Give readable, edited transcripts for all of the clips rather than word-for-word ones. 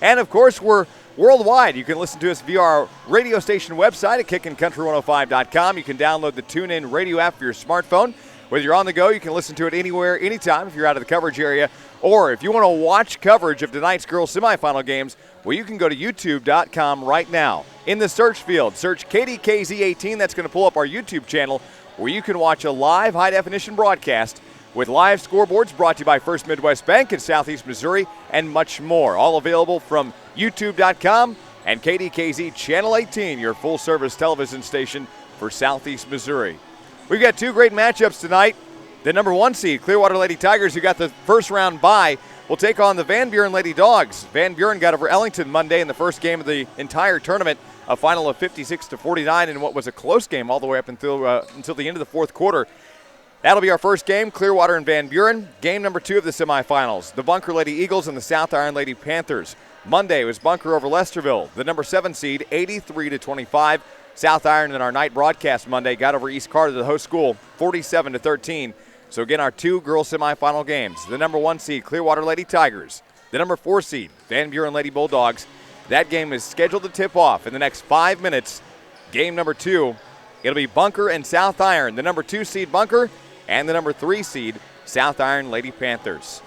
And, of course, we're worldwide. You can listen to us via our radio station website at kickincountry105.com. You can download the TuneIn radio app for your smartphone. Whether you're on the go, you can listen to it anywhere, anytime if you're out of the coverage area. Or if you want to watch coverage of tonight's girls semifinal games, well, you can go to youtube.com right now. In the search field, search KDKZ18. That's going to pull up our YouTube channel where you can watch a live high-definition broadcast with live scoreboards brought to you by First Midwest Bank in Southeast Missouri and much more. All available from youtube.com and KDKZ Channel 18, your full-service television station for Southeast Missouri. We've got two great matchups tonight. The number 1 seed, Clearwater Lady Tigers, who got the first round bye, will take on the Van Buren Lady Dogs. Van Buren got over Ellington Monday in the first game of the entire tournament, a final of 56-49 in what was a close game all the way up until the end of the fourth quarter. That'll be our first game, Clearwater and Van Buren. Game number 2 of the semifinals, the Bunker Lady Eagles and the South Iron Lady Panthers. Monday was Bunker over Lesterville, the number 7 seed, 83-25. South Iron in our night broadcast Monday got over East Carter, the host school, 47-13. So again, our 2 girls semifinal games. The number 1 seed, Clearwater Lady Tigers. The number 4 seed, Van Buren Lady Bulldogs. That game is scheduled to tip off in the next 5 minutes. Game number 2, it'll be Bunker and South Iron. The number 2 seed, Bunker, and the number 3 seed, South Iron Lady Panthers.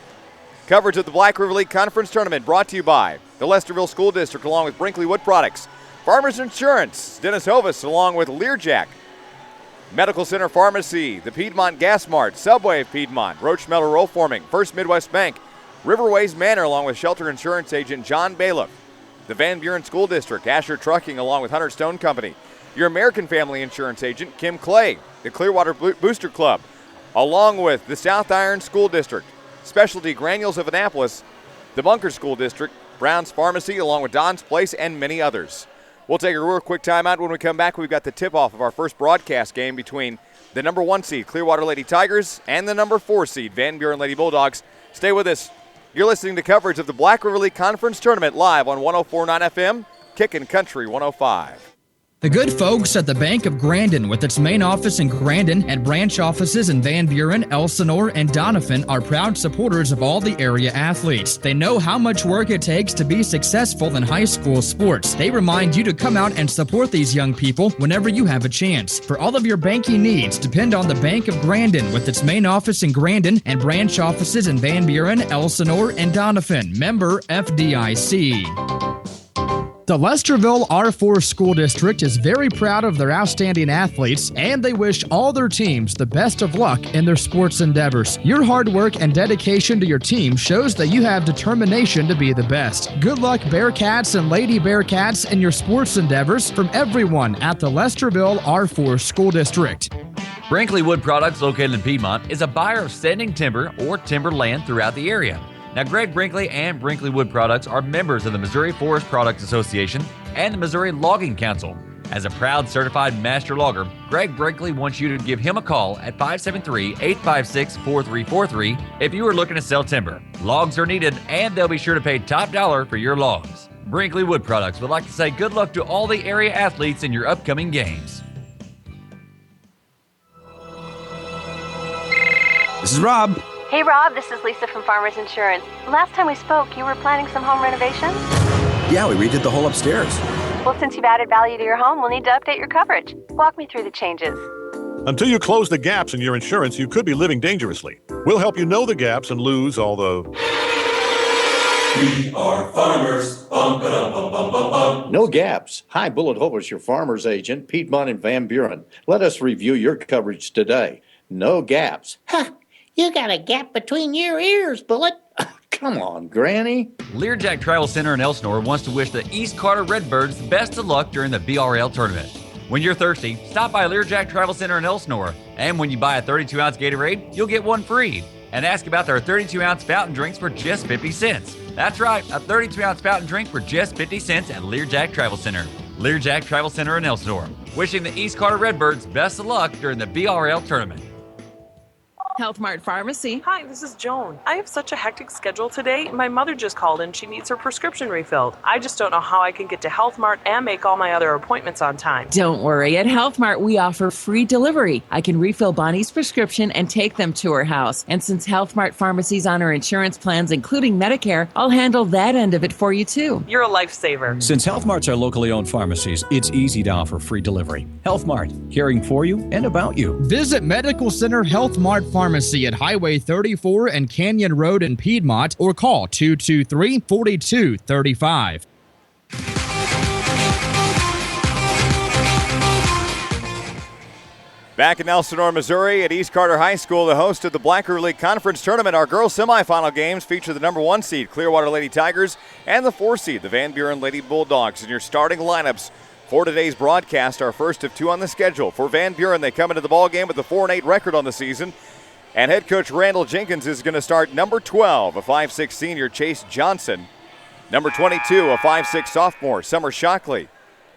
Coverage of the Black River League Conference Tournament brought to you by the Lesterville School District along with Brinkley Wood Products, Farmers Insurance, Dennis Hovis along with Learjack, Medical Center Pharmacy, the Piedmont Gas Mart, Subway of Piedmont, Roach Metal Roll Forming, First Midwest Bank, Riverways Manor along with Shelter Insurance Agent John Bailiff, the Van Buren School District, Asher Trucking along with Hunter Stone Company, your American Family Insurance Agent Kim Clay, the Clearwater Booster Club, along with the South Iron School District, Specialty Granules of Annapolis, the Bunker School District, Brown's Pharmacy along with Don's Place, and many others. We'll take a real quick timeout. When we come back, we've got the tip-off of our first broadcast game between the number 1 seed, Clearwater Lady Tigers, and the number 4 seed, Van Buren Lady Bulldogs. Stay with us. You're listening to coverage of the Black River League Conference Tournament live on 104.9 FM, Kickin' Country 105. The good folks at the Bank of Grandin, with its main office in Grandin and branch offices in Van Buren, Elsinore, and Doniphan, are proud supporters of all the area athletes. They know how much work it takes to be successful in high school sports. They remind you to come out and support these young people whenever you have a chance. For all of your banking needs, depend on the Bank of Grandin, with its main office in Grandin and branch offices in Van Buren, Elsinore, and Doniphan. Member FDIC. The Lesterville R4 School District is very proud of their outstanding athletes, and they wish all their teams the best of luck in their sports endeavors. Your hard work and dedication to your team shows that you have determination to be the best. Good luck, Bearcats and Lady Bearcats, in your sports endeavors from everyone at the Lesterville R4 School District. Brinkley Wood Products, located in Piedmont, is a buyer of standing timber or timberland throughout the area. Now, Greg Brinkley and Brinkley Wood Products are members of the Missouri Forest Products Association and the Missouri Logging Council. As a proud certified master logger, Greg Brinkley wants you to give him a call at 573-856-4343 if you are looking to sell timber. Logs are needed, and they'll be sure to pay top dollar for your logs. Brinkley Wood Products would like to say good luck to all the area athletes in your upcoming games. This is Rob. Hey, Rob, this is Lisa from Farmers Insurance. Last time we spoke, you were planning some home renovations? Yeah, we redid the whole upstairs. Well, since you've added value to your home, we'll need to update your coverage. Walk me through the changes. Until you close the gaps in your insurance, you could be living dangerously. We'll help you know the gaps and lose all the... We are farmers. Bum, ba-dum, bum, bum, bum, bum. No gaps. Hi, Bullet Hovis, your farmer's agent, Piedmont and Van Buren. Let us review your coverage today. No gaps. Ha! You got a gap between your ears, Bullet. Come on, Granny. Learjack Travel Center in Elsinore wants to wish the East Carter Redbirds the best of luck during the BRL tournament. When you're thirsty, stop by Learjack Travel Center in Elsinore. And when you buy a 32-ounce Gatorade, you'll get one free. And ask about their 32-ounce fountain drinks for just 50 cents. That's right, a 32-ounce fountain drink for just 50 cents at Learjack Travel Center. Learjack Travel Center in Elsinore. Wishing the East Carter Redbirds best of luck during the BRL tournament. Health Mart Pharmacy. Hi, this is Joan. I have such a hectic schedule today. My mother just called and she needs her prescription refilled. I just don't know how I can get to Health Mart and make all my other appointments on time. Don't worry. At Health Mart, we offer free delivery. I can refill Bonnie's prescription and take them to her house. And since Health Mart Pharmacies honor insurance plans, including Medicare, I'll handle that end of it for you, too. You're a lifesaver. Since Health Marts are locally owned pharmacies, it's easy to offer free delivery. Health Mart, caring for you and about you. Visit Medical Center Health Mart Pharmacy at Highway 34 and Canyon Road in Piedmont, or call 223-4235. Back in Elsinore, Missouri at East Carter High School, the host of the Black River League Conference Tournament. Our girls semifinal games feature the number 1 seed Clearwater Lady Tigers and the 4 seed the Van Buren Lady Bulldogs. And your starting lineups for today's broadcast, our first of 2 on the schedule. For Van Buren, they come into the ballgame with a 4-8 record on the season. And head coach Randall Jenkins is going to start number 12, a 5'6 senior, Chase Johnson. Number 22, a 5'6 sophomore, Summer Shockley.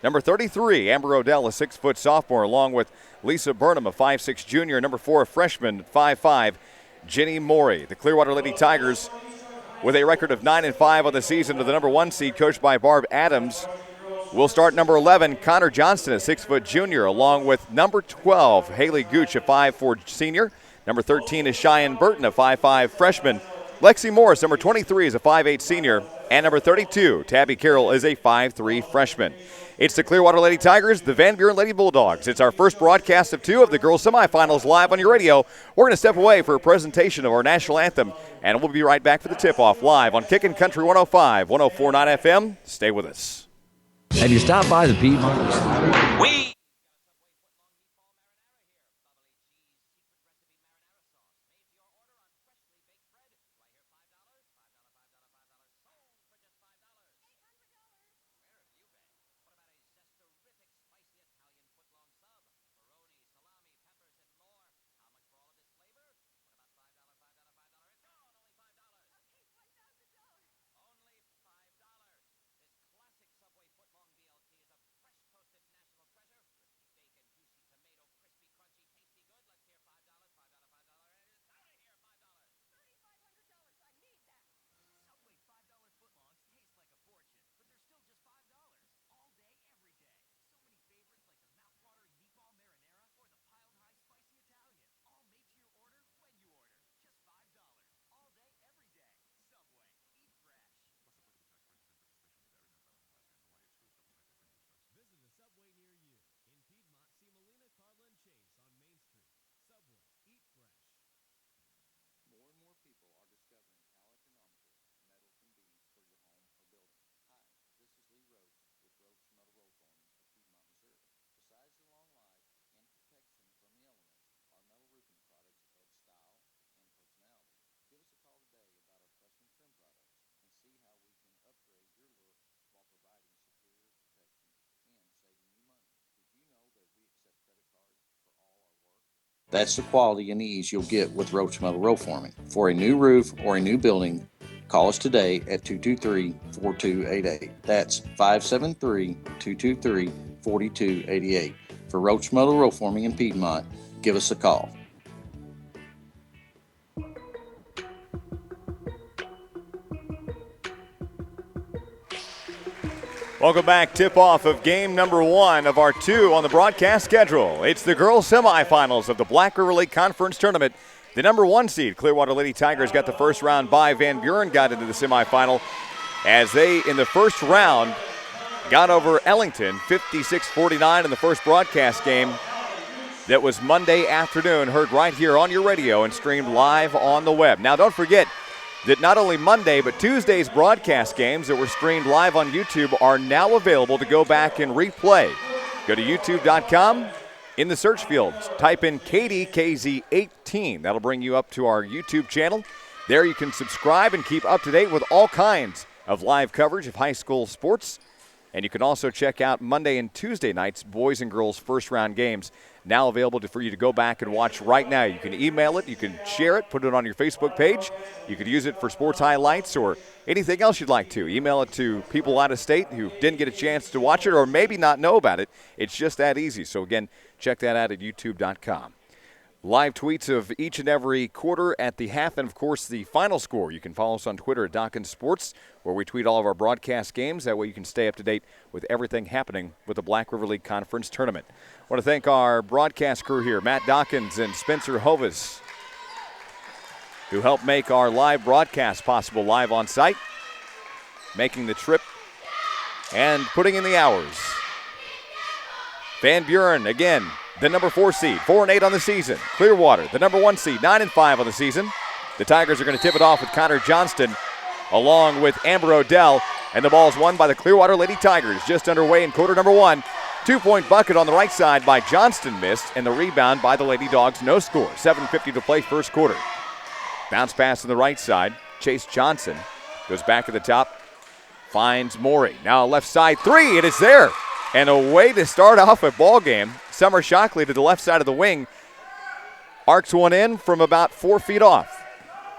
Number 33, Amber Odell, a 6-foot sophomore, along with Lisa Burnham, a 5'6 junior. Number 4, a freshman, 5'5, Jenny Morey. The Clearwater Lady Tigers, with a record of 9-5 on the season, to the number 1 seed, coached by Barb Adams, will start number 11, Connor Johnston, a 6-foot junior, along with number 12, Haley Gooch, a 5'4 senior. Number 13 is Cheyenne Burton, a 5'5 freshman. Lexi Morris, number 23, is a 5'8 senior. And number 32, Tabby Carroll, is a 5'3 freshman. It's the Clearwater Lady Tigers, the Van Buren Lady Bulldogs. It's our first broadcast of 2 of the girls' semifinals live on your radio. We're going to step away for a presentation of our national anthem, and we'll be right back for the tip-off live on Kickin' Country 105, 104.9 FM. Stay with us. Have you stopped by the Piedmont? We That's the quality and ease you'll get with Roach Metal Row Forming. For a new roof or a new building, call us today at 223-4288. That's 573-223-4288. For Roach Metal Row Forming in Piedmont, give us a call. Welcome back. Tip-off of game number 1 of our 2 on the broadcast schedule. It's the girls' semifinals of the Black River League Conference Tournament. The number 1 seed, Clearwater Lady Tigers, got the first round bye. Van Buren got into the semifinal as they, in the first round, got over Ellington 56-49 in the first broadcast game. That was Monday afternoon, heard right here on your radio and streamed live on the web. Now, don't forget that not only Monday, but Tuesday's broadcast games that were streamed live on YouTube are now available to go back and replay. Go to youtube.com. In the search field, type in KDKZ18. That'll bring you up to our YouTube channel. There you can subscribe and keep up to date with all kinds of live coverage of high school sports. And you can also check out Monday and Tuesday nights, boys and girls first-round games, now available for you to go back and watch right now. You can email it, you can share it, put it on your Facebook page. You could use it for sports highlights or anything else you'd like to. Email it to people out of state who didn't get a chance to watch it or maybe not know about it. It's just that easy. So, again, check that out at youtube.com. Live tweets of each and every quarter at the half and, of course, the final score. You can follow us on Twitter at Dawkins Sports, where we tweet all of our broadcast games. That way you can stay up to date with everything happening with the Black River League Conference Tournament. I want to thank our broadcast crew here, Matt Dawkins and Spencer Hovis, who helped make our live broadcast possible live on site, making the trip and putting in the hours. Van Buren, again, the number 4 seed, 4-8 on the season. Clearwater, the number 1 seed, 9-5 on the season. The Tigers are going to tip it off with Connor Johnston along with Amber Odell, and the ball is won by the Clearwater Lady Tigers. Just underway in quarter number 1. 2-point bucket on the right side by Johnston missed, and the rebound by the Lady Dogs, no score. 7:50 to play first quarter. Bounce pass on the right side. Chase Johnson goes back to the top, finds Morey. Now left side three, and it's there. And a way to start off a ball game. Summer Shockley to the left side of the wing. Arcs one in from about 4 feet off.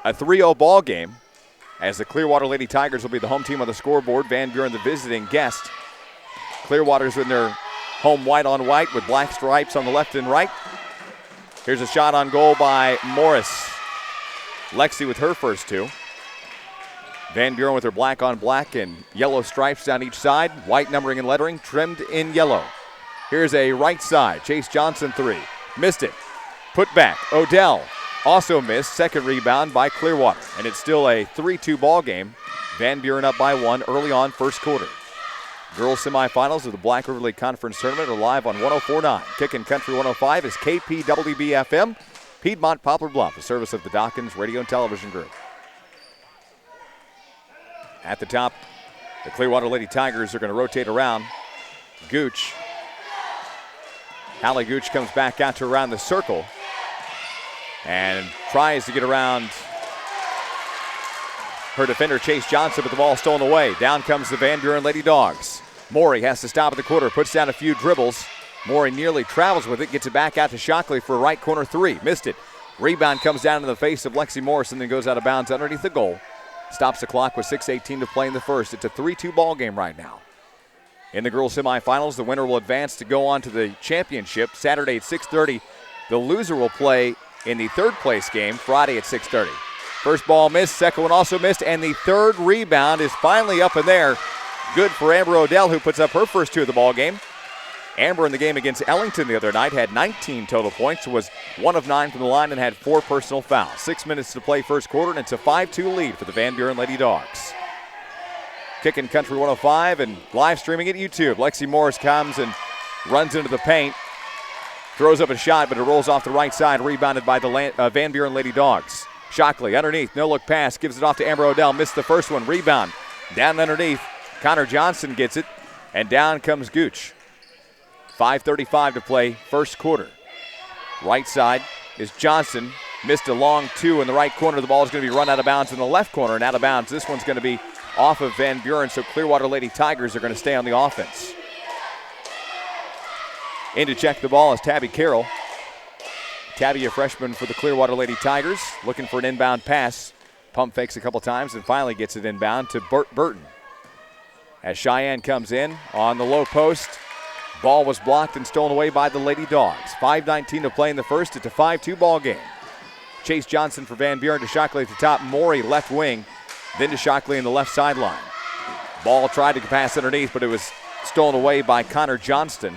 A 3-0 ball game as the Clearwater Lady Tigers will be the home team on the scoreboard. Van Buren the visiting guest. Clearwater's in their home white on white with black stripes on the left and right. Here's a shot on goal by Morris. Lexi with her first 2. Van Buren with her black on black and yellow stripes down each side. White numbering and lettering trimmed in yellow. Here's a right side. Chase Johnson 3. Missed it. Put back. Odell also missed. Second rebound by Clearwater. And it's still a 3-2 ball game. Van Buren up by 1 early on first quarter. Girls semifinals of the Black River League Conference Tournament are live on 104.9. Kickin' Country 105 is KPWB-FM. Piedmont Poplar Bluff, a service of the Dawkins Radio and Television Group. At the top, the Clearwater Lady Tigers are going to rotate around. Gooch. Hallie Gooch comes back out to around the circle and tries to get around her defender, Chase Johnson, but the ball stolen away. Down comes the Van Buren Lady Dogs. Morey has to stop at the quarter, puts down a few dribbles. Morey nearly travels with it, gets it back out to Shockley for a right corner 3. Missed it. Rebound comes down in the face of Lexi Morrison, then goes out of bounds underneath the goal. Stops the clock with 6:18 to play in the first. It's a 3-2 ball game right now. In the girls semifinals, the winner will advance to go on to the championship Saturday at 6:30. The loser will play in the third place game Friday at 6:30. First ball missed, second one also missed, and the third rebound is finally up in there. Good for Amber Odell, who puts up her first 2 of the ball game. Amber in the game against Ellington the other night had 19 total points, was 1 of 9 from the line and had 4 personal fouls. 6 minutes to play first quarter, and it's a 5-2 lead for the Van Buren Lady Dogs. Kicking Country 105 and live streaming at YouTube. Lexi Morris comes and runs into the paint, throws up a shot, but it rolls off the right side, rebounded by the Van Buren Lady Dogs. Shockley underneath, no-look pass, gives it off to Amber Odell, missed the first one, rebound. Down underneath, Connor Johnson gets it, and down comes Gooch. 5:35 to play first quarter. Right side is Johnson. Missed a long 2 in the right corner. The ball is going to be run out of bounds in the left corner and out of bounds. This one's going to be off of Van Buren, so Clearwater Lady Tigers are going to stay on the offense. In to check the ball is Tabby Carroll. Tabby, a freshman for the Clearwater Lady Tigers, looking for an inbound pass. Pump fakes a couple times and finally gets it inbound to Burton. As Cheyenne comes in on the low post, ball was blocked and stolen away by the Lady Dogs. 5:19 to play in the first. It's a 5-2 ball game. Chase Johnson for Van Buren to Shockley at the top. Morey left wing, then to Shockley in the left sideline. Ball tried to pass underneath, but it was stolen away by Connor Johnston.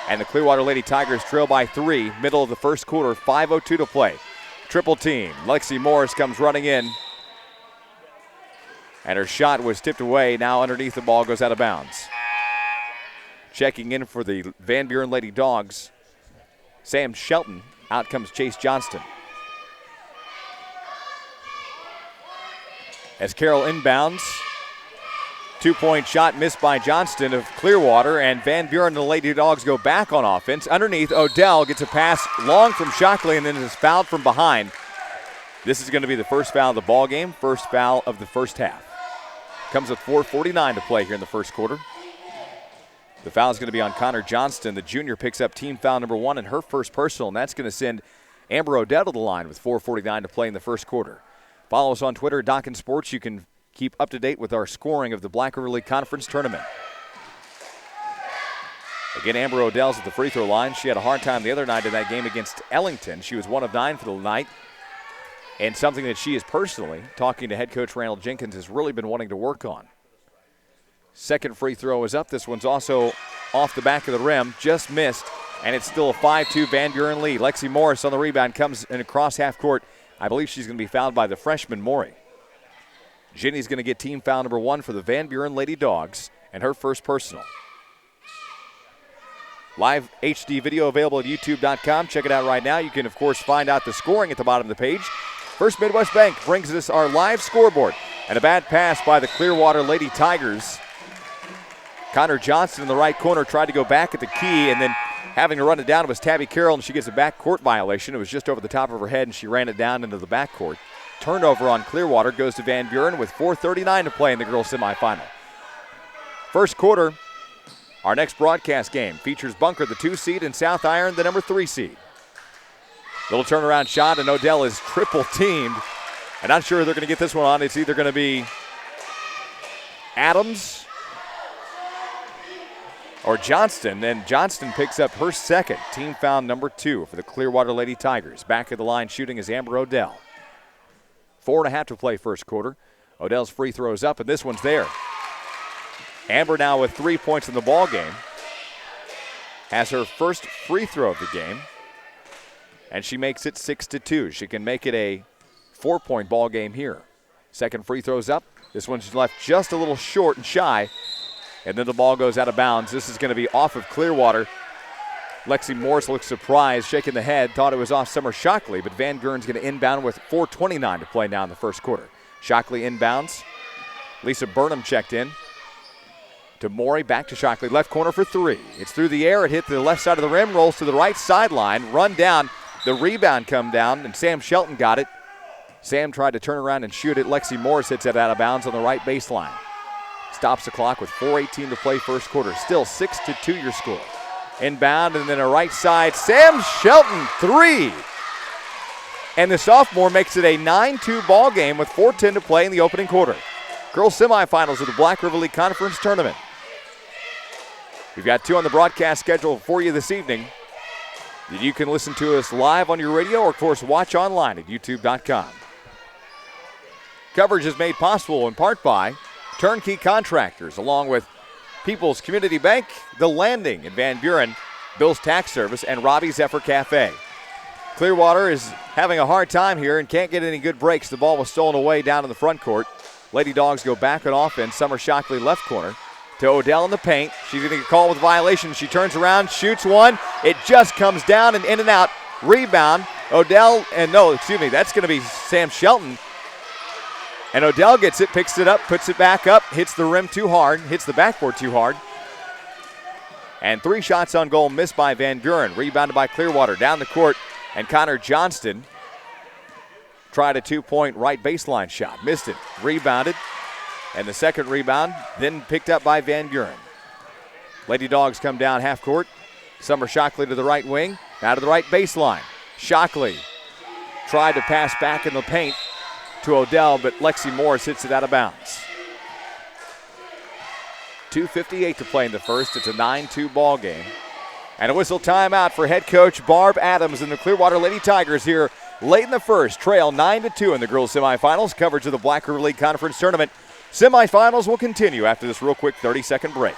And the Clearwater Lady Tigers trail by 3, middle of the first quarter, 5:02 to play. Triple team. Lexi Morris comes running in. And her shot was tipped away. Now underneath the ball goes out of bounds. Checking in for the Van Buren Lady Dogs, Sam Shelton. Out comes Chase Johnston. As Carroll inbounds, 2-point shot missed by Johnston of Clearwater, and Van Buren and the Lady Dogs go back on offense. Underneath, Odell gets a pass long from Shockley and then is fouled from behind. This is going to be the first foul of the ball game, first foul of the first half. Comes with 4:49 to play here in the first quarter. The foul is going to be on Connor Johnston. The junior picks up team foul number 1 and her first personal, and that's going to send Amber Odell to the line with 4:49 to play in the first quarter. Follow us on Twitter at Dawkins Sports. You can keep up to date with our scoring of the Black River League Conference Tournament. Again, Amber Odell's at the free throw line. She had a hard time the other night in that game against Ellington. She was 1 of 9 for the night. And something that she is personally, talking to head coach Randall Jenkins, has really been wanting to work on. Second free throw is up. This one's also off the back of the rim. Just missed. And it's still a 5-2 Van Buren lead. Lexi Morris on the rebound comes in across half court. I believe she's going to be fouled by the freshman Maury. Ginny's going to get team foul number 1 for the Van Buren Lady Dogs and her first personal. Live HD video available at youtube.com. Check it out right now. You can, of course, find out the scoring at the bottom of the page. First Midwest Bank brings us our live scoreboard. And a bad pass by the Clearwater Lady Tigers. Connor Johnson in the right corner tried to go back at the key, and then having to run it down was Tabby Carroll, and she gets a backcourt violation. It was just over the top of her head, and she ran it down into the backcourt. Turnover on Clearwater goes to Van Buren with 4:39 to play in the girls' semifinal. First quarter, our next broadcast game features Bunker, the 2 seed, and South Iron, the number 3 seed. Little turnaround shot, and Odell is triple teamed. I'm not sure they're going to get this one on. It's either going to be Adams or Johnston, and Johnston picks up her second. Team foul number 2 for the Clearwater Lady Tigers. Back of the line shooting is Amber Odell. 4.5 to play first quarter. Odell's free throws up, and this one's there. Amber now with 3 points in the ball game. Has her first free throw of the game, and she makes it 6-2. She can make it a 4-point ball game here. Second free throw's up. This one's left just a little short and shy. And then the ball goes out of bounds. This is going to be off of Clearwater. Lexi Morris looks surprised, shaking the head, thought it was off Summer Shockley, but Van Buren's going to inbound with 4:29 to play now in the first quarter. Shockley inbounds. Lisa Burnham checked in. To Maury, back to Shockley, left corner for 3. It's through the air, it hit the left side of the rim, rolls to the right sideline, run down, the rebound come down, and Sam Shelton got it. Sam tried to turn around and shoot it. Lexi Morris hits it out of bounds on the right baseline. Stops the clock with 4:18 to play first quarter. Still 6-2 your score. Inbound, and then a right side. Sam Shelton, 3. And the sophomore makes it a 9-2 ball game with 4:10 to play in the opening quarter. Girls semifinals of the Black River League Conference Tournament. We've got 2 on the broadcast schedule for you this evening. You can listen to us live on your radio or, of course, watch online at youtube.com. Coverage is made possible in part by Turnkey Contractors, along with People's Community Bank, The Landing in Van Buren, Bill's Tax Service, and Robbie's Zephyr Cafe. Clearwater is having a hard time here and can't get any good breaks. The ball was stolen away down in the front court. Lady Dogs go back on offense. Summer Shockley left corner to Odell in the paint. She's going to get called with violation. She turns around, shoots one. It just comes down and in and out. Rebound. Odell, and no, excuse me, that's going to be Sam Shelton. And Odell gets it, picks it up, puts it back up, hits the rim too hard, hits the backboard too hard. And 3 shots on goal missed by Van Buren. Rebounded by Clearwater down the court. And Connor Johnston tried a 2-point right baseline shot. Missed it. Rebounded. And the second rebound then picked up by Van Buren. Lady Dogs come down half court. Summer Shockley to the right wing. Now to the right baseline. Shockley tried to pass back in the paint to Odell, but Lexi Morris hits it out of bounds. 2:58 to play in the first. It's a 9-2 ball game. And a whistle timeout for head coach Barb Adams and the Clearwater Lady Tigers here late in the first. Trail 9-2 in the girls semifinals. Coverage of the Black River League Conference Tournament. Semifinals will continue after this real quick 30-second break.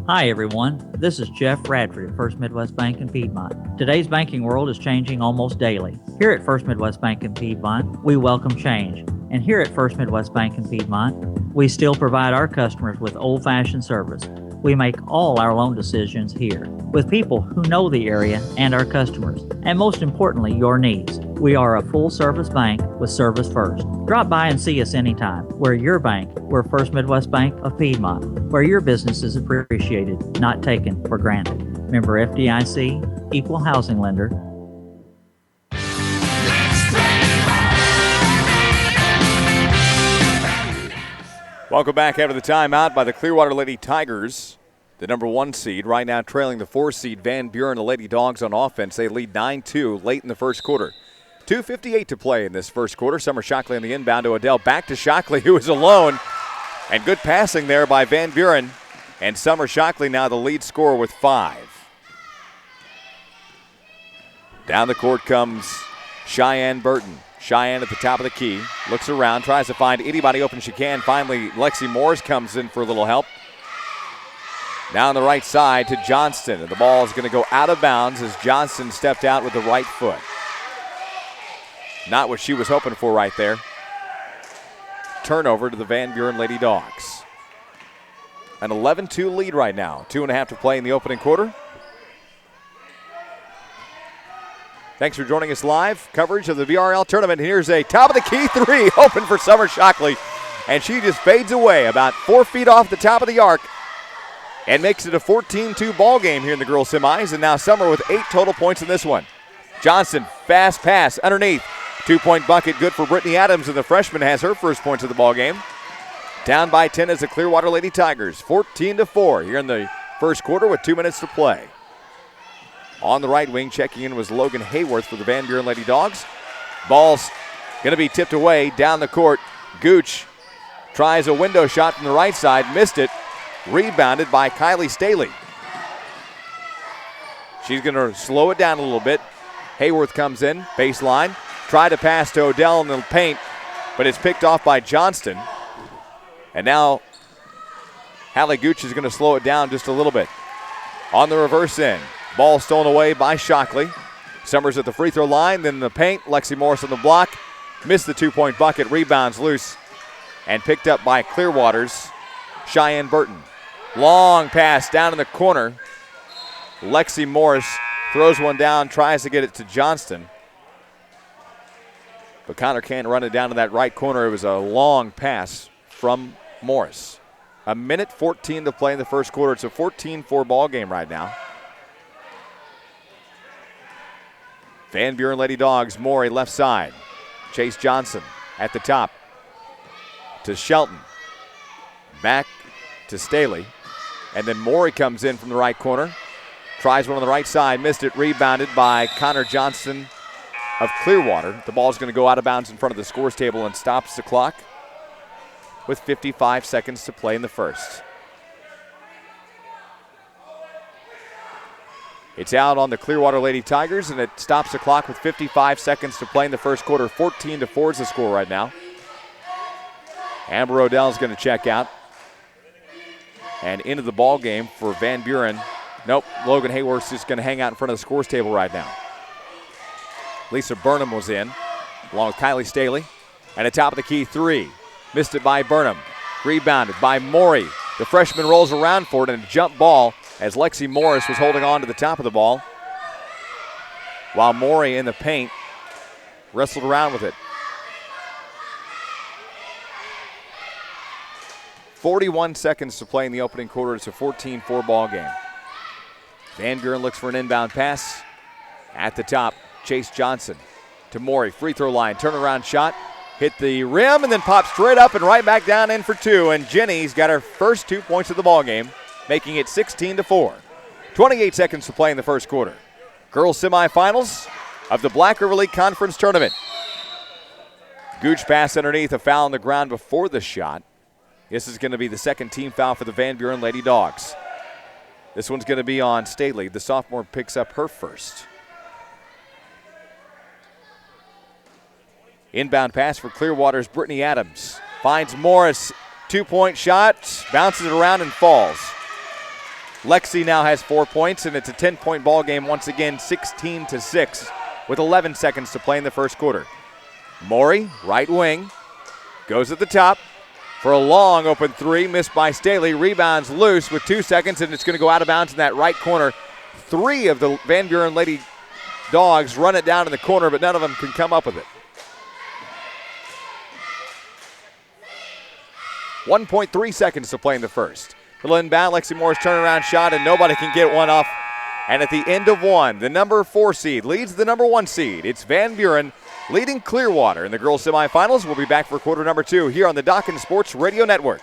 Hi, everyone. This is Jeff Radford at First Midwest Bank in Piedmont. Today's banking world is changing almost daily. Here at First Midwest Bank in Piedmont, we welcome change. And here at First Midwest Bank in Piedmont, we still provide our customers with old-fashioned service. We make all our loan decisions here with people who know the area and our customers, and most importantly, your needs. We are a full-service bank with service first. Drop by and see us anytime. We're your bank. We're First Midwest Bank of Piedmont, where your business is appreciated, not taken for granted. Member FDIC, Equal Housing Lender. Welcome back after the timeout by the Clearwater Lady Tigers, the number 1 seed, right now trailing the 4 seed Van Buren. The Lady Dogs on offense. They lead 9-2 late in the first quarter. 2:58 to play in this first quarter. Summer Shockley on the inbound to Odell. Back to Shockley, who is alone. And good passing there by Van Buren. And Summer Shockley now the lead scorer with 5. Down the court comes Cheyenne Burton. Cheyenne at the top of the key. Looks around, tries to find anybody open she can. Finally, Lexi Morris comes in for a little help. Now on the right side to Johnston. And the ball is going to go out of bounds as Johnston stepped out with the right foot. Not what she was hoping for right there. Turnover to the Van Buren Lady Dogs. An 11-2 lead right now. 2.5 to play in the opening quarter. Thanks for joining us live. Coverage of the BRL tournament. Here's a top of the key 3 open for Summer Shockley. And she just fades away about 4 feet off the top of the arc and makes it a 14-2 ball game here in the girls semis. And now Summer with 8 total points in this one. Johnson, fast pass underneath. 2-point bucket good for Brittany Adams, and the freshman has her first points of the ball game. Down by 10 as the Clearwater Lady Tigers, 14-4 here in the first quarter with 2 minutes to play. On the right wing, checking in was Logan Hayworth for the Van Buren Lady Dogs. Ball's going to be tipped away down the court. Gooch tries a window shot from the right side, missed it. Rebounded by Kylie Staley. She's going to slow it down a little bit. Hayworth comes in, baseline. Try to pass to Odell in the paint, but it's picked off by Johnston. And now Hallie Gooch is going to slow it down just a little bit. On the reverse end, ball stolen away by Shockley. Summers at the free throw line, then the paint. Lexi Morris on the block. Missed the 2-point bucket, rebounds loose, and picked up by Clearwater's Cheyenne Burton. Long pass down in the corner. Lexi Morris throws one down, tries to get it to Johnston. But Connor can't run it down to that right corner. It was a long pass from Morris. 1:14 to play in the first quarter. It's a 14-4 ball game right now. Van Buren Lady Dogs, Morey left side. Chase Johnson at the top to Shelton. Back to Staley. And then Morey comes in from the right corner. Tries one on the right side, missed it, rebounded by Connor Johnson of Clearwater. The ball's going to go out of bounds in front of the scores table and stops the clock with 55 seconds to play in the first. It's out on the Clearwater Lady Tigers, and it stops the clock with 55 seconds to play in the first quarter. 14-4 is the score right now. Amber Odell's going to check out. And into the ball game for Van Buren. Nope, Logan Hayworth's just going to hang out in front of the scores table right now. Lisa Burnham was in, along with Kylie Staley. And a top of the key 3. Missed it by Burnham. Rebounded by Morey. The freshman rolls around for it and a jump ball as Lexi Morris was holding on to the top of the ball. While Morey in the paint wrestled around with it. 41 seconds to play in the opening quarter. It's a 14-4 ball game. Van Buren looks for an inbound pass. At the top, Chase Johnson to Morey. Free throw line, turnaround shot. Hit the rim and then pops straight up and right back down in for 2. And Jenny's got her first 2 points of the ball game, making it 16-4. 28 seconds to play in the first quarter. Girls semifinals of the Black River League Conference Tournament. Gooch pass underneath, a foul on the ground before the shot. This is going to be the second team foul for the Van Buren Lady Dogs. This one's going to be on Staley. The sophomore picks up her first. Inbound pass for Clearwater's Brittany Adams. Finds Morris, 2-point shot, bounces it around and falls. Lexi now has 4 points, and it's a 10-point ball game once again, 16-6, with 11 seconds to play in the first quarter. Morey, right wing, goes at the top for a long open 3, missed by Staley. Rebounds loose with 2 seconds, and it's going to go out of bounds in that right corner. 3 of the Van Buren Lady Dogs run it down in the corner, but none of them can come up with it. 1.3 seconds to play in the first. Little inbound, Lexi Morris turnaround shot, and nobody can get one off. And at the end of one, the number 4 seed leads the number 1 seed. It's Van Buren leading Clearwater in the girls' semifinals. We'll be back for quarter number 2 here on the Dokken Sports Radio Network.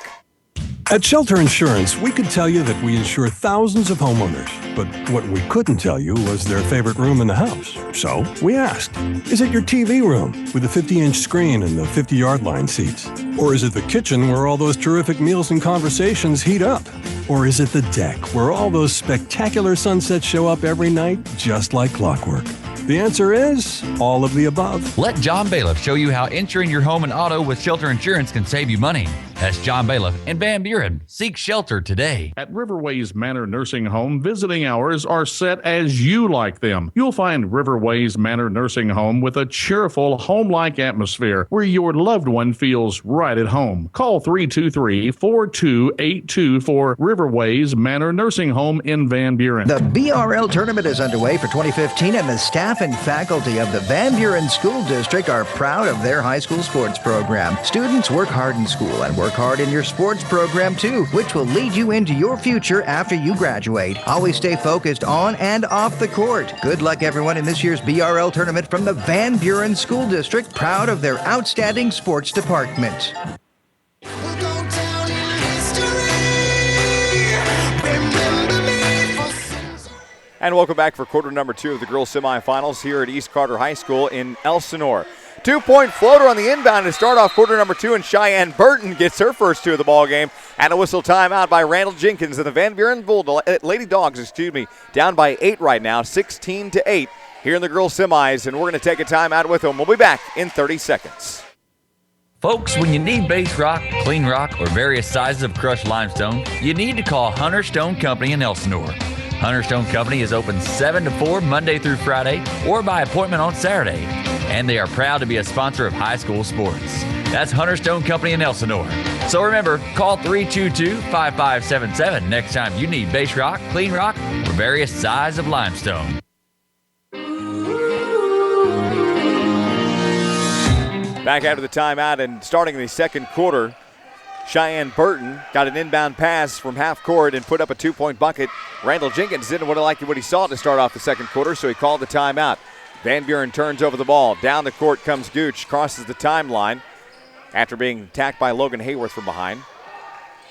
At Shelter Insurance, we could tell you that we insure thousands of homeowners, but what we couldn't tell you was their favorite room in the house. So we asked, is it your TV room with the 50-inch screen and the 50-yard line seats? Or is it the kitchen where all those terrific meals and conversations heat up? Or is it the deck where all those spectacular sunsets show up every night just like clockwork? The answer is all of the above. Let John Bailiff show you how insuring your home and auto with Shelter Insurance can save you money. That's John Bailiff in Van Buren. Seek shelter today. At Riverways Manor Nursing Home, visiting hours are set as you like them. You'll find Riverways Manor Nursing Home with a cheerful, home-like atmosphere where your loved one feels right at home. Call 323-4282 for Riverways Manor Nursing Home in Van Buren. The BRL tournament is underway for 2015, and the staff and faculty of the Van Buren School District are proud of their high school sports program. Students work hard in school and work hard in your sports program too, which will lead you into your future after you graduate. Always stay focused on and off the court. Good luck, everyone, in this year's BRL tournament from the Van Buren School District, proud of their outstanding sports department. And welcome back for quarter number 2 of the girls semifinals here at East Carter High School in Elsinore. 2-point floater on the inbound to start off quarter number 2, and Cheyenne Burton gets her first 2 of the ball game. And a whistle timeout by Randall Jenkins, and the Van Buren Lady Dogs, down by 8 right now, 16-8 here in the girls semis. And we're going to take a timeout with them. We'll be back in 30 seconds. Folks, when you need base rock, clean rock, or various sizes of crushed limestone, you need to call Hunter Stone Company in Elsinore. Hunter Stone Company is open 7 to 4 Monday through Friday or by appointment on Saturday. And they are proud to be a sponsor of high school sports. That's Hunter Stone Company in Elsinore. So remember, call 322-5577 next time you need base rock, clean rock, or various sizes of limestone. Back after the timeout and starting in the second quarter, Cheyenne Burton got an inbound pass from half court and put up a 2-point bucket. Randall Jenkins didn't like what he saw to start off the second quarter, so he called the timeout. Van Buren turns over the ball. Down the court comes Gooch, crosses the timeline after being attacked by Logan Hayworth from behind.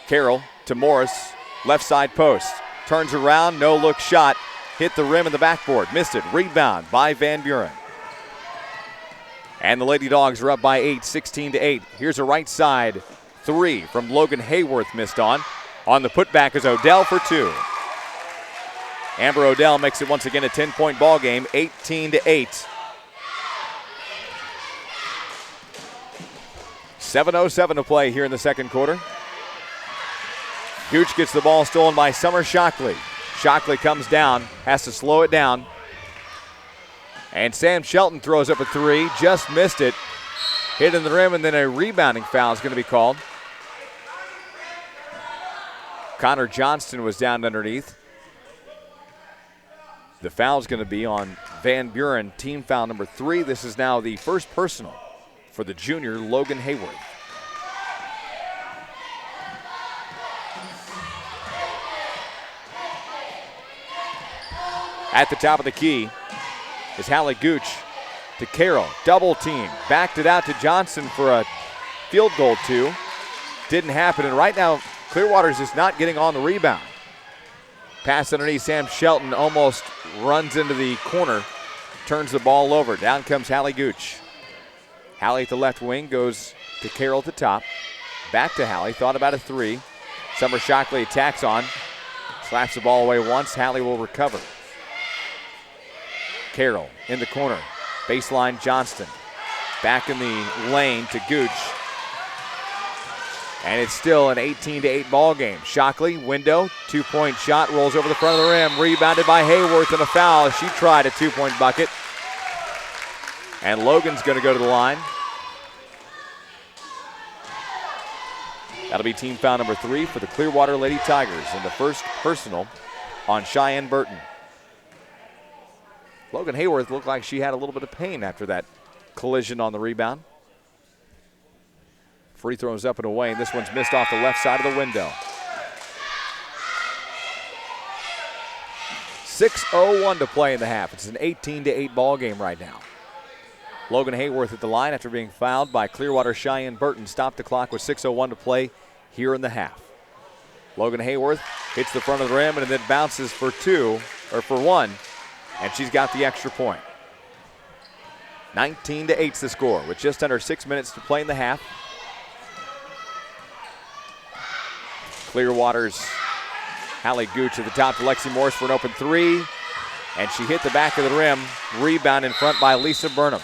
Carroll to Morris, left side post. Turns around, no-look shot. Hit the rim and the backboard. Missed it. Rebound by Van Buren. And the Lady Dogs are up by 8, 16-8. Here's a right side 3 from Logan Hayworth, missed on. On the putback is Odell for 2. Amber Odell makes it once again a 10-point ball game, 18-8. 7:07 to play here in the second quarter. Gooch gets the ball stolen by Summer Shockley. Shockley comes down, has to slow it down. And Sam Shelton throws up a 3, just missed it. Hit in the rim, and then a rebounding foul is going to be called. Connor Johnston was down underneath. The foul is going to be on Van Buren, team foul number 3. This is now the first personal for the junior Logan Hayworth. At the top of the key is Hallie Gooch to Carroll. Double team. Backed it out to Johnson for a field goal 2. Didn't happen, and right now Clearwater's just not getting on the rebound. Pass underneath, Sam Shelton almost runs into the corner, turns the ball over. Down comes Hallie Gooch. Hallie at the left wing goes to Carroll at the top. Back to Hallie, thought about a 3. Summer Shockley attacks on. Slaps the ball away once, Hallie will recover. Carroll in the corner, baseline Johnston. Back in the lane to Gooch. And it's still an 18-8 ball game. Shockley, window, 2-point shot, rolls over the front of the rim, rebounded by Hayworth and a foul. She tried a 2-point bucket. And Logan's going to go to the line. That'll be team foul number 3 for the Clearwater Lady Tigers, and the first personal on Cheyenne Burton. Logan Hayworth looked like she had a little bit of pain after that collision on the rebound. Free throws up and away, and this one's missed off the left side of the window. 6:01 to play in the half. It's an 18-8 ball game right now. Logan Hayworth at the line after being fouled by Clearwater Cheyenne Burton. Stopped the clock with 6:01 to play here in the half. Logan Hayworth hits the front of the rim and then bounces for 1, and she's got the extra point. 19-8's the score with just under 6 minutes to play in the half. Clearwater's Hallie Gooch at the top to Lexi Morris for an open three. And she hit the back of the rim. Rebound in front by Lisa Burnham.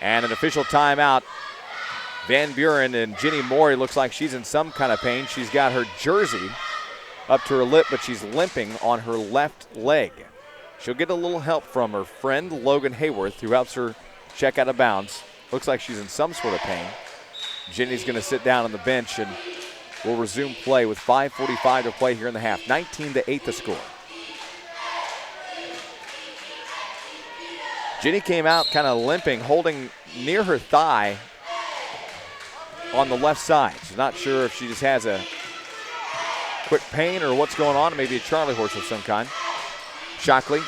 And an official timeout. Van Buren and Jenny Morey looks like she's in some kind of pain. She's got her jersey up to her lip, but she's limping on her left leg. She'll get a little help from her friend, Logan Hayworth, who helps her check out of bounds. Looks like she's in some sort of pain. Jenny's going to sit down on the bench, and we'll resume play with 5:45 to play here in the half. 19-8 the score. Jenny came out kind of limping, holding near her thigh on the left side. She's not sure if she just has a quick pain or what's going on, maybe a Charlie horse of some kind. Shockley,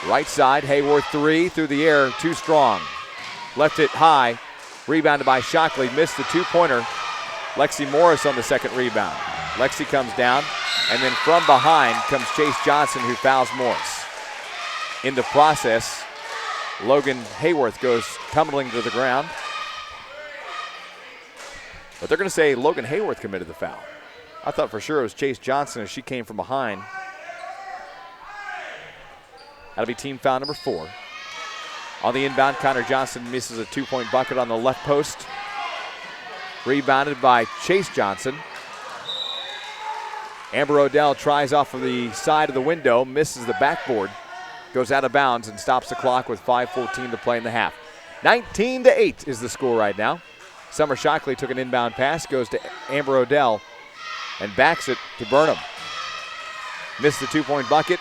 right side, Hayworth three through the air, too strong. Left it high, rebounded by Shockley, missed the two-pointer. Lexi Morris on the second rebound. Lexi comes down, and then from behind comes Chase Johnson, who fouls Morris. In the process, Logan Hayworth goes tumbling to the ground. But they're going to say Logan Hayworth committed the foul. I thought for sure it was Chase Johnson as she came from behind. That'll be team foul number 4. On the inbound, Connor Johnson misses a two-point bucket on the left post. Rebounded by Chase Johnson. Amber Odell tries off of the side of the window, misses the backboard, goes out of bounds and stops the clock with 5:14 to play in the half. 19-8 is the score right now. Summer Shockley took an inbound pass, goes to Amber Odell, and backs it to Burnham. Missed the two-point bucket.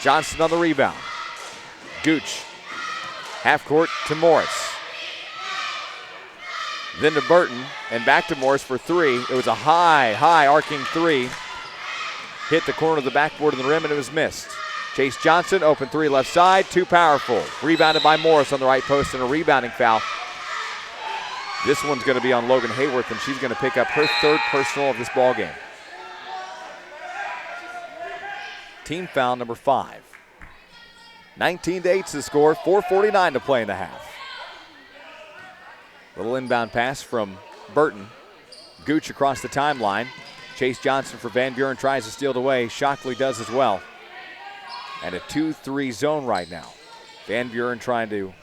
Johnson on the rebound. Gooch, half court to Morris. Then to Burton, and back to Morris for three. It was a high arcing three. Hit the corner of the backboard of the rim, and it was missed. Chase Johnson, open three left side, too powerful. Rebounded by Morris on the right post, and a rebounding foul. This one's going to be on Logan Hayworth, and she's going to pick up her third personal of this ball game. Team foul number 5. 19-8 is the score, 4:49 to play in the half. Little inbound pass from Burton. Gooch across the timeline. Chase Johnson for Van Buren tries to steal it away. Shockley does as well. And a 2-3 zone right now. Van Buren trying to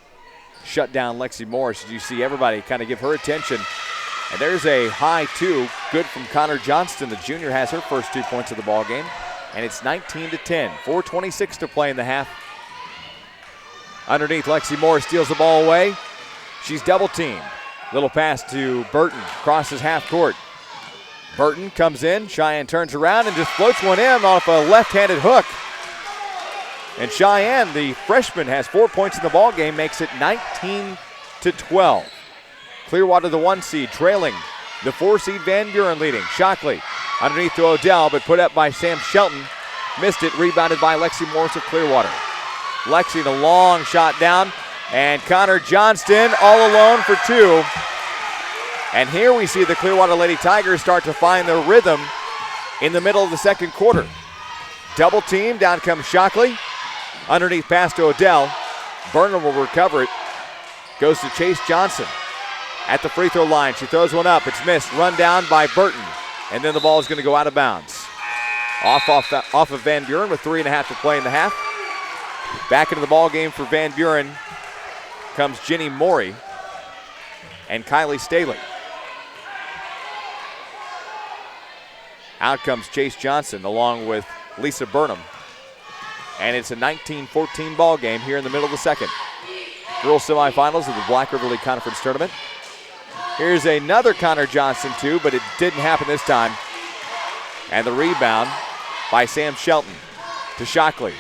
shut down Lexi Morris. As you see everybody kind of give her attention. And there's a high two, good from Connor Johnston. The junior has her first 2 points of the ball game. And it's 19-10, 4:26 to play in the half. Underneath, Lexi Morris steals the ball away. She's double teamed. Little pass to Burton, crosses half court. Burton comes in, Cheyenne turns around and just floats one in off a left-handed hook. And Cheyenne, the freshman, has 4 points in the ball game, makes it 19-12. Clearwater, the 1 seed, trailing. The 4 seed Van Buren leading. Shockley underneath to Odell, but put up by Sam Shelton. Missed it, rebounded by Lexi Morris of Clearwater. Lexi, the long shot down, and Connor Johnston all alone for 2. And here we see the Clearwater Lady Tigers start to find their rhythm in the middle of the second quarter. Double team, down comes Shockley. Underneath pass to Odell. Burnham will recover it. Goes to Chase Johnson. At the free throw line, she throws one up. It's missed. Run down by Burton. And then the ball is going to go out of bounds. Off of Van Buren with 3.5 to play in the half. Back into the ball game for Van Buren comes Jenny Morey and Kylie Staley. Out comes Chase Johnson along with Lisa Burnham. And it's a 19-14 ball game here in the middle of the second. Girls semifinals of the Black River League Conference Tournament. Here's another Connor Johnson too, but it didn't happen this time. And the rebound by Sam Shelton to Shockley,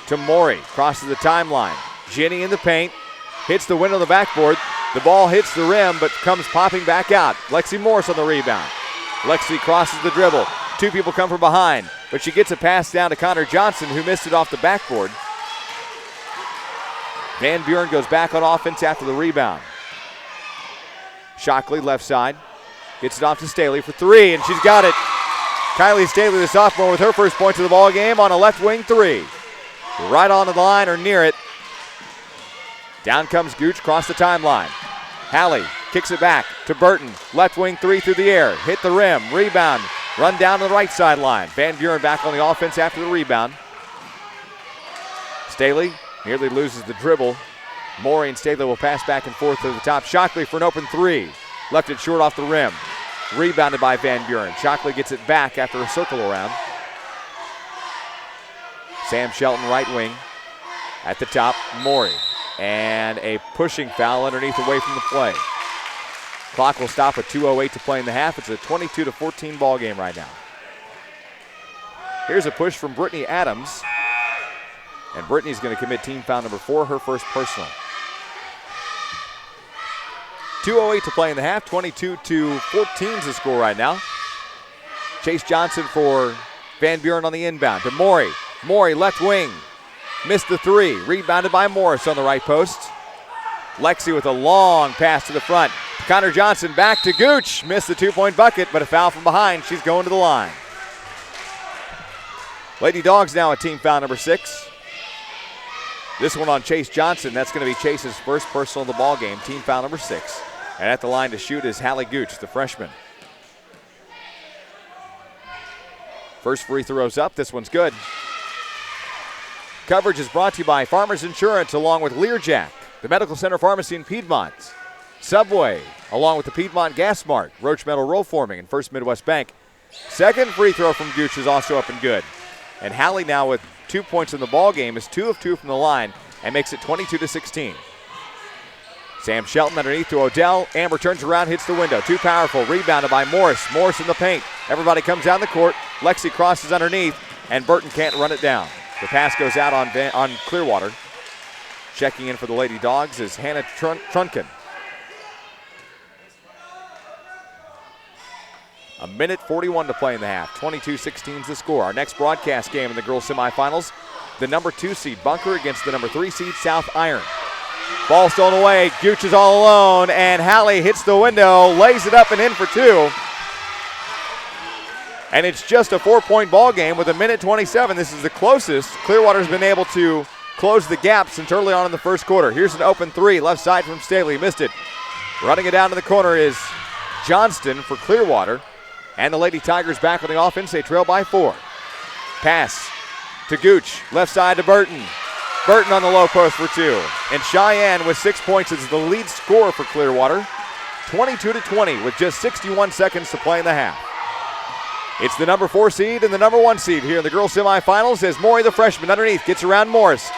to Morey, crosses the timeline. Jenny in the paint, hits the window of the backboard. The ball hits the rim, but comes popping back out. Lexi Morris on the rebound. Lexi crosses the dribble. 2 people come from behind, but she gets a pass down to Connor Johnson, who missed it off the backboard. Van Buren goes back on offense after the rebound. Shockley, left side, gets it off to Staley for 3, and she's got it. Kylie Staley, the sophomore, with her first points of the ball game on a left wing 3. Right on the line or near it. Down comes Gooch, across the timeline. Hallie kicks it back to Burton. Left wing 3 through the air. Hit the rim. Rebound Run down to the right sideline. Van Buren back on the offense after the rebound. Staley nearly loses the dribble. Morey and Staley will pass back and forth to the top. Shockley for an open three. Left it short off the rim. Rebounded by Van Buren. Shockley gets it back after a circle around. Sam Shelton, right wing. At the top, Morey. And a pushing foul underneath away from the play. Clock will stop with 2:08 to play in the half. It's a 22-14 ball game right now. Here's a push from Brittany Adams. And Brittany's going to commit team foul number 4, her first personal. 2:08 to play in the half. 22-14 is the score right now. Chase Johnson for Van Buren on the inbound to Morey. Morey, left wing. Missed the three. Rebounded by Morris on the right post. Lexi with a long pass to the front. Connor Johnson back to Gooch. Missed the 2-point bucket, but a foul from behind. She's going to the line. Lady Dogs now at team foul number 6. This one on Chase Johnson. That's going to be Chase's first personal of the ball game. Team foul number 6. And at the line to shoot is Hallie Gooch, the freshman. First free throw's up. This one's good. Coverage is brought to you by Farmers Insurance along with Learjack, the Medical Center Pharmacy in Piedmont, Subway, along with the Piedmont Gas Mart, Roach Metal Roll Forming, and First Midwest Bank. Second free throw from Gooch is also up and good. And Hallie now with 2 points in the ball game is 2 of 2 from the line and makes it 22-16. Sam Shelton underneath to Odell. Amber turns around, hits the window. Too powerful. Rebounded by Morris. Morris in the paint. Everybody comes down the court. Lexi crosses underneath, and Burton can't run it down. The pass goes out on Clearwater. Checking in for the Lady Dogs is Hannah Trunken. A minute 41 to play in the half. 22-16 is the score. Our next broadcast game in the girls semifinals, the number 2 seed Bunker against the number 3 seed South Iron. Ball stolen away. Gooch is all alone, and Hallie hits the window, lays it up and in for 2. And it's just a 4-point ball game with a minute 27. This is the closest Clearwater's been able to close the gap since early on in the first quarter. Here's an open 3, left side from Staley, missed it. Running it down to the corner is Johnston for Clearwater. And the Lady Tigers back on the offense. They trail by 4. Pass to Gooch, left side to Burton. Burton on the low post for 2. And Cheyenne with 6 points is the lead scorer for Clearwater. 22-20 with just 61 seconds to play in the half. It's the number 4 seed and the number 1 seed here in the girls semifinals as Morey, the freshman, underneath, gets around Morris.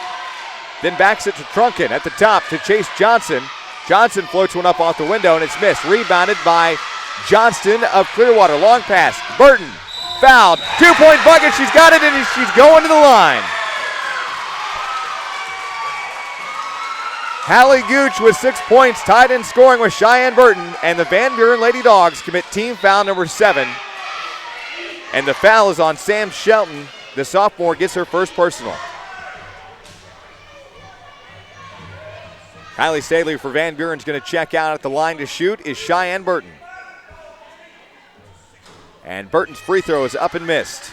Then backs it to Trunken at the top to Chase Johnson. Johnson floats one up off the window and it's missed. Rebounded by Johnston of Clearwater. Long pass. Burton fouled. 2-point bucket. She's got it and she's going to the line. Hallie Gooch with 6 points, tied in scoring with Cheyenne Burton, and the Van Buren Lady Dogs commit team foul number 7. And the foul is on Sam Shelton. The sophomore gets her first personal. Kylie Staley for Van Buren is going to check out at the line to shoot is Cheyenne Burton. And Burton's free throw is up and missed.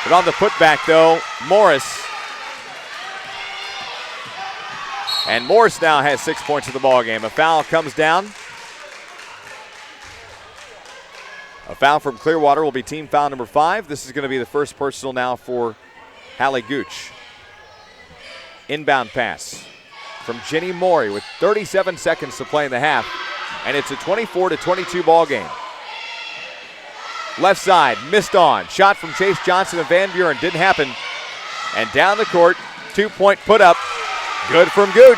But on the putback though, Morris. And Morris now has 6 points in the ballgame. A foul comes down. A foul from Clearwater will be team foul number 5. This is going to be the first personal now for Hallie Gooch. Inbound pass from Jenny Morey with 37 seconds to play in the half. And it's a 24-22 ball game. Left side, missed on. Shot from Chase Johnson of Van Buren. Didn't happen. And down the court, 2-point put up. Good from Gooch.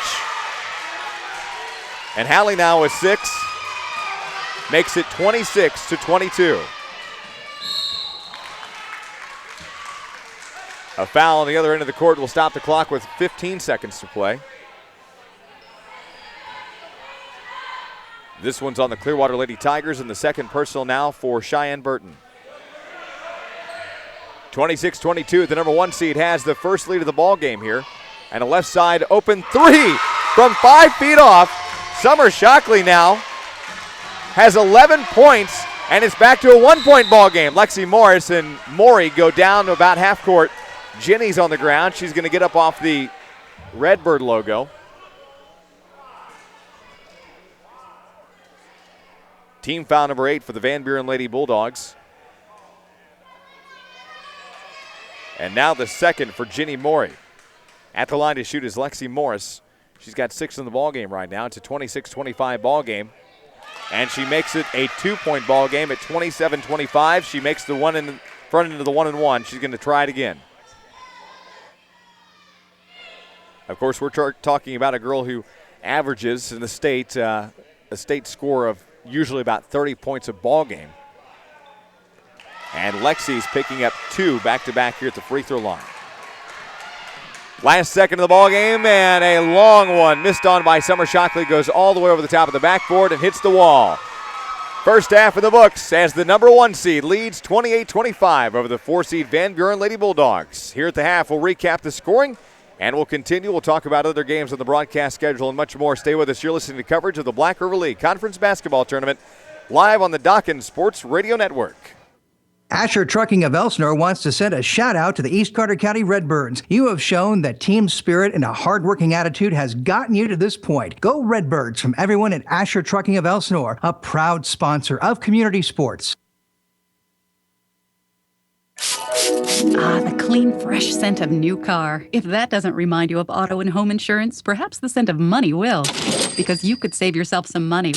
And Hallie now with 6. Makes it 26-22. A foul on the other end of the court will stop the clock with 15 seconds to play. This one's on the Clearwater Lady Tigers, and the second personal now for Cheyenne Burton. 26-22, the number 1 seed has the first lead of the ball game here. And a left side open 3 from 5 feet off. Summer Shockley now has 11 points, and it's back to a 1-point ball game. Lexi Morris and Morey go down to about half court. Jenny's on the ground. She's going to get up off the Redbird logo. Team foul number 8 for the Van Buren Lady Bulldogs. And now the second for Ginny Morey. At the line to shoot is Lexi Morris. She's got 6 in the ball game right now. It's a 26-25 ball game. And she makes it a 2-point ball game at 27-25. She makes the one in front into the 1-and-1. She's going to try it again. Of course, we're talking about a girl who averages in the state a state score of usually about 30 points a ball game. And Lexi's picking up 2 back-to-back here at the free throw line. Last second of the ball game, and a long one missed on by Summer Shockley, goes all the way over the top of the backboard and hits the wall. First half in the books as the number 1 seed leads 28-25 over the 4 seed Van Buren Lady Bulldogs. Here at the half, we'll recap the scoring, and we'll continue. We'll talk about other games on the broadcast schedule and much more. Stay with us. You're listening to coverage of the Black River League Conference Basketball Tournament live on the Dawkins Sports Radio Network. Asher Trucking of Elsinore wants to send a shout out to the East Carter County Redbirds. You have shown that team spirit and a hardworking attitude has gotten you to this point. Go Redbirds from everyone at Asher Trucking of Elsinore, a proud sponsor of community sports. Ah, the clean, fresh scent of new car. If that doesn't remind you of auto and home insurance, perhaps the scent of money will. Because you could save yourself some money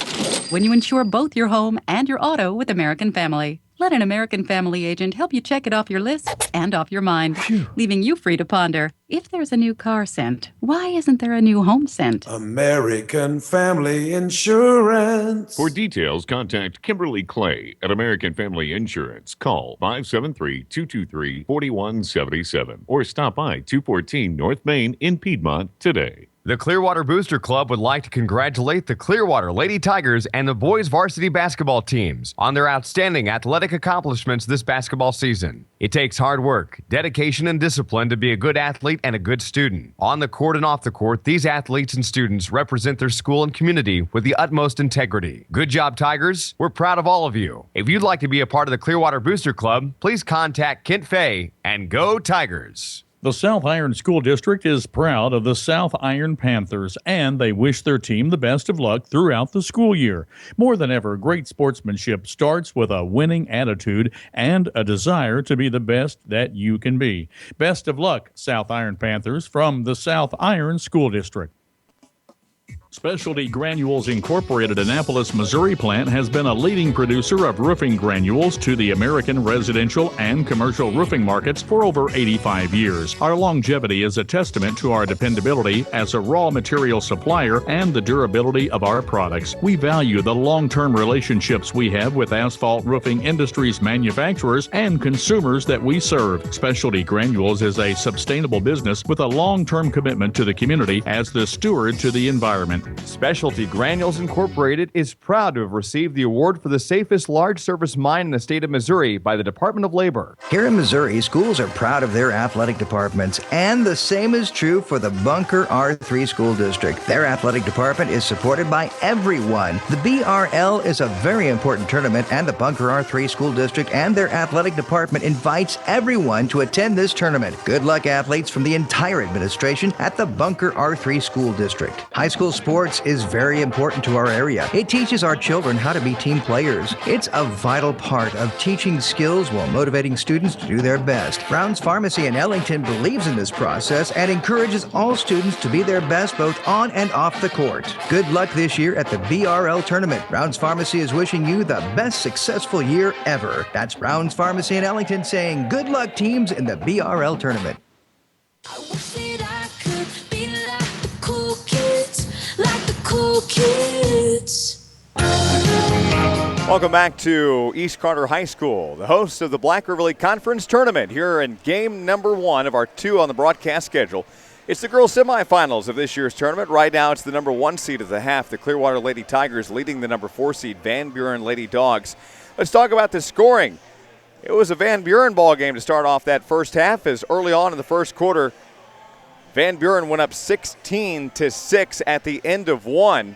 when you insure both your home and your auto with American Family. Let an American Family agent help you check it off your list and off your mind, leaving you free to ponder. If there's a new car scent, why isn't there a new home scent? American Family Insurance. For details, contact Kimberly Clay at American Family Insurance. Call 573-223-4177 or stop by 214 North Main in Piedmont today. The Clearwater Booster Club would like to congratulate the Clearwater Lady Tigers and the boys varsity basketball teams on their outstanding athletic accomplishments this basketball season. It takes hard work, dedication, and discipline to be a good athlete and a good student. On the court and off the court, these athletes and students represent their school and community with the utmost integrity. Good job, Tigers. We're proud of all of you. If you'd like to be a part of the Clearwater Booster Club, please contact Kent Fay and go Tigers. The South Iron School District is proud of the South Iron Panthers, and they wish their team the best of luck throughout the school year. More than ever, great sportsmanship starts with a winning attitude and a desire to be the best that you can be. Best of luck, South Iron Panthers, from the South Iron School District. Specialty Granules Incorporated Annapolis, Missouri plant has been a leading producer of roofing granules to the American residential and commercial roofing markets for over 85 years. Our longevity is a testament to our dependability as a raw material supplier and the durability of our products. We value the long-term relationships we have with asphalt roofing industries manufacturers and consumers that we serve. Specialty Granules is a sustainable business with a long-term commitment to the community as the steward to the environment. Specialty Granules Incorporated is proud to have received the award for the safest large service mine in the state of Missouri by the Department of Labor. Here in Missouri, schools are proud of their athletic departments, and the same is true for the Bunker R3 School District. Their athletic department is supported by everyone. The BRL is a very important tournament, and the Bunker R3 School District and their athletic department invites everyone to attend this tournament. Good luck, athletes, from the entire administration at the Bunker R3 School District. High school sports is very important to our area. It teaches our children how to be team players. It's a vital part of teaching skills while motivating students to do their best. Brown's Pharmacy in Ellington believes in this process and encourages all students to be their best both on and off the court. Good luck this year at the BRL tournament. Brown's Pharmacy is wishing you the best successful year ever. That's Brown's Pharmacy in Ellington saying good luck, teams, in the BRL tournament. Cool kids. Welcome back to East Carter High School, the host of the Black River League Conference Tournament, here in game number 1 of our 2 on the broadcast schedule. It's the girls' semifinals of this year's tournament. Right now, it's the number 1 seed of the half, the Clearwater Lady Tigers, leading the number 4 seed Van Buren Lady Dogs. Let's talk about the scoring. It was a Van Buren ball game to start off that first half, as early on in the first quarter, Van Buren went up 16-6 at the end of 1.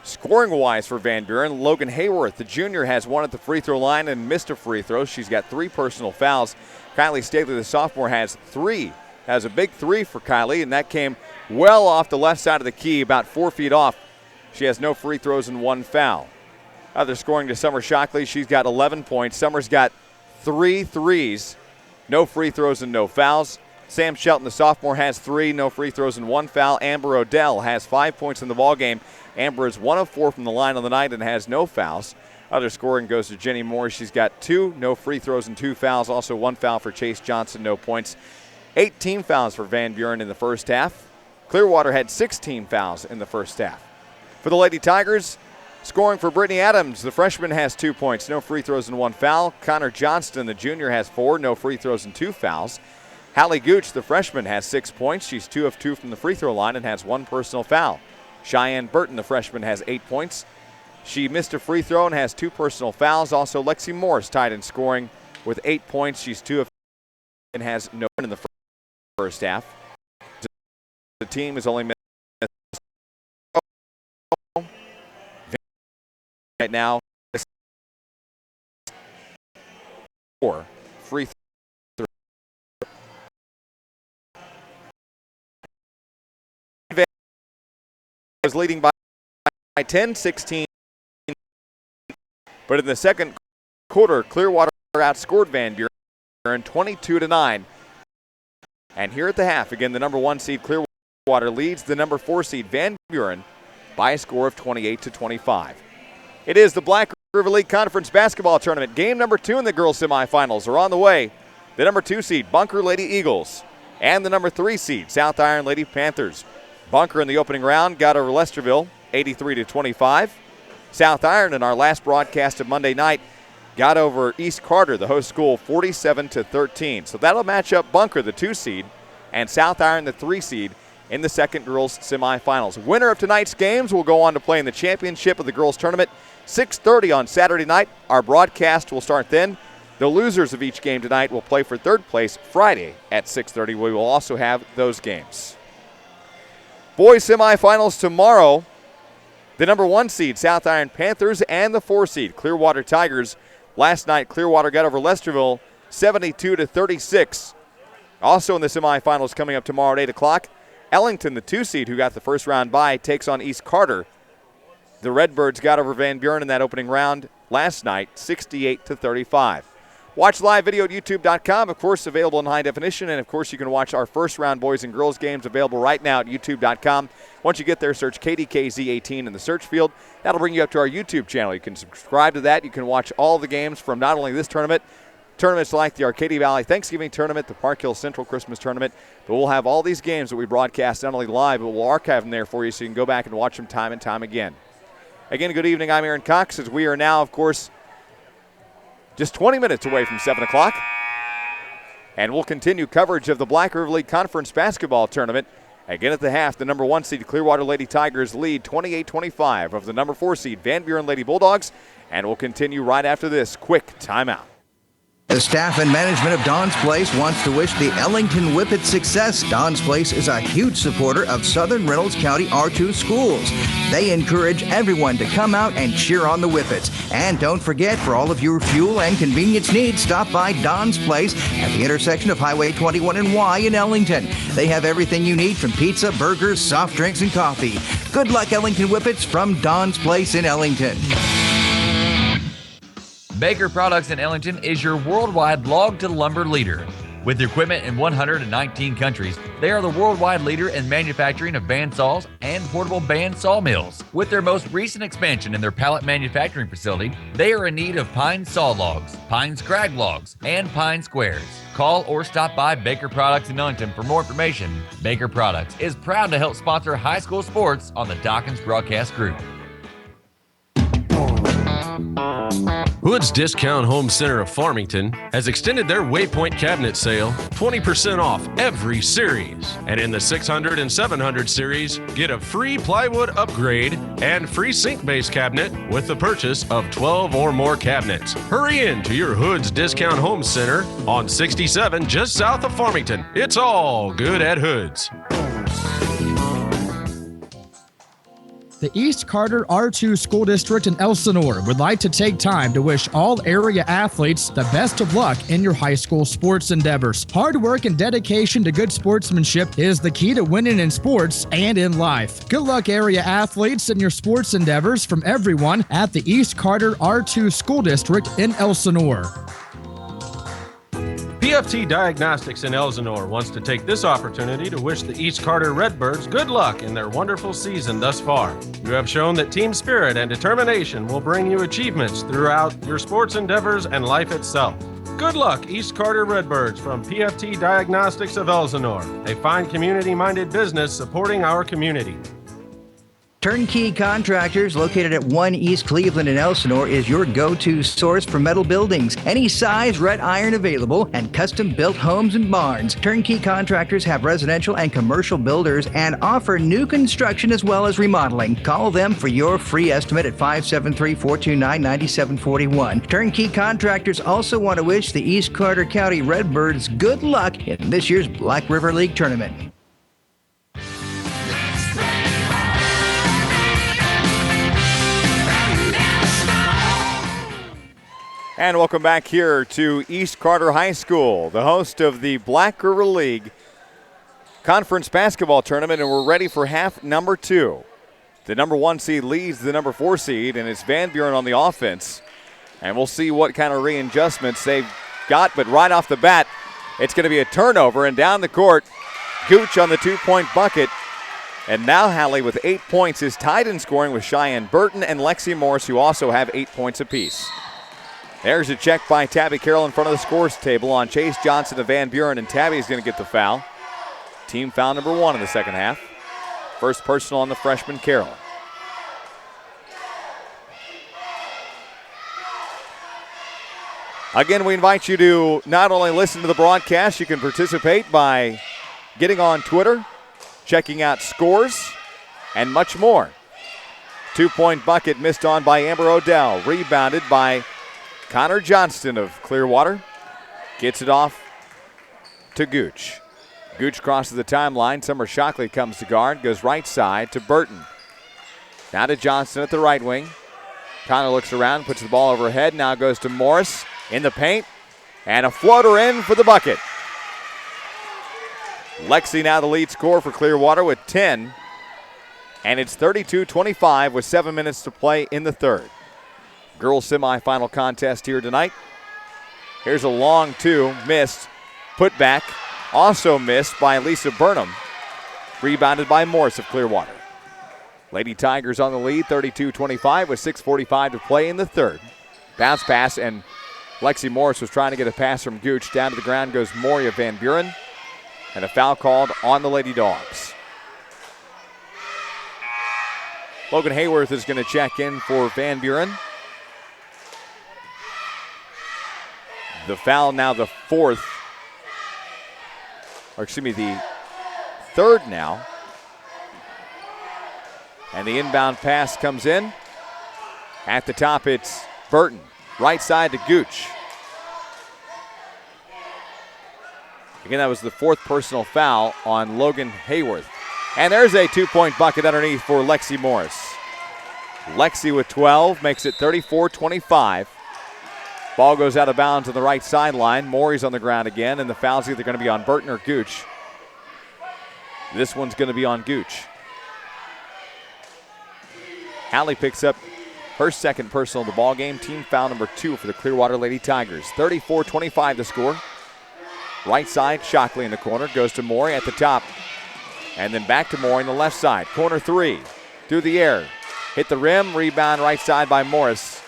Scoring-wise for Van Buren, Logan Hayworth, the junior, has 1 at the free throw line and missed a free throw. She's got 3 personal fouls. Kylie Staley, the sophomore, has 3. Has a big 3 for Kylie, and that came well off the left side of the key, about 4 feet off. She has no free throws and 1 foul. Other scoring to Summer Shockley. She's got 11 points. Summer's got 3 threes. No free throws and no fouls. Sam Shelton, the sophomore, has 3, no free throws and 1 foul. Amber Odell has 5 points in the ballgame. Amber is 1 of 4 from the line on the night and has no fouls. Other scoring goes to Jenny Moore. She's got 2, no free throws and 2 fouls. Also 1 foul for Chase Johnson, no points. 18 fouls for Van Buren in the first half. Clearwater had 16 fouls in the first half. For the Lady Tigers, scoring for Brittany Adams, the freshman has 2 points, no free throws and 1 foul. Connor Johnston, the junior, has 4, no free throws and 2 fouls. Hallie Gooch, the freshman, has 6 points. She's 2 of 2 from the free throw line and has 1 personal foul. Cheyenne Burton, the freshman, has 8 points. She missed a free throw and has 2 personal fouls. Also, Lexi Morris tied in scoring with 8 points. She's 2 of 2 and has no in the first half. The team is only missed right now 4 free throws. Was leading by 10-16, but in the second quarter, Clearwater outscored Van Buren 22-9. And here at the half, again, the number 1 seed Clearwater leads the number 4 seed Van Buren by a score of 28-25. It is the Black River League Conference Basketball Tournament. Game number 2 in the girls semifinals are on the way. The number 2 seed Bunker Lady Eagles and the number 3 seed South Iron Lady Panthers. Bunker in the opening round got over Lesterville 83-25. South Iron in our last broadcast of Monday night got over East Carter, the host school, 47-13. So that'll match up Bunker, the 2 seed, and South Iron, the 3 seed, in the second girls semifinals. Winner of tonight's games will go on to play in the championship of the girls tournament. 6:30 on Saturday night. Our broadcast will start then. The losers of each game tonight will play for third place Friday at 6:30. We will also have those games. Boys semifinals tomorrow. The number 1 seed South Iron Panthers and the 4 seed Clearwater Tigers. Last night, Clearwater got over Lesterville 72-36. Also in the semifinals coming up tomorrow at 8 o'clock, Ellington, the 2 seed who got the first round bye, takes on East Carter. The Redbirds got over Van Buren in that opening round last night, 68-35. Watch live video at youtube.com, of course, available in high definition. And, of course, you can watch our first round boys and girls games available right now at youtube.com. Once you get there, search KDKZ18 in the search field. That'll bring you up to our YouTube channel. You can subscribe to that. You can watch all the games from not only this tournament, tournaments like the Arcadia Valley Thanksgiving Tournament, the Park Hill Central Christmas Tournament. But we'll have all these games that we broadcast not only live, but we'll archive them there for you so you can go back and watch them time and time again. Again, good evening. I'm Aaron Cox as we are now, of course, just 20 minutes away from 7 o'clock. And we'll continue coverage of the Black River League Conference Basketball Tournament. Again at the half, the number 1 seed Clearwater Lady Tigers lead 28-25 of the number 4 seed Van Buren Lady Bulldogs. And we'll continue right after this quick timeout. The staff and management of Don's Place wants to wish the Ellington Whippets success. Don's Place is a huge supporter of Southern Reynolds County R2 schools. They encourage everyone to come out and cheer on the Whippets. And don't forget, for all of your fuel and convenience needs, stop by Don's Place at the intersection of Highway 21 and Y in Ellington. They have everything you need from pizza, burgers, soft drinks, and coffee. Good luck, Ellington Whippets, from Don's Place in Ellington. Baker Products in Ellington is your worldwide log-to-lumber leader. With equipment in 119 countries, they are the worldwide leader in manufacturing of bandsaws and portable band sawmills. With their most recent expansion in their pallet manufacturing facility, they are in need of pine saw logs, pine scrag logs, and pine squares. Call or stop by Baker Products in Ellington for more information. Baker Products is proud to help sponsor high school sports on the Dawkins Broadcast Group. Hood's Discount Home Center of Farmington has extended their Waypoint cabinet sale 20% off every series. And in the 600 and 700 series, get a free plywood upgrade and free sink base cabinet with the purchase of 12 or more cabinets. Hurry in to your Hood's Discount Home Center on 67 just south of Farmington. It's all good at Hood's. The East Carter R2 School District in Elsinore would like to take time to wish all area athletes the best of luck in your high school sports endeavors. Hard work and dedication to good sportsmanship is the key to winning in sports and in life. Good luck, area athletes, in your sports endeavors from everyone at the East Carter R2 School District in Elsinore. PFT Diagnostics in Elsinore wants to take this opportunity to wish the East Carter Redbirds good luck in their wonderful season thus far. You have shown that team spirit and determination will bring you achievements throughout your sports endeavors and life itself. Good luck, East Carter Redbirds, from PFT Diagnostics of Elsinore, a fine community-minded business supporting our community. Turnkey Contractors, located at 1 East Cleveland in Elsinore, is your go-to source for metal buildings. Any size, red iron available, and custom-built homes and barns. Turnkey Contractors have residential and commercial builders and offer new construction as well as remodeling. Call them for your free estimate at 573-429-9741. Turnkey Contractors also want to wish the East Carter County Redbirds good luck in this year's Black River League tournament. And welcome back here to East Carter High School, the host of the Black River League Conference Basketball Tournament, and we're ready for half number 2. The number 1 seed leads the number 4 seed, and it's Van Buren on the offense. And we'll see what kind of readjustments they've got, but right off the bat, it's going to be a turnover, and down the court, Gooch on the 2-point bucket. And now Halley with 8 points is tied in scoring with Cheyenne Burton and Lexi Morris, who also have 8 points apiece. There's a check by Tabby Carroll in front of the scores table on Chase Johnson of Van Buren, and Tabby's going to get the foul. Team foul number 1 in the second half. First personal on the freshman Carroll. Again, we invite you to not only listen to the broadcast, you can participate by getting on Twitter, checking out scores, and much more. 2-point bucket missed on by Amber Odell, rebounded by Connor Johnston of Clearwater. Gets it off to Gooch. Gooch crosses the timeline. Summer Shockley comes to guard, goes right side to Burton. Now to Johnston at the right wing. Connor looks around, puts the ball overhead, now goes to Morris in the paint, and a floater in for the bucket. Lexi now the lead scorer for Clearwater with 10, and it's 32-25 with 7 minutes to play in the third. Girls semifinal contest here tonight. Here's a long 2, missed. Put back, also missed by Lisa Burnham. Rebounded by Morris of Clearwater. Lady Tigers on the lead, 32-25 with 6:45 to play in the third. Bounce pass, and Lexi Morris was trying to get a pass from Gooch. Down to the ground goes Moria Van Buren. And a foul called on the Lady Dogs. Logan Hayworth is going to check in for Van Buren. The foul now the the third now. And the inbound pass comes in. At the top, it's Burton. Right side to Gooch. Again, that was the 4th personal foul on Logan Hayworth. And there's a 2-point bucket underneath for Lexi Morris. Lexi with 12 makes it 34-25. Ball goes out of bounds on the right sideline. Maury's on the ground again, and the foul's either going to be on Burton or Gooch. This one's going to be on Gooch. Halley picks up her second personal of the ball game. Team foul number 2 for the Clearwater Lady Tigers. 34-25 the score. Right side, Shockley in the corner. Goes to Maury at the top. And then back to Maury on the left side. Corner 3. Through the air. Hit the rim. Rebound right side by Morris.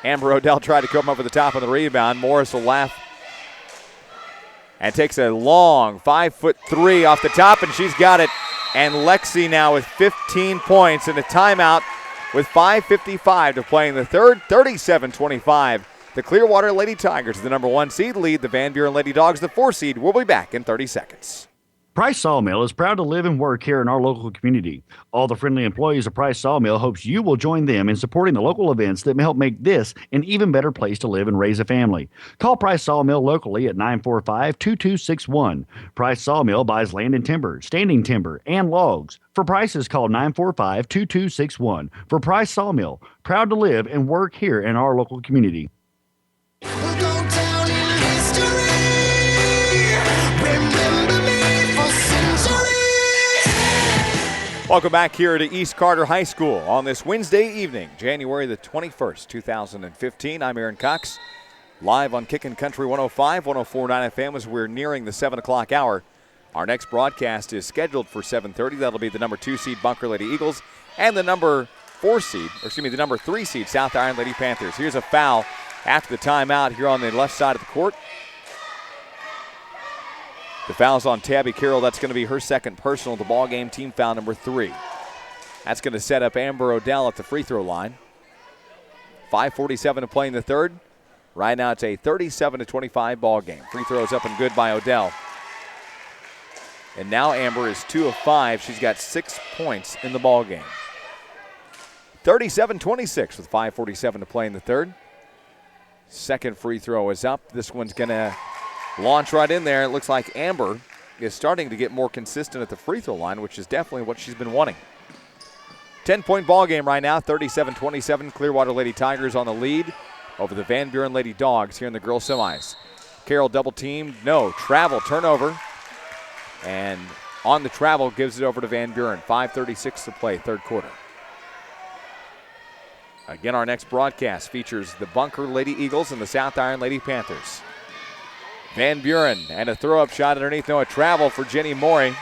Amber Odell tried to come over the top of the rebound. Morris will laugh and takes a long 5'3" off the top, and she's got it. And Lexi now with 15 points and a timeout with 5:55 to play in the third. 37-25. The Clearwater Lady Tigers, the number 1 seed, lead the Van Buren Lady Dogs, the 4 seed. We'll be back in 30 seconds. Price Sawmill is proud to live and work here in our local community. All the friendly employees of Price Sawmill hopes you will join them in supporting the local events that may help make this an even better place to live and raise a family. Call Price Sawmill locally at 945-2261. Price Sawmill buys land and timber, standing timber, and logs. For prices, call 945-2261. For Price Sawmill, proud to live and work here in our local community. Welcome back here to East Carter High School on this Wednesday evening, January the 21st, 2015. I'm Aaron Cox, live on Kickin' Country 105, 104.9 FM as we're nearing the 7 o'clock hour. Our next broadcast is scheduled for 7:30. That'll be the number 2 seed Bunker Lady Eagles and the number 3 seed South Iron Lady Panthers. Here's a foul after the timeout here on the left side of the court. The foul's on Tabby Carroll. That's going to be her second personal of the ball game, team foul number 3. That's going to set up Amber Odell at the free throw line. 5:47 to play in the third. Right now it's a 37-25 ball game. Free throws up and good by Odell. And now Amber is 2 of 5. She's got 6 points in the ball game. 37-26 with 5:47 to play in the third. Second free throw is up. This one's going to launch right in there. It looks like Amber is starting to get more consistent at the free throw line, which is definitely what she's been wanting. 10-point ball game right now, 37-27. Clearwater Lady Tigers on the lead over the Van Buren Lady Dogs here in the girls semis. Carroll double teamed, no, travel, turnover. And on the travel gives it over to Van Buren. 5:36 to play, third quarter. Again, our next broadcast features the Bunker Lady Eagles and the South Iron Lady Panthers. Van Buren and a throw-up shot underneath. No, a travel for Jenny Morey.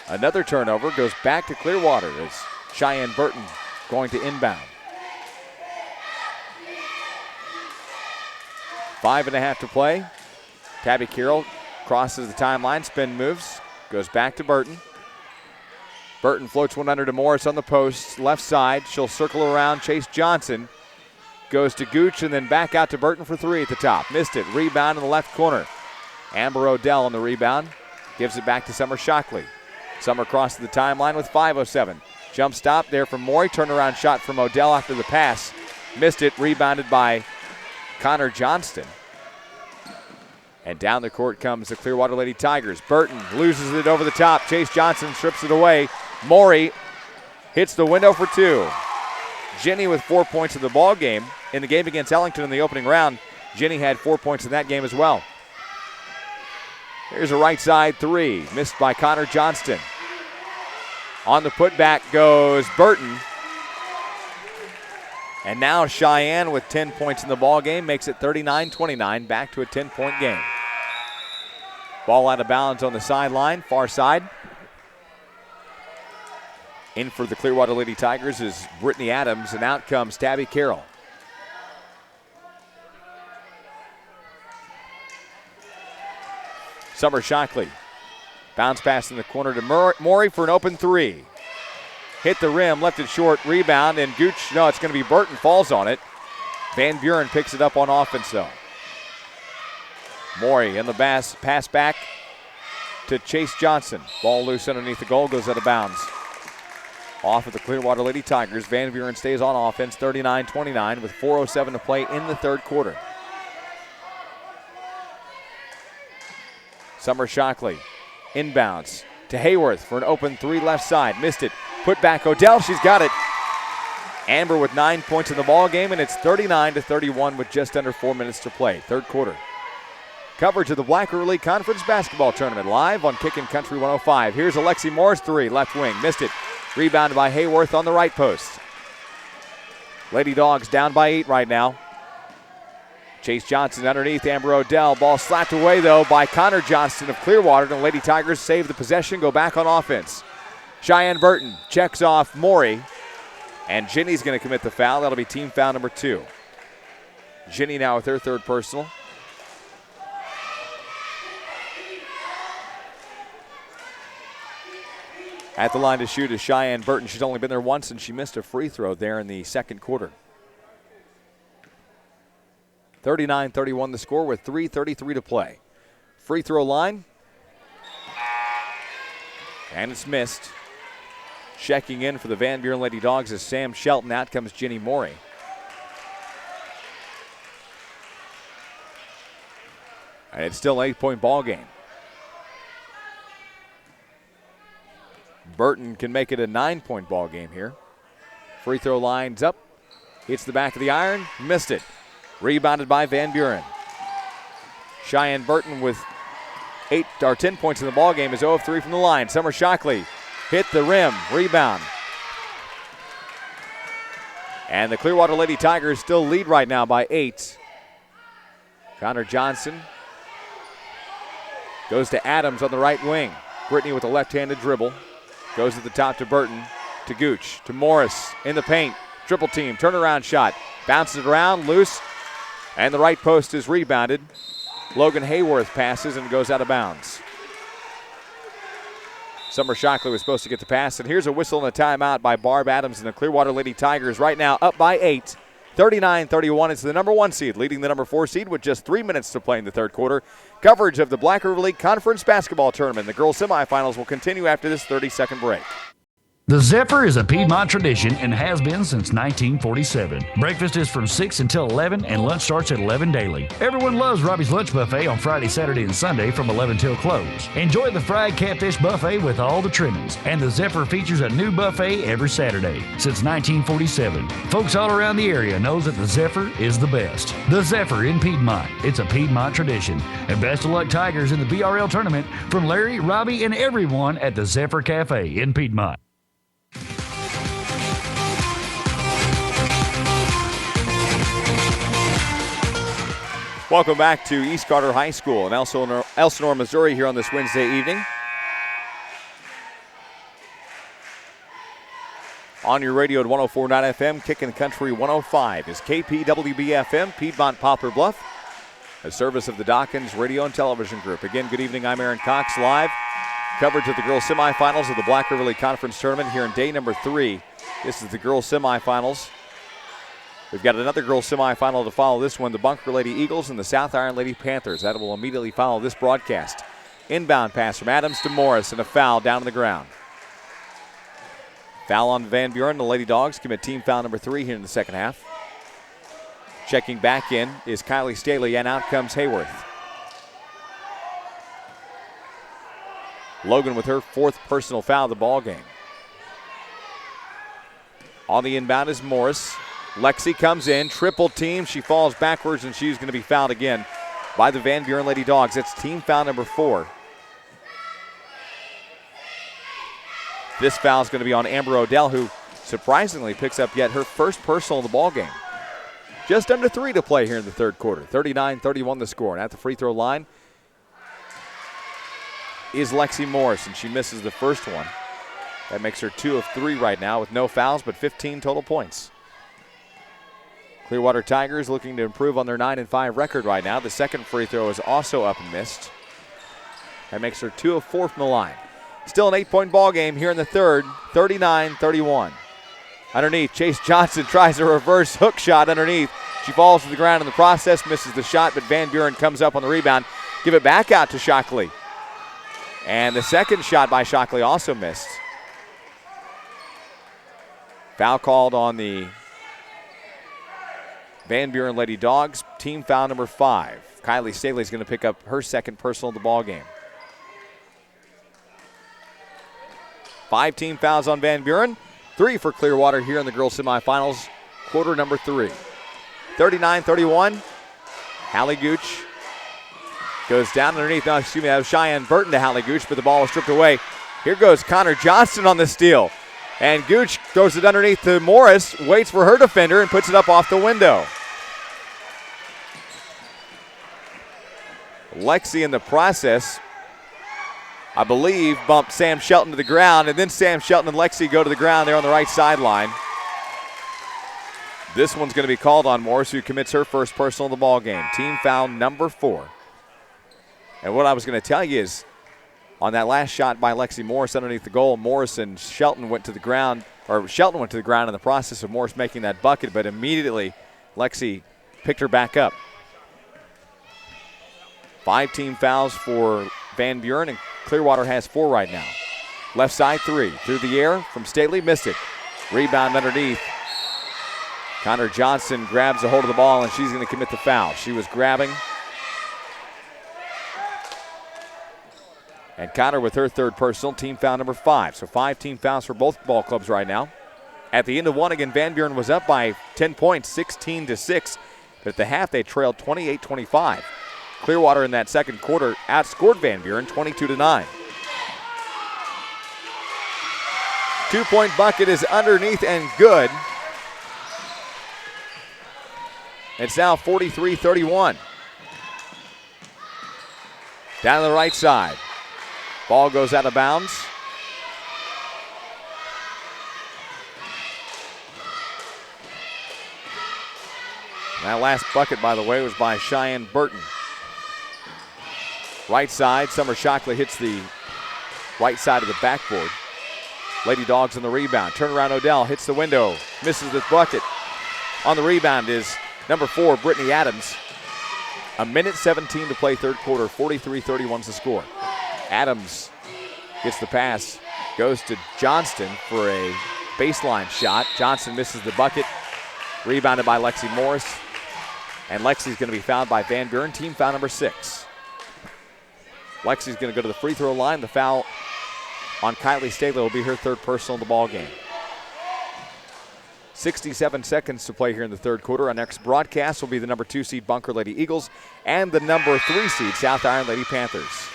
Another turnover goes back to Clearwater as Cheyenne Burton going to inbound. 5.5 to play. Tabby Carroll crosses the timeline, spin moves, goes back to Burton. Burton floats one under to Morris on the post, left side. She'll circle around Chase Johnson. Goes to Gooch and then back out to Burton for 3 at the top. Missed it. Rebound in the left corner. Amber Odell on the rebound. Gives it back to Summer Shockley. Summer crosses the timeline with 5:07. Jump stop there from Morey. Turnaround shot from Odell after the pass. Missed it. Rebounded by Connor Johnston. And down the court comes the Clearwater Lady Tigers. Burton loses it over the top. Chase Johnson strips it away. Morey hits the window for 2. Jenny with 4 points in the ball game. In the game against Ellington in the opening round, Jenny had 4 points in that game as well. Here's a right side 3, missed by Connor Johnston. On the putback goes Burton. And now Cheyenne with 10 points in the ball game makes it 39-29, back to a 10-point game. Ball out of bounds on the sideline, far side. In for the Clearwater Lady Tigers is Brittany Adams, and out comes Tabby Carroll. Summer Shockley. Bounce pass in the corner to Morey for an open 3. Hit the rim, left it short, rebound, and Gooch, no, it's going to be Burton, falls on it. Van Buren picks it up on offense, though. Morey in the pass back to Chase Johnson. Ball loose underneath the goal, goes out of bounds. Off of the Clearwater Lady Tigers. Van Buren stays on offense, 39-29 with 4:07 to play in the third quarter. Summer Shockley inbounds to Hayworth for an open 3 left side. Missed it. Put back Odell. She's got it. Amber with 9 points in the ball game, and it's 39-31 with just under 4 minutes to play. Third quarter. Coverage of the Black River League Conference Basketball Tournament live on Kickin' Country 105. Here's Alexi Morris 3, left wing. Missed it. Rebounded by Hayworth on the right post. Lady Dogs down by 8 right now. Chase Johnson underneath Amber Odell. Ball slapped away, though, by Connor Johnston of Clearwater. The Lady Tigers save the possession, go back on offense. Cheyenne Burton checks off Morey. And Jenny's going to commit the foul. That'll be team foul number 2. Jenny now with her third personal. At the line to shoot is Cheyenne Burton. She's only been there once, and she missed a free throw there in the second quarter. 39-31 the score with 3:33 to play. free throw line. And it's missed. Checking in for the Van Buren Lady Dogs is Sam Shelton. Out comes Jenny Morey. And it's still an 8-point ball game. Burton can make it a 9-point ball game here. Free throw line's up. Hits the back of the iron. Missed it. Rebounded by Van Buren. Cheyenne Burton with 10 points in the ball game is 0 of 3 from the line. Summer Shockley hit the rim. Rebound. And the Clearwater Lady Tigers still lead right now by 8. Connor Johnson goes to Adams on the right wing. Brittany with a left-handed dribble. Goes to the top to Burton, to Gooch, to Morris in the paint. Triple team, turnaround shot. Bounces it around, loose. And the right post is rebounded. Logan Hayworth passes and goes out of bounds. Summer Shockley was supposed to get the pass. And here's a whistle and a timeout by Barb Adams and the Clearwater Lady Tigers right now up by 8. 39-31. It's the number 1 seed leading the number 4 seed with just 3 minutes to play in the third quarter. Coverage of the Black River League Conference Basketball Tournament. The girls' semifinals will continue after this 30-second break. The Zephyr is a Piedmont tradition and has been since 1947. Breakfast is from 6 until 11 and lunch starts at 11 daily. Everyone loves Robbie's Lunch Buffet on Friday, Saturday, and Sunday from 11 till close. Enjoy the fried catfish buffet with all the trimmings. And the Zephyr features a new buffet every Saturday since 1947. Folks all around the area knows that the Zephyr is the best. The Zephyr in Piedmont. It's a Piedmont tradition. And best of luck Tigers in the BRL tournament from Larry, Robbie, and everyone at the Zephyr Cafe in Piedmont. Welcome back to East Carter High School in Elsinore, Missouri here on this Wednesday evening. On your radio at 104.9 FM, Kickin' Country 105 is KPWB FM, Piedmont Poplar Bluff, a service of the Dawkins Radio and Television Group. Again, good evening. I'm Aaron Cox, live coverage of the girls' semifinals of the Black River League Conference Tournament here in day number 3. This is the girls' semifinals. We've got another girls' semifinal to follow this one, the Bunker Lady Eagles and the South Iron Lady Panthers. That will immediately follow this broadcast. Inbound pass from Adams to Morris and a foul down on the ground. Foul on Van Buren. The Lady Dogs commit team foul number 3 here in the second half. Checking back in is Kylie Staley, and out comes Hayworth. Logan with her 4th personal foul of the ball game. On the inbound is Morris. Lexi comes in, triple team. She falls backwards, and she's going to be fouled again by the Van Buren Lady Dogs. It's team foul number 4. This foul is going to be on Amber Odell, who surprisingly picks up yet her first personal of the ball game. Just under 3 to play here in the third quarter. 39-31 the score. And at the free throw line is Lexi Morris, and she misses the first one. That makes her 2 of 3 right now with no fouls, but 15 total points. Clearwater Tigers looking to improve on their 9-5 record right now. The second free throw is also up and missed. That makes her 2 of 4 from the line. Still an 8-point ball game here in the third, 39-31. Underneath, Chase Johnson tries a reverse hook shot underneath. She falls to the ground in the process, misses the shot, but Van Buren comes up on the rebound. Give it back out to Shockley. And the second shot by Shockley also missed. Foul called on the Van Buren Lady Dogs, team foul number 5. Kylie Staley is going to pick up her second personal of the ball game. 5 team fouls on Van Buren, 3 for Clearwater here in the girls' semifinals, quarter number 3. 39-31. Hallie Gooch goes down underneath. No, excuse me, that was Cheyenne Burton to Hallie Gooch, but the ball was stripped away. Here goes Connor Johnston on the steal. And Gooch throws it underneath to Morris, waits for her defender, and puts it up off the window. Lexi in the process, I believe, bumped Sam Shelton to the ground, and then Sam Shelton and Lexi go to the ground there on the right sideline. This one's going to be called on Morris, who commits her first personal of the ball game. Team foul number 4. And what I was going to tell you is, on that last shot by Lexi Morris underneath the goal, Morris and Shelton went to the ground, or Shelton went to the ground in the process of Morris making that bucket, but immediately Lexi picked her back up. 5 team fouls for Van Buren, and Clearwater has 4 right now. Left side 3. Through the air from Staley. Missed it. Rebound underneath. Connor Johnson grabs a hold of the ball, and she's going to commit the foul. She was grabbing. And Connor with her third personal, team foul number 5. So 5 team fouls for both ball clubs right now. At the end of one, again, Van Buren was up by 10 points, 16-6. But at the half, they trailed 28-25. Clearwater in that second quarter outscored Van Buren 22-9. 2-point bucket is underneath and good. It's now 43-31. Down to the right side. Ball goes out of bounds. That last bucket, by the way, was by Cheyenne Burton. Right side, Summer Shockley hits the right side of the backboard. Lady Dogs on the rebound. Turnaround Odell hits the window, misses the bucket. On the rebound is number 4, Brittany Adams. 1:17 to play third quarter, 43-31's the score. Adams gets the pass, goes to Johnston for a baseline shot. Johnston misses the bucket, rebounded by Lexi Morris. And Lexi's going to be fouled by Van Buren, team foul number 6. Lexi's going to go to the free throw line. The foul on Kylie Staley will be her third personal in the ball game. 67 seconds to play here in the third quarter. Our next broadcast will be the number 2 seed Bunker Lady Eagles and the number 3 seed South Iron Lady Panthers.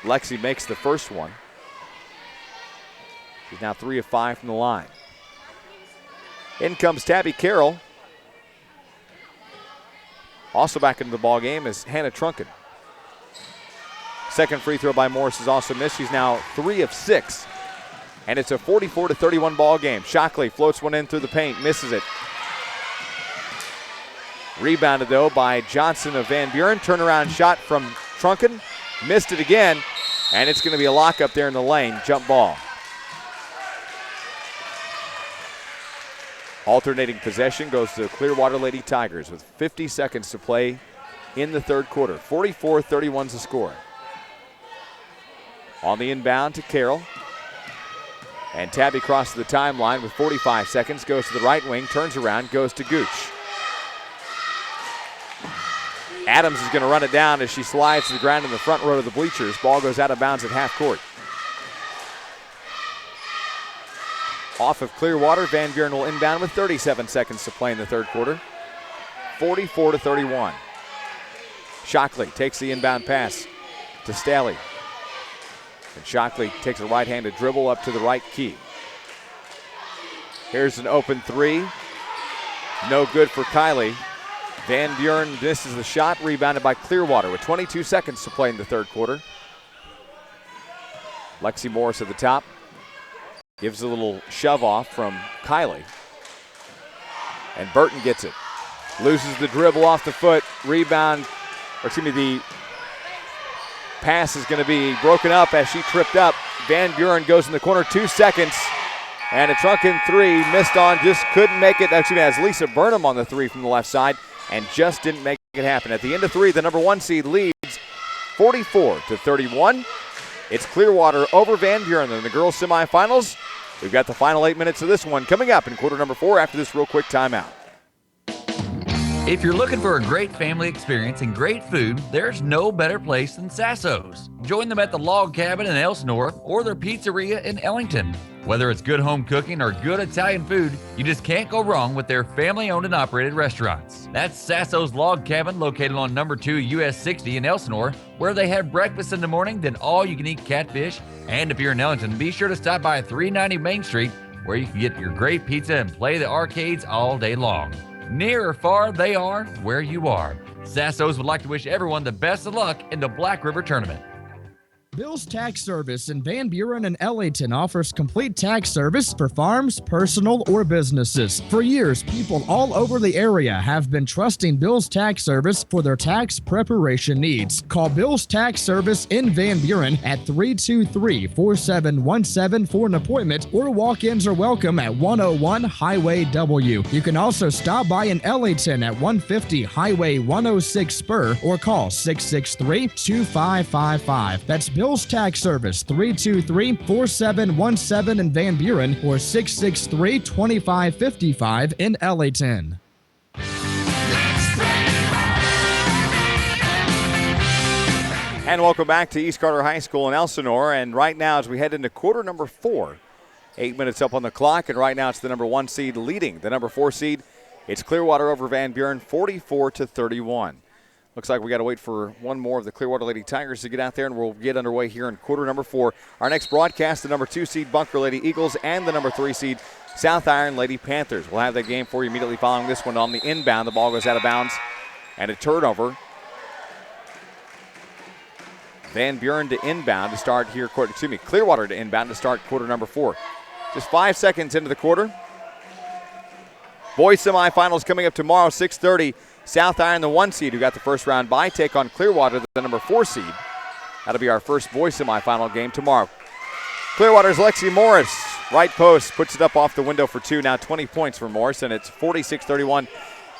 Lexi makes the first one. She's now 3 of 5 from the line. In comes Tabby Carroll. Also back into the ball game is Hannah Trunken. Second free throw by Morris is also missed. She's now 3 of 6. And it's a 44-31 ball game. Shockley floats one in through the paint, misses it. Rebounded, though, by Johnson of Van Buren. Turnaround shot from Trunken. Missed it again, and it's going to be a lockup there in the lane. Jump ball. Alternating possession goes to the Clearwater Lady Tigers with 50 seconds to play in the third quarter. 44-31's the score. On the inbound to Carroll. And Tabby crosses the timeline with 45 seconds, goes to the right wing, turns around, goes to Gooch. Adams is going to run it down as she slides to the ground in the front row of the bleachers. Ball goes out of bounds at half court. Off of Clearwater, Van Buren will inbound with 37 seconds to play in the third quarter. 44-31. Shockley takes the inbound pass to Staley. And Shockley takes a right-handed dribble up to the right key. Here's an open 3. No good for Kylie. Van Buren misses the shot, rebounded by Clearwater with 22 seconds to play in the third quarter. Lexi Morris at the top. Gives a little shove off from Kylie. And Burton gets it. Loses the dribble off the foot. Rebound, or excuse me, the pass is going to be broken up as she tripped up. Van Buren goes in the corner, 2 seconds. And a Trunken 3, missed on, just couldn't make it. Excuse me, has Lisa Burnham on the 3 from the left side and just didn't make it happen. At the end of 3, the number 1 seed leads 44-31. It's Clearwater over Van Buren in the girls' semifinals. We've got the final 8 minutes of this one coming up in quarter number 4 after this real quick timeout. If you're looking for a great family experience and great food, there's no better place than Sasso's. Join them at the Log Cabin in Elsinore or their pizzeria in Ellington. Whether it's good home cooking or good Italian food, you just can't go wrong with their family-owned and operated restaurants. That's Sasso's Log Cabin, located on number 2 US 60 in Elsinore, where they have breakfast in the morning, then all-you-can-eat catfish. And if you're in Ellington, be sure to stop by 390 Main Street, where you can get your great pizza and play the arcades all day long. Near or far, they are where you are. Sasso's would like to wish everyone the best of luck in the Black River Tournament. Bill's Tax Service in Van Buren and Ellington offers complete tax service for farms, personal, or businesses. For years, people all over the area have been trusting Bill's Tax Service for their tax preparation needs. Call Bill's Tax Service in Van Buren at 323-4717 for an appointment, or walk-ins are welcome at 101 Highway W. You can also stop by in Ellington at 150 Highway 106 Spur or call 663-2555. That's Bill's Tax Service, 323-4717 in Van Buren or 663-2555 in Ellington. And welcome back to East Carter High School in Elsinore. And right now, as we head into quarter number 4, 8 minutes up on the clock, and right now it's the number 1 seed leading the number 4 seed. It's Clearwater over Van Buren, 44-31. Looks like we got to wait for one more of the Clearwater Lady Tigers to get out there, and we'll get underway here in quarter number 4. Our next broadcast, the number 2 seed Bunker Lady Eagles and the number 3 seed South Iron Lady Panthers. We'll have that game for you immediately following this one on the inbound. The ball goes out of bounds, and a turnover. Van Buren to inbound to start here, Clearwater to inbound to start quarter number 4. Just 5 seconds into the quarter. Boys semifinals coming up tomorrow, 6:30. South Iron, the 1 seed who got the first round bye, take on Clearwater, the number 4 seed. That'll be our first boys semifinal game tomorrow. Clearwater's Lexi Morris, right post, puts it up off the window for 2. Now 20 points for Morris, and it's 46-31.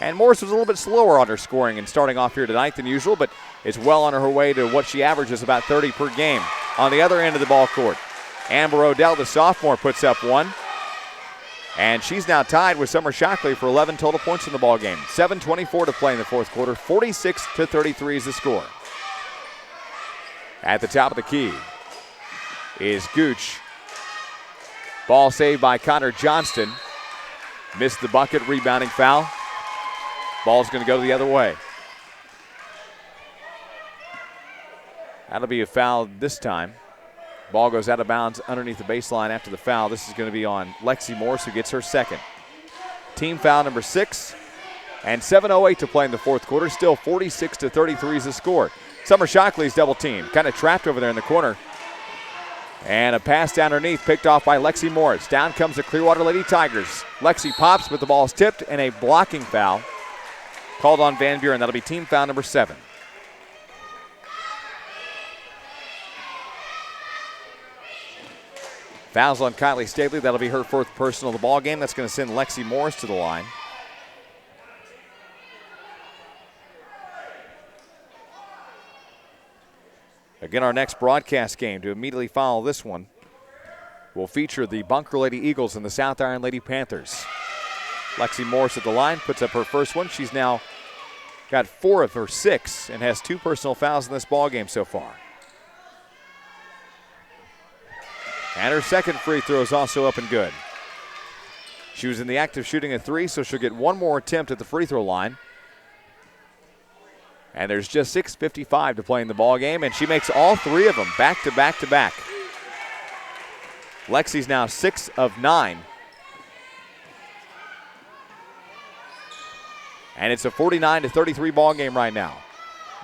And Morris was a little bit slower on her scoring and starting off here tonight than usual, but is well on her way to what she averages, about 30 per game. On the other end of the ball court, Amber Odell, the sophomore, puts up 1. And she's now tied with Summer Shockley for 11 total points in the ball game. 7:24 to play in the fourth quarter. 46-33 is the score. At the top of the key is Gooch. Ball saved by Connor Johnston. Missed the bucket, rebounding foul. Ball's going to go the other way. That'll be a foul this time. Ball goes out of bounds underneath the baseline after the foul. This is going to be on Lexi Morris, who gets her second. Team foul number 6. And 7:08 to play in the fourth quarter. Still 46-33 is the score. Summer Shockley's double team. Kind of trapped over there in the corner. And a pass down underneath picked off by Lexi Morris. Down comes the Clearwater Lady Tigers. Lexi pops, but the ball's tipped, and a blocking foul called on Van Buren. That'll be team foul number 7. Fouls on Kylie Stavely. That'll be her fourth personal of the ball game. That's going to send Lexi Morris to the line. Again, our next broadcast game to immediately follow this one will feature the Bunker Lady Eagles and the South Iron Lady Panthers. Lexi Morris at the line puts up her first one. She's now got 4 of her 6 and has 2 personal fouls in this ball game so far. And her second free throw is also up and good. She was in the act of shooting a 3, so she'll get one more attempt at the free throw line. And there's just 6:55 to play in the ball game, and she makes all 3 of them back to back to back. Lexi's now 6 of 9. And it's a 49-33 ball game right now.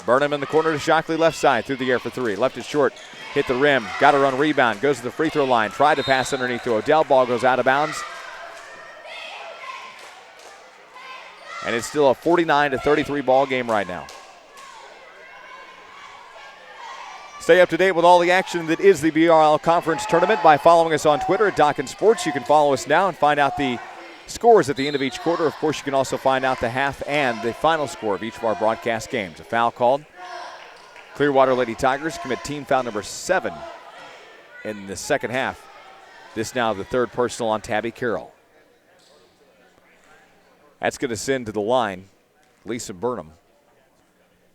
Burnham in the corner to Shockley, left side, through the air for 3. Left it short, hit the rim, got her on rebound, goes to the free throw line, tried to pass underneath to Odell. Ball goes out of bounds. And it's still a 49-33 ball game right now. Stay up to date with all the action that is the BRL Conference Tournament by following us on Twitter at Dockin Sports. You can follow us now and find out the scores at the end of each quarter. Of course, you can also find out the half and the final score of each of our broadcast games. A foul called. Clearwater Lady Tigers commit team foul number 7 in the second half. This now the 3rd personal on Tabby Carroll. That's going to send to the line Lisa Burnham.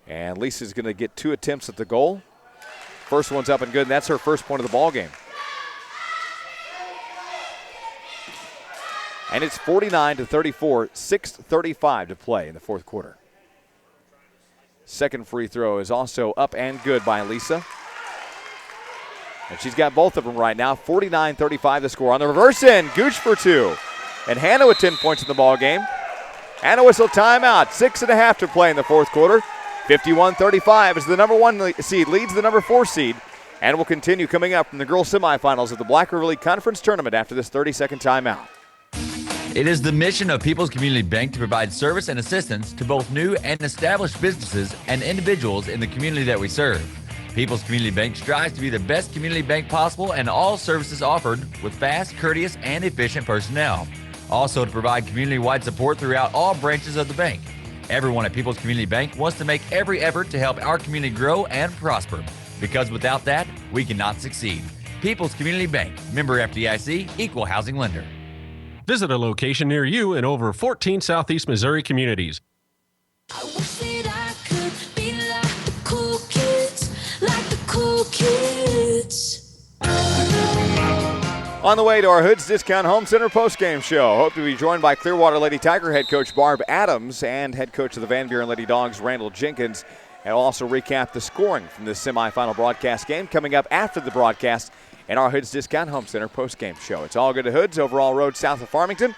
And Lisa's going to get 2 attempts at the goal. First one's up and good, and that's her first point of the ball game. And it's 49-34, 6:35 to play in the fourth quarter. Second free throw is also up and good by Lisa. And she's got both of them right now. 49-35 the score. On the reverse end, Gooch for 2. And Hannah with 10 points in the ball game. And a whistle timeout. 6.5 to play in the fourth quarter. 51-35 as the number 1 seed leads the number 4 seed And we'll continue coming up from the girls semifinals of the Black River League Conference Tournament after this 30-second timeout. It is the mission of People's Community Bank to provide service and assistance to both new and established businesses and individuals in the community that we serve. People's Community Bank strives to be the best community bank possible, and all services offered with fast, courteous, and efficient personnel. Also to provide community-wide support throughout all branches of the bank. Everyone at People's Community Bank wants to make every effort to help our community grow and prosper, because without that, we cannot succeed. People's Community Bank, member FDIC, equal housing lender. Visit a location near you in over 14 Southeast Missouri communities. On the way to our Hoods Discount Home Center postgame show. Hope to be joined by Clearwater Lady Tiger head coach Barb Adams and head coach of the Van Buren Lady Dogs, Randall Jenkins. And we'll also recap the scoring from this semifinal broadcast game coming up after the broadcast in our Hoods Discount Home Center postgame show. It's all good to Hoods, overall road south of Farmington.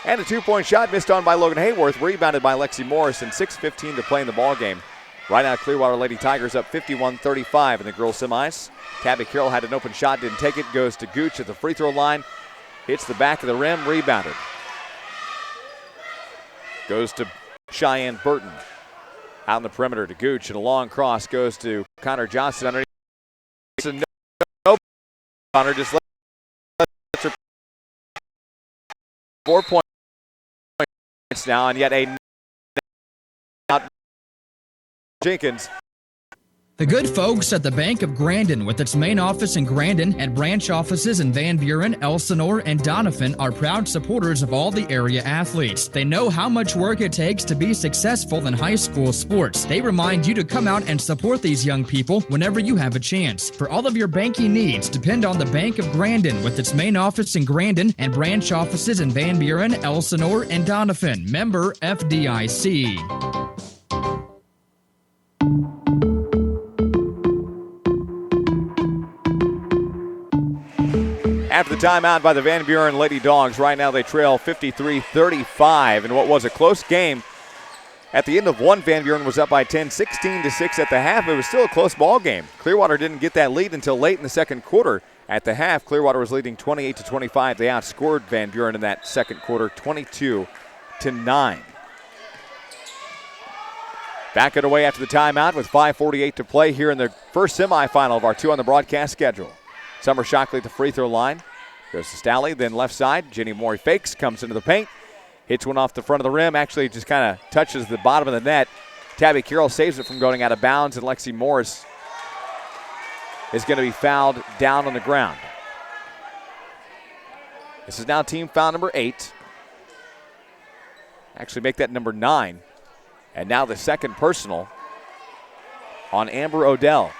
And a two-point shot missed on by Logan Hayworth, rebounded by Lexi Morris, and 6:15 to play in the ball game. Right now, Clearwater Lady Tigers up 51-35 in the girls semis. Tabby Carroll had an open shot, didn't take it, goes to Gooch at the free throw line, hits the back of the rim, rebounded. Goes to Cheyenne Burton. Out in the perimeter to Gooch, and a long cross goes to Connor Johnson underneath. No, Connor just lets her 4 points now, and yet a Jenkins. The good folks at the Bank of Grandin, with its main office in Grandin and branch offices in Van Buren, Elsinore, and Doniphan, are proud supporters of all the area athletes. They know how much work it takes to be successful in high school sports. They remind you to come out and support these young people whenever you have a chance. For all of your banking needs, depend on the Bank of Grandin, with its main office in Grandin and branch offices in Van Buren, Elsinore, and Doniphan. Member FDIC. After the timeout by the Van Buren Lady Dogs, right now they trail 53-35 in what was a close game. At the end of one, Van Buren was up by 10, 16-6 at the half. It was still a close ball game. Clearwater didn't get that lead until late in the second quarter. At the half, Clearwater was leading 28-25. They outscored Van Buren in that second quarter, 22-9. Back underway after the timeout with 5:48 to play here in the first semifinal of our two on the broadcast schedule. Summer Shockley at the free throw line. Goes to Stalley, then left side. Jenny Morey fakes, comes into the paint. Hits one off the front of the rim. Actually just kind of touches the bottom of the net. Tabby Carroll saves it from going out of bounds, and Lexi Morris is going to be fouled down on the ground. This is now team foul number 8. Actually make that number 9. And now the second personal on Amber Odell.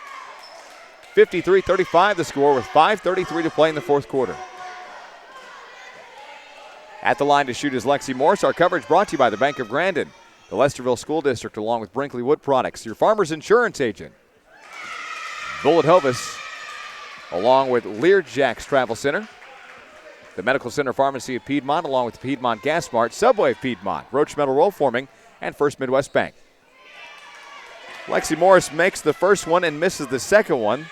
53-35 the score with 5:33 to play in the fourth quarter. At the line to shoot is Lexi Morris. Our coverage brought to you by the Bank of Grandin, the Lesterville School District, along with Brinkley Wood Products, your farmer's insurance agent. Bullet Hovis, along with Learjacks Travel Center, the Medical Center Pharmacy of Piedmont, along with the Piedmont Gas Mart, Subway of Piedmont, Roach Metal Roll Forming, and First Midwest Bank. Lexi Morris makes the first one and misses the second one.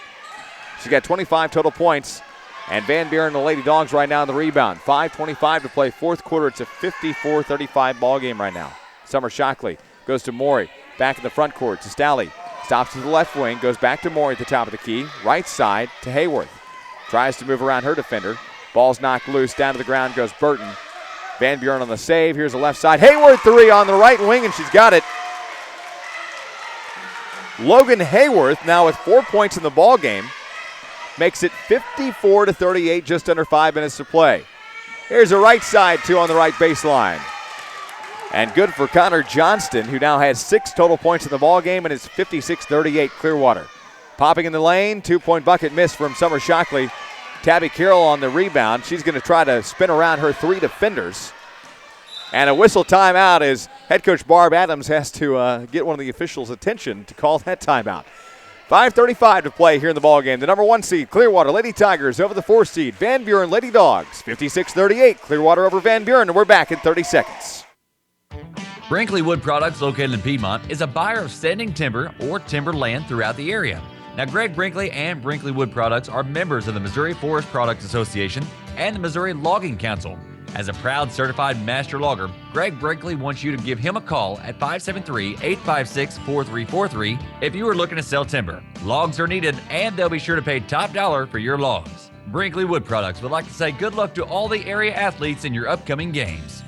She's got 25 total points. And Van Buren, the Lady Dogs, right now in the rebound. 5:25 to play fourth quarter. It's a 54-35 ball game right now. Summer Shockley goes to Morey. Back in the front court to Stalley. Stops to the left wing. Goes back to Morey at the top of the key. Right side to Hayworth. Tries to move around her defender. Ball's knocked loose. Down to the ground goes Burton. Van Buren on the save. Here's the left side. Hayworth three on the right wing, and she's got it. Logan Hayworth now with 4 points in the ball game. Makes it 54-38, just under 5 minutes to play. Here's a right side two on the right baseline. And good for Connor Johnston, who now has 6 total points in the ball game, and it's 56-38 Clearwater. Popping in the lane, 2-point bucket miss from Summer Shockley. Tabby Carroll on the rebound. She's going to try to spin around her 3 defenders. And a whistle timeout as head coach Barb Adams has to get one of the officials' attention to call that timeout. 5:35 to play here in the ballgame. The number 1 seed, Clearwater Lady Tigers, over the 4 seed, Van Buren Lady Dogs. 56-38, Clearwater over Van Buren, and we're back in 30 seconds. Brinkley Wood Products, located in Piedmont, is a buyer of standing timber or timber land throughout the area. Now, Greg Brinkley and Brinkley Wood Products are members of the Missouri Forest Products Association and the Missouri Logging Council. As a proud certified master logger, Greg Brinkley wants you to give him a call at 573-856-4343 if you are looking to sell timber. Logs are needed, and they'll be sure to pay top dollar for your logs. Brinkley Wood Products would like to say good luck to all the area athletes in your upcoming games.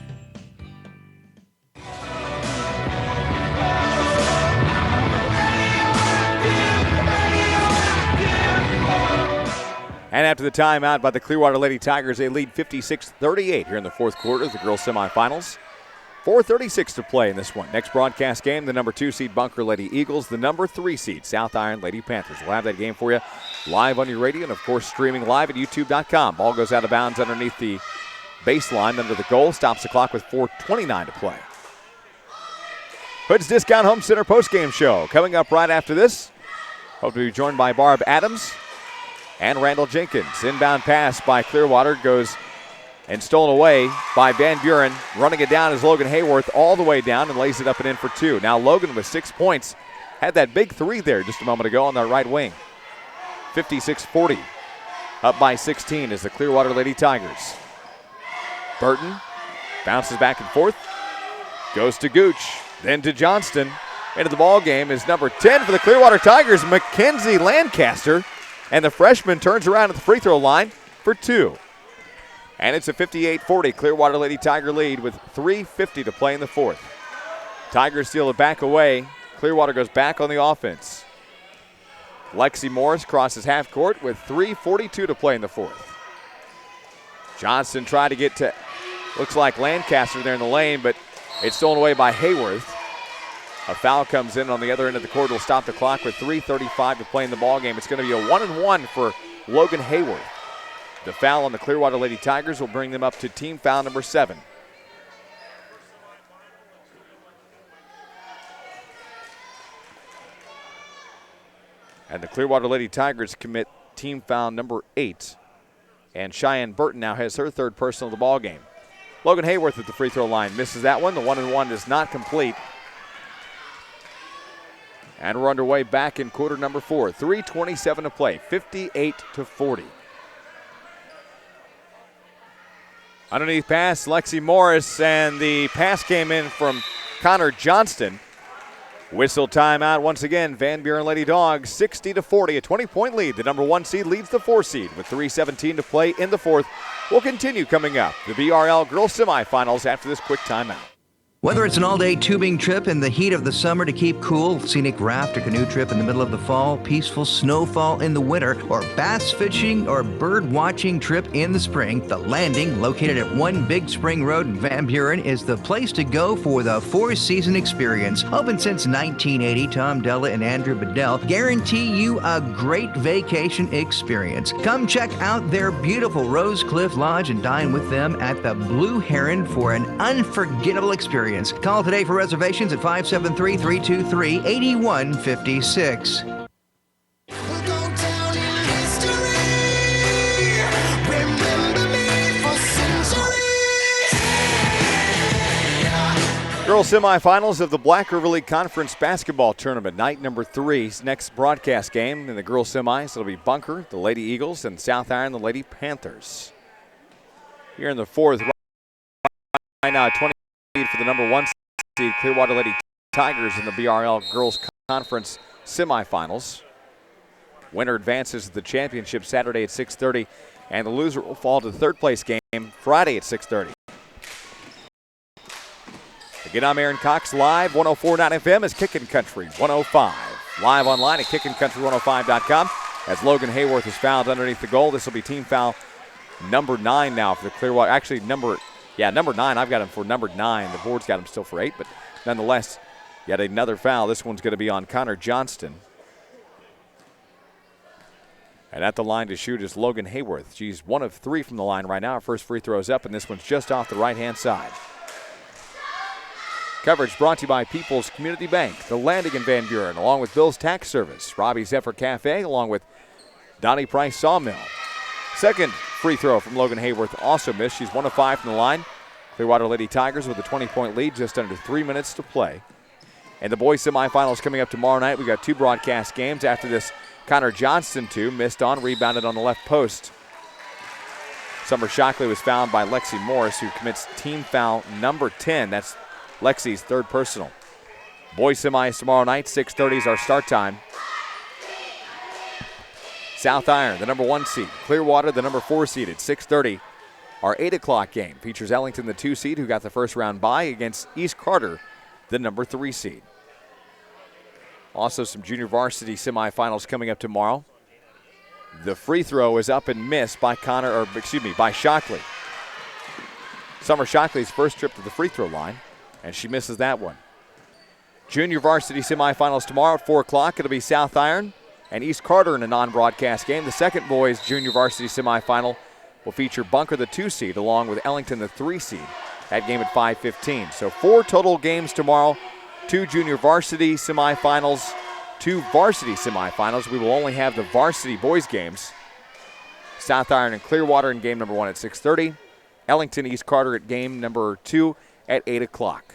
And after the timeout by the Clearwater Lady Tigers, they lead 56-38 here in the fourth quarter of the girls' semifinals. 4:36 to play in this one. Next broadcast game, the number 2 seed Bunker Lady Eagles, the number 3 seed South Iron Lady Panthers. We'll have that game for you live on your radio and, of course, streaming live at youtube.com. Ball goes out of bounds underneath the baseline under the goal. Stops the clock with 4:29 to play. Hood's Discount Home Center postgame show coming up right after this. Hope to be joined by Barb Adams and Randall Jenkins. Inbound pass by Clearwater goes and stolen away by Van Buren. Running it down is Logan Hayworth all the way down and lays it up and in for 2. Now Logan with 6 points. Had that big 3 there just a moment ago on the right wing. 56-40. Up by 16 is the Clearwater Lady Tigers. Burton bounces back and forth. Goes to Gooch. Then to Johnston. Into the ball game is number 10 for the Clearwater Tigers, Mackenzie Lancaster. And the freshman turns around at the free throw line for 2. And it's a 58-40 Clearwater Lady Tiger lead with 3:50 to play in the fourth. Tigers steal it back away. Clearwater goes back on the offense. Lexi Morris crosses half court with 3:42 to play in the fourth. Johnston tried to get to, looks like Lancaster there in the lane, but it's stolen away by Hayworth. A foul comes in on the other end of the court. Will stop the clock with 3:35 to play in the ballgame. It's going to be a 1-and-1 for Logan Hayworth. The foul on the Clearwater Lady Tigers will bring them up to team foul number 7. And the Clearwater Lady Tigers commit team foul number 8. And Cheyenne Burton now has her 3rd personal of the ballgame. Logan Hayworth at the free throw line misses that one. The 1-and-1 is not complete. And we're underway back in quarter number 4. 3:27 to play, 58-40. Underneath pass, Lexi Morris, and the pass came in from Connor Johnston. Whistle timeout once again. Van Buren Lady Dogs, 60-40, a 20-point lead. The number 1 seed leads the 4 seed with 3:17 to play in the fourth. We'll continue coming up. The BRL girls semifinals after this quick timeout. Whether it's an all-day tubing trip in the heat of the summer to keep cool, scenic raft or canoe trip in the middle of the fall, peaceful snowfall in the winter, or bass fishing or bird watching trip in the spring, The Landing, located at 1 Big Spring Road in Van Buren, is the place to go for the 4-season experience. Open since 1980, Tom Della and Andrew Bedell guarantee you a great vacation experience. Come check out their beautiful Rose Cliff Lodge and dine with them at the Blue Heron for an unforgettable experience. Call today for reservations at 573-323-8156. Girls semifinals of the Black River League Conference Basketball Tournament, night number 3. Next broadcast game in the girls semis, it'll be Bunker, the Lady Eagles, and South Iron, the Lady Panthers. Here in the fourth, right now 20 for the number 1 seed Clearwater Lady Tigers in the BRL Girls Conference semifinals. Winner advances to the championship Saturday at 6:30, and the loser will fall to the 3rd place game Friday at 6:30. Again, I'm Aaron Cox, live 104.9 FM is Kickin' Country 105. Live online at kickincountry105.com as Logan Hayworth is fouled underneath the goal. This will be team foul number 9 now for the Clearwater. Actually, number 9. I've got him for number 9. The board's got him still for 8, but nonetheless, yet another foul. This one's going to be on Connor Johnston. And at the line to shoot is Logan Hayworth. She's 1 of 3 from the line right now. Her first free throw is up, and this one's just off the right-hand side. Coverage brought to you by People's Community Bank, The Landing in Van Buren, along with Bill's Tax Service, Robbie Zephyr Cafe, along with Donnie Price Sawmill. Second free throw from Logan Hayworth also missed. She's 1 of 5 from the line. Clearwater Lady Tigers with a 20-point lead, just under 3 minutes to play. And the boys semifinals coming up tomorrow night. We got 2 broadcast games after this Connor Johnston, 2, missed on, rebounded on the left post. Summer Shockley was fouled by Lexi Morris, who commits team foul number 10. That's Lexi's third personal. Boys semis tomorrow night, 6:30 is our start time. South Iron, the number 1 seed. Clearwater, the number 4 seed at 6:30. Our 8 o'clock game features Ellington, the 2 seed, who got the first round bye, against East Carter, the number 3 seed. Also some junior varsity semifinals coming up tomorrow. The free throw is up and missed by by Shockley. Summer Shockley's first trip to the free throw line, and she misses that one. Junior varsity semifinals tomorrow at 4 o'clock. It'll be South Iron and East Carter in a non-broadcast game. The second boys junior varsity semifinal will feature Bunker, the 2 seed, along with Ellington, the 3 seed. That game at 5:15. So 4 total games tomorrow. 2 junior varsity semifinals, 2 varsity semifinals. We will only have the varsity boys games. South Iron and Clearwater in game number 1 at 6:30. Ellington, East Carter at game number 2 at 8 o'clock.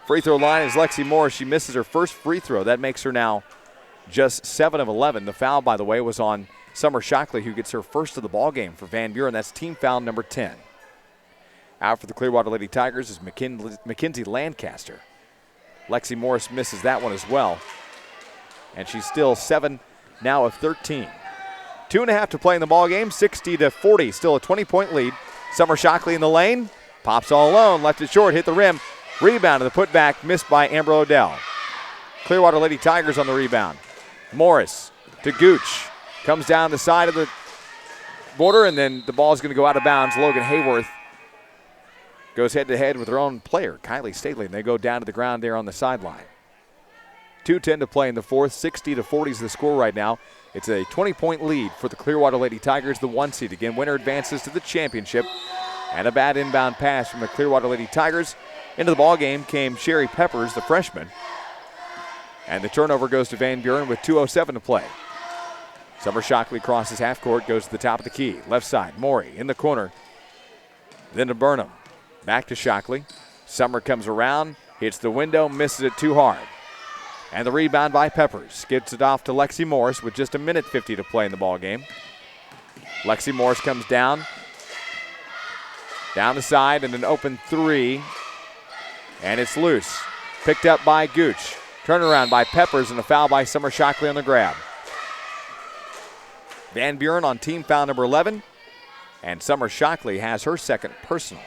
Free throw line is Lexi Morris. She misses her first free throw. That makes her now just 7 of 11. The foul, by the way, was on Summer Shockley, who gets her first of the ball game for Van Buren. That's team foul number 10. Out for the Clearwater Lady Tigers is Mackenzie Lancaster. Lexi Morris misses that one as well. And she's still 7 now of 13. 2.5 to play in the ball game, 60-40. Still a 20-point lead. Summer Shockley in the lane. Pops all alone, left it short, hit the rim. Rebound to the putback, missed by Amber Odell. Clearwater Lady Tigers on the rebound. Morris to Gooch. Comes down the side of the border, and then the ball is going to go out of bounds. Logan Hayworth goes head-to-head with her own player, Kylie Staley, and they go down to the ground there on the sideline. 2:10 to play in the fourth. 60-40 is the score right now. It's a 20-point lead for the Clearwater Lady Tigers, the 1 seed. Again, winner advances to the championship. And a bad inbound pass from the Clearwater Lady Tigers. Into the ball game came Sherry Peppers, the freshman. And the turnover goes to Van Buren with 2:07 to play. Summer Shockley crosses half court, goes to the top of the key. Left side, Morey in the corner. Then to Burnham. Back to Shockley. Summer comes around, hits the window, misses it too hard. And the rebound by Peppers. Gets it off to Lexi Morris with just 1:50 to play in the ball game. Lexi Morris comes down the side, and an open 3. And it's loose. Picked up by Gooch. Turnaround by Peppers, and a foul by Summer Shockley on the grab. Van Buren on team foul number 11. And Summer Shockley has her second personal.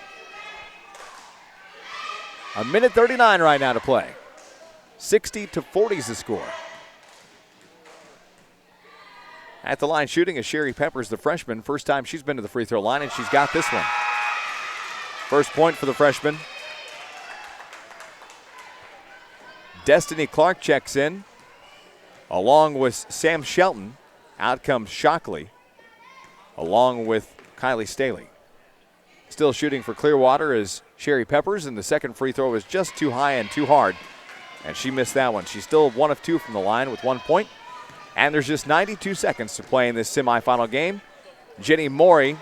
1:39 right now to play. 60-40 is the score. At the line shooting is Sherry Peppers, the freshman. First time she's been to the free throw line, and she's got this one. First point for the freshman. Destiny Clark checks in, along with Sam Shelton. Out comes Shockley, along with Kylie Staley. Still shooting for Clearwater is Sherry Peppers, and the second free throw was just too high and too hard, and she missed that one. She's still 1 of 2 from the line with 1 point, and there's just 92 seconds to play in this semifinal game. Jenny Morey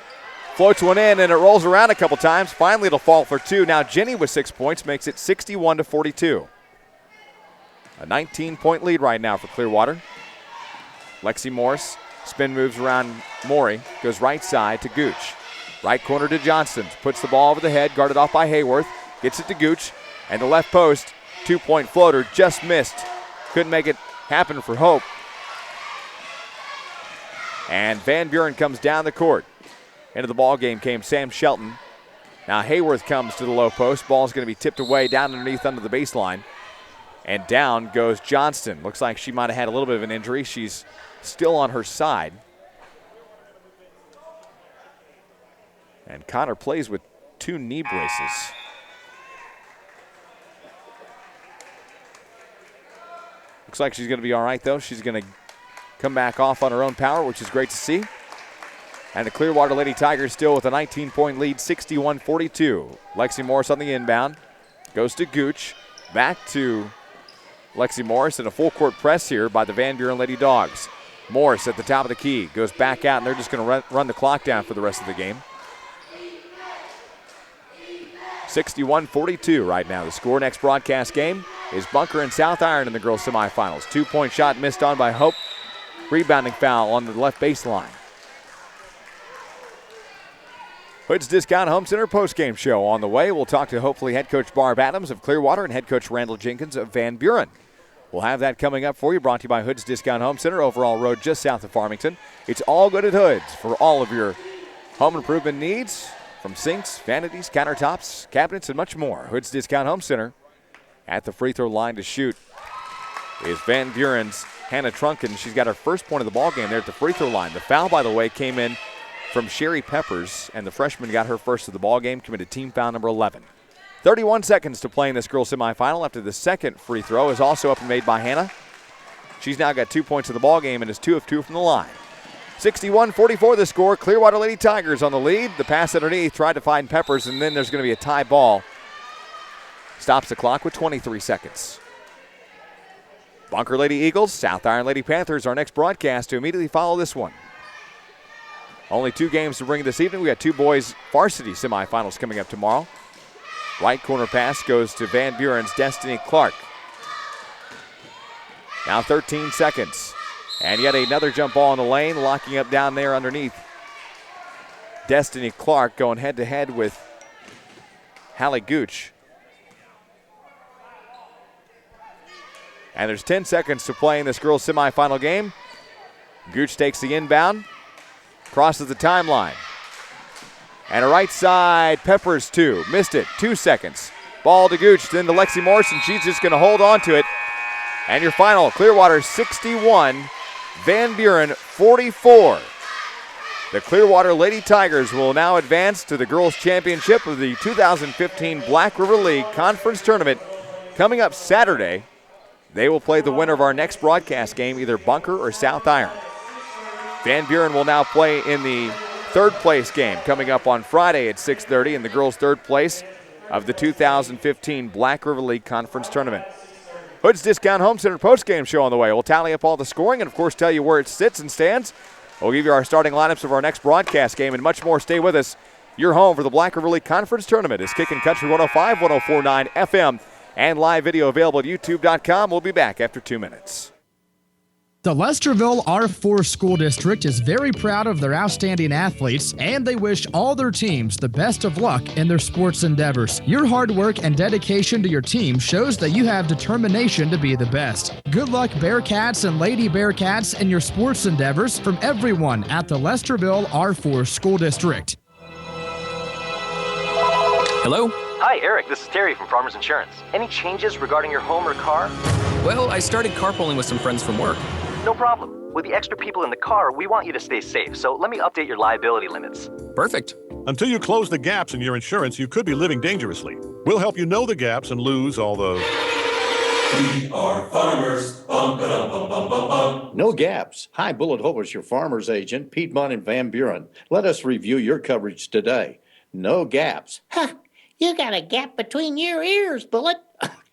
floats one in, and it rolls around a couple times. Finally, it'll fall for 2. Now Jenny with 6 points makes it 61-42. A 19-point lead right now for Clearwater. Lexi Morris spin moves around Morey, goes right side to Gooch. Right corner to Johnston, puts the ball over the head, guarded off by Hayworth, gets it to Gooch, and the left post, 2-point floater, just missed. Couldn't make it happen for Hope. And Van Buren comes down the court. Into the ball game came Sam Shelton. Now Hayworth comes to the low post. Ball's going to be tipped away down underneath under the baseline. And down goes Johnston. Looks like she might have had a little bit of an injury. She's still on her side. And Connor plays with 2 knee braces. Looks like she's going to be all right, though. She's going to come back off on her own power, which is great to see. And the Clearwater Lady Tigers still with a 19-point lead, 61-42. Lexi Morris on the inbound. Goes to Gooch. Back to Lexi Morris, and a full court press here by the Van Buren Lady Dogs. Morris at the top of the key. Goes back out, and they're just going to run the clock down for the rest of the game. 61-42 right now. The score next broadcast game is Bunker and South Iron in the girls semifinals. 2-point shot missed on by Hope. Rebounding foul on the left baseline. Hood's Discount Home Center postgame show on the way. We'll talk to hopefully head coach Barb Adams of Clearwater and head coach Randall Jenkins of Van Buren. We'll have that coming up for you, brought to you by Hood's Discount Home Center, Overall Road just south of Farmington. It's all good at Hood's for all of your home improvement needs, from sinks, vanities, countertops, cabinets, and much more. Hood's Discount Home Center at the free throw line to shoot is Van Buren's Hannah Trunken. She's got her first point of the ball game there at the free throw line. The foul, by the way, came in from Sherry Peppers, and the freshman got her first of the ball game, committed team foul number 11. 31 seconds to play in this girls semifinal after the second free throw is also up and made by Hannah. She's now got 2 points of the ball game and is 2 of 2 from the line. 61-44 the score. Clearwater Lady Tigers on the lead. The pass underneath tried to find Peppers, and then there's going to be a tie ball. Stops the clock with 23 seconds. Bunker Lady Eagles, South Iron Lady Panthers, our next broadcast to immediately follow this one. Only 2 games to bring this evening. We got 2 boys varsity semifinals coming up tomorrow. Right corner pass goes to Van Buren's Destiny Clark. Now 13 seconds. And yet another jump ball in the lane, locking up down there underneath. Destiny Clark going head-to-head with Hallie Gooch. And there's 10 seconds to play in this girls' semifinal game. Gooch takes the inbound, crosses the timeline. And a right side, Peppers 2, missed it, 2 seconds. Ball to Gooch, then to Lexi Morrison. She's just going to hold on to it. And your final, Clearwater 61, Van Buren 44. The Clearwater Lady Tigers will now advance to the girls' championship of the 2015 Black River League Conference Tournament coming up Saturday. They will play the winner of our next broadcast game, either Bunker or South Iron. Van Buren will now play in the third place game coming up on Friday at 6:30 in the girls' third place of the 2015 Black River League Conference Tournament. Hood's Discount Home Center postgame show on the way. We'll tally up all the scoring and, of course, tell you where it sits and stands. We'll give you our starting lineups of our next broadcast game and much more. Stay with us. You're home for the Black River League Conference Tournament. It's Kickin' Country 105, 104.9 FM, and live video available at youtube.com. We'll be back after 2 minutes. The Lesterville R4 School District is very proud of their outstanding athletes, and they wish all their teams the best of luck in their sports endeavors. Your hard work and dedication to your team shows that you have determination to be the best. Good luck, Bearcats and Lady Bearcats, in your sports endeavors from everyone at the Lesterville R4 School District. Hello? Hi, Eric. This is Terry from Farmers Insurance. Any changes regarding your home or car? Well, I started carpooling with some friends from work. No problem. With the extra people in the car, we want you to stay safe, so let me update your liability limits. Perfect. Until you close the gaps in your insurance, you could be living dangerously. We'll help you know the gaps and lose all those. We are farmers. Bum, ba-dum, bum, bum, bum, bum. No gaps. Hi, Bullet Hope is your farmer's agent, Piedmont and Van Buren. Let us review your coverage today. No gaps. Ha! You got a gap between your ears, Bullet.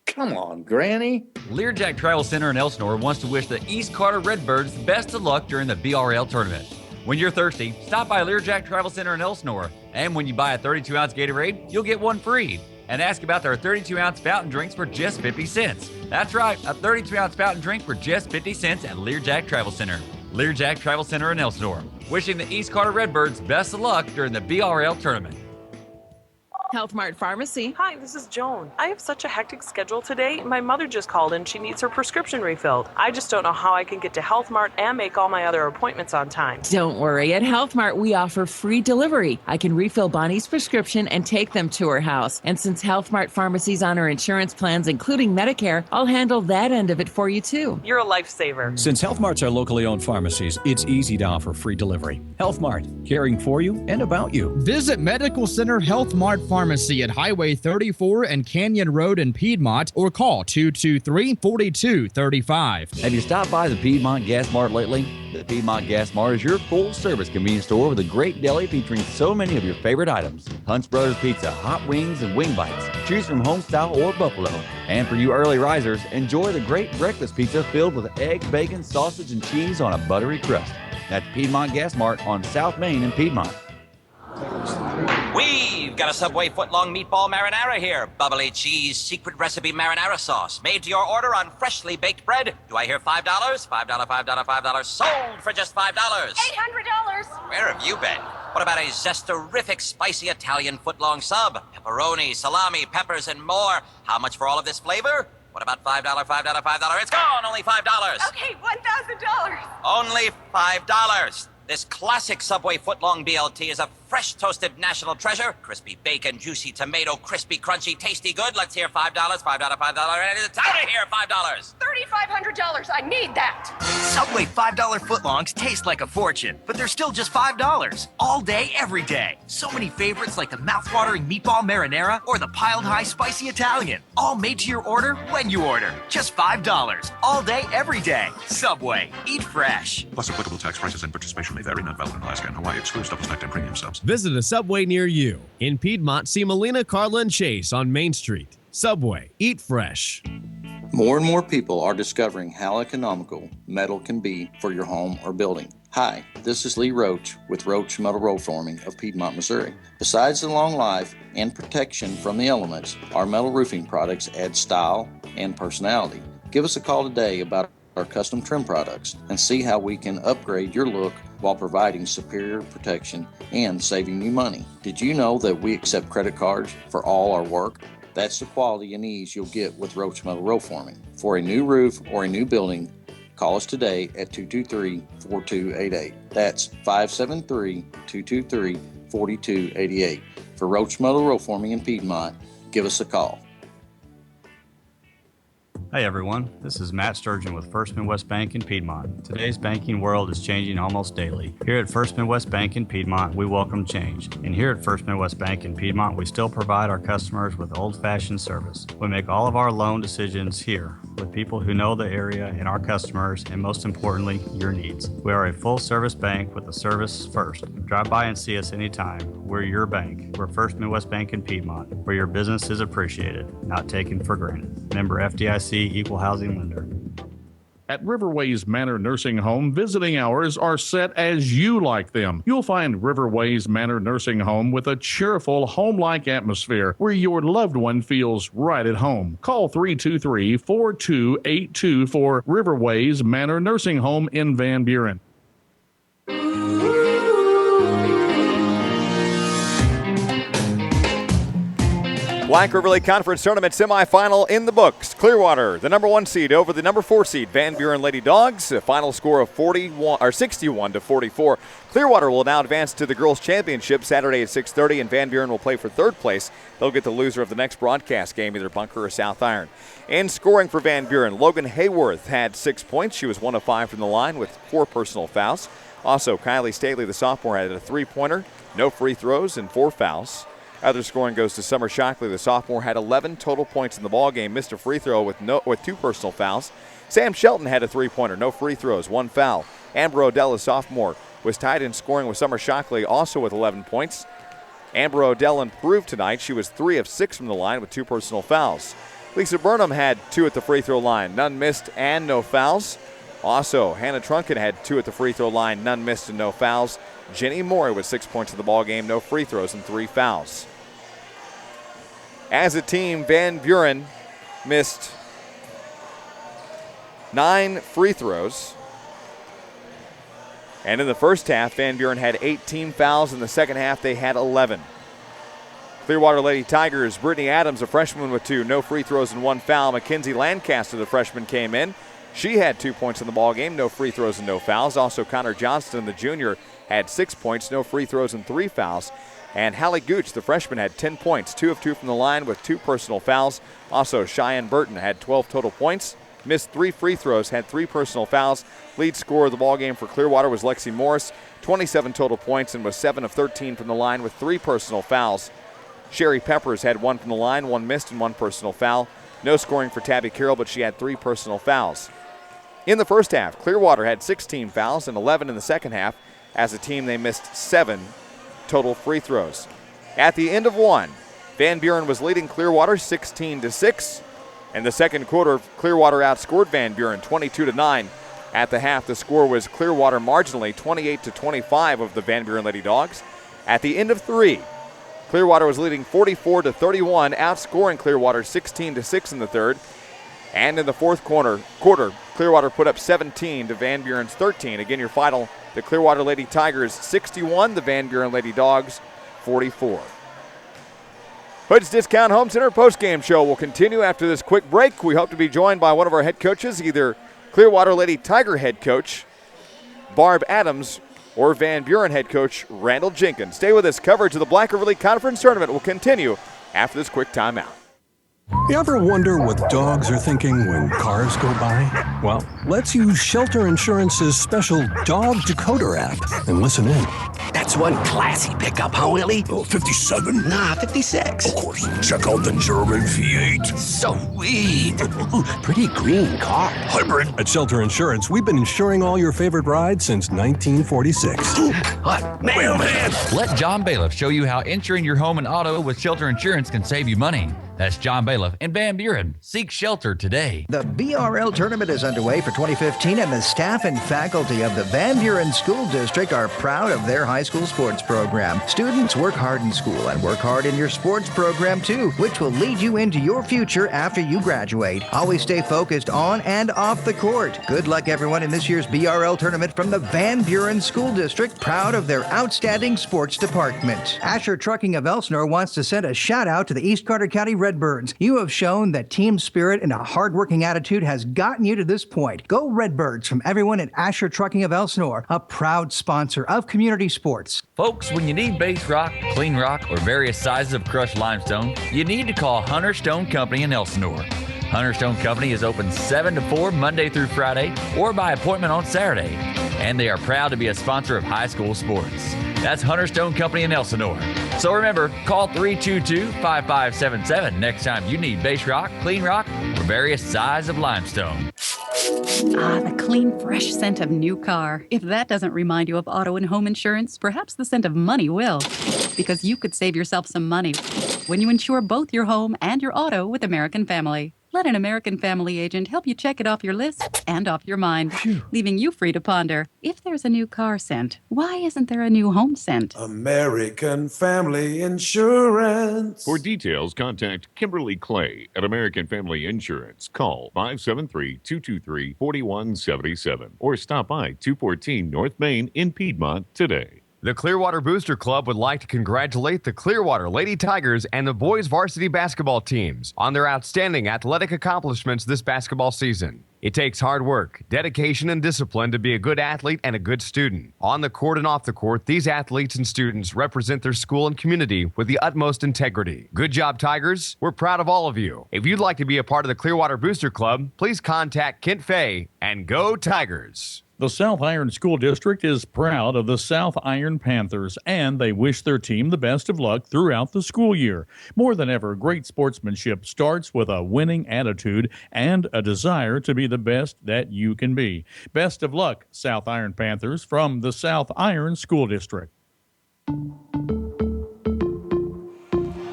Come on, Granny. Learjack Travel Center in Elsinore wants to wish the East Carter Redbirds the best of luck during the BRL tournament. When you're thirsty, stop by Learjack Travel Center in Elsinore. And when you buy a 32-ounce Gatorade, you'll get one free. And ask about their 32-ounce fountain drinks for just 50 cents. That's right, a 32-ounce fountain drink for just 50 cents at Learjack Travel Center. Learjack Travel Center in Elsinore. Wishing the East Carter Redbirds best of luck during the BRL tournament. Health Mart Pharmacy. Hi, this is Joan. I have such a hectic schedule today. My mother just called and she needs her prescription refilled. I just don't know how I can get to Health Mart and make all my other appointments on time. Don't worry. At Health Mart, we offer free delivery. I can refill Bonnie's prescription and take them to her house. And since Health Mart Pharmacy's on her insurance plans, including Medicare, I'll handle that end of it for you, too. You're a lifesaver. Since Health Marts are locally owned pharmacies, it's easy to offer free delivery. Health Mart, caring for you and about you. Visit Medical Center Health Mart Pharmacy at Highway 34 and Canyon Road in Piedmont, or call 223-4235. Have you stopped by the Piedmont Gas Mart lately? The Piedmont Gas Mart is your full-service convenience store with a great deli featuring so many of your favorite items. Hunt's Brothers Pizza, hot wings, and wing bites. Choose from homestyle or buffalo. And for you early risers, enjoy the great breakfast pizza filled with egg, bacon, sausage, and cheese on a buttery crust. That's Piedmont Gas Mart on South Main in Piedmont. We've got a Subway footlong meatball marinara here. Bubbly cheese, secret recipe marinara sauce. Made to your order on freshly baked bread. Do I hear $5? $5, $5, sold for just $5. $800. Where have you been? What about a zesterific spicy Italian footlong sub? Pepperoni, salami, peppers, and more. How much for all of this flavor? What about $5, $5? It's gone, only $5. Okay, $1,000. Only $5. This classic Subway footlong BLT is a fresh toasted national treasure. Crispy bacon, juicy tomato, crispy, crunchy, tasty good. Let's hear $5, $5, and it's out of here, $5. $3,500. I need that. Subway $5 footlongs taste like a fortune, but they're still just $5. All day, every day. So many favorites like the mouth-watering meatball marinara or the piled-high spicy Italian. All made to your order when you order. Just $5. All day, every day. Subway. Eat fresh. Plus applicable tax prices and participation may vary. Not valid in Alaska and Hawaii. Excludes double stacked and premium subs. Visit a Subway near you. In Piedmont, see Melina, Carla, and Chase on Main Street. Subway. Eat fresh. More and more people are discovering how economical metal can be for your home or building. Hi, this is Lee Roach with Roach Metal Road Forming of Piedmont, Missouri. Besides the long life and protection from the elements, our metal roofing products add style and personality. Give us a call today about our custom trim products and see how we can upgrade your look while providing superior protection and saving you money. Did you know that we accept credit cards for all our work? That's the quality and ease you'll get with Roach Metal Road Forming. For a new roof or a new building, call us today at 223-4288. That's 573-223-4288. For Roach Metal Road Forming in Piedmont, give us a call. Hey everyone, this is Matt Sturgeon with First Midwest Bank in Piedmont. Today's banking world is changing almost daily. Here at First Midwest Bank in Piedmont, we welcome change. And here at First Midwest Bank in Piedmont, we still provide our customers with old-fashioned service. We make all of our loan decisions here with people who know the area and our customers, and most importantly, your needs. We are a full-service bank with a service first. Drive by and see us anytime. We're your bank. We're First Midwest Bank in Piedmont, where your business is appreciated, not taken for granted. Member FDIC, Equal Housing Lender. At Riverways Manor Nursing Home, visiting hours are set as you like them. You'll find Riverways Manor Nursing Home with a cheerful, home-like atmosphere where your loved one feels right at home. Call 323-4282 for Riverways Manor Nursing Home in Van Buren. Black River Lake Conference Tournament semifinal in the books. Clearwater, the number 1 seed over the number 4 seed Van Buren Lady Dogs. A final score of 61-44. Clearwater will now advance to the girls' championship Saturday at 6:30, and Van Buren will play for third place. They'll get the loser of the next broadcast game, either Bunker or South Iron. In scoring for Van Buren, Logan Hayworth had 6 points. She was 1 of 5 from the line with 4 personal fouls. Also, Kylie Staley, the sophomore, had a 3-pointer, no free throws, and 4 fouls. Other scoring goes to Summer Shockley. The sophomore had 11 total points in the ballgame, missed a free throw with 2 personal fouls. Sam Shelton had a 3-pointer, no free throws, 1 foul. Amber Odell, the sophomore, was tied in scoring with Summer Shockley, also with 11 points. Amber Odell improved tonight. She was 3 of 6 from the line with 2 personal fouls. Lisa Burnham had 2 at the free throw line, none missed and no fouls. Also, Hannah Trunken had 2 at the free throw line, none missed and no fouls. Jenny Moore with 6 points in the ballgame, no free throws and 3 fouls. As a team, Van Buren missed 9 free throws. And in the first half, Van Buren had 18 fouls. In the second half, they had 11. Clearwater Lady Tigers, Brittany Adams, a freshman with 2, no free throws and 1 foul. Mackenzie Lancaster, the freshman, came in. She had 2 points in the ballgame, no free throws and no fouls. Also, Connor Johnston, the junior, had 6 points, no free throws and 3 fouls. And Hallie Gooch, the freshman, had 10 points, 2 of 2 from the line with 2 personal fouls. Also, Cheyenne Burton had 12 total points, missed 3 free throws, had 3 personal fouls. Lead scorer of the ballgame for Clearwater was Lexi Morris, 27 total points, and was 7 of 13 from the line with 3 personal fouls. Sherry Peppers had 1 from the line, 1 missed, and 1 personal foul. No scoring for Tabby Carroll, but she had 3 personal fouls. In the first half, Clearwater had 16 fouls and 11 in the second half. As a team, they missed 7 total free throws. At the end of 1, Van Buren was leading Clearwater 16-6. In the second quarter, Clearwater outscored Van Buren 22-9. At the half, the score was Clearwater marginally 28-25 of the Van Buren Lady Dogs. At the end of 3, Clearwater was leading 44-31, outscoring Clearwater 16-6 in the third. And in the fourth quarter, Clearwater put up 17 to Van Buren's 13. Again, your final, the Clearwater Lady Tigers 61, the Van Buren Lady Dogs 44. Hood's Discount Home Center postgame show will continue after this quick break. We hope to be joined by one of our head coaches, either Clearwater Lady Tiger head coach Barb Adams or Van Buren head coach Randall Jenkins. Stay with us. Coverage of the Black River League Conference Tournament will continue after this quick timeout. You ever wonder what dogs are thinking when cars go by? Well, let's use Shelter Insurance's special Dog Decoder app and listen in. That's one classy pickup, huh, Willie? Oh, 57? Nah, 56. Of course. Check out the German V8. Sweet. Ooh, pretty green car. Hybrid. At Shelter Insurance, we've been insuring all your favorite rides since 1946. What? Man. Let John Bailiff show you how insuring your home and auto with Shelter Insurance can save you money. That's John Bailiff in Van Buren. Seek shelter today. The BRL tournament is underway for 2015, and the staff and faculty of the Van Buren School District are proud of their high school sports program. Students work hard in school and work hard in your sports program too, which will lead you into your future after you graduate. Always stay focused on and off the court. Good luck, everyone, in this year's BRL tournament from the Van Buren School District, proud of their outstanding sports department. Asher Trucking of Elsinore wants to send a shout out to the East Carter County Redbirds. You have shown that team spirit and a hard-working attitude has gotten you to this point. Go Redbirds from everyone at Asher Trucking of Elsinore, a proud sponsor of community sports. Folks, when you need base rock, clean rock, or various sizes of crushed limestone, you need to call Hunter Stone Company in Elsinore. Hunter Stone Company is open 7 to 4 Monday through Friday or by appointment on Saturday. And they are proud to be a sponsor of high school sports. That's Hunter Stone Company in Elsinore. So remember, call 322-5577 next time you need base rock, clean rock, or various sizes of limestone. The clean, fresh scent of new car. If that doesn't remind you of auto and home insurance, perhaps the scent of money will. Because you could save yourself some money when you insure both your home and your auto with American Family. Let an American Family agent help you check it off your list and off your mind, leaving you free to ponder. If there's a new car scent, why isn't there a new home scent? American Family Insurance. For details, contact Kimberly Clay at American Family Insurance. Call 573-223-4177 or stop by 214 North Main in Piedmont today. The Clearwater Booster Club would like to congratulate the Clearwater Lady Tigers and the boys varsity basketball teams on their outstanding athletic accomplishments this basketball season. It takes hard work, dedication, and discipline to be a good athlete and a good student. On the court and off the court, these athletes and students represent their school and community with the utmost integrity. Good job, Tigers. We're proud of all of you. If you'd like to be a part of the Clearwater Booster Club, please contact Kent Fay and go Tigers. The South Iron School District is proud of the South Iron Panthers, and they wish their team the best of luck throughout the school year. More than ever, great sportsmanship starts with a winning attitude and a desire to be the best that you can be. Best of luck, South Iron Panthers, from the South Iron School District.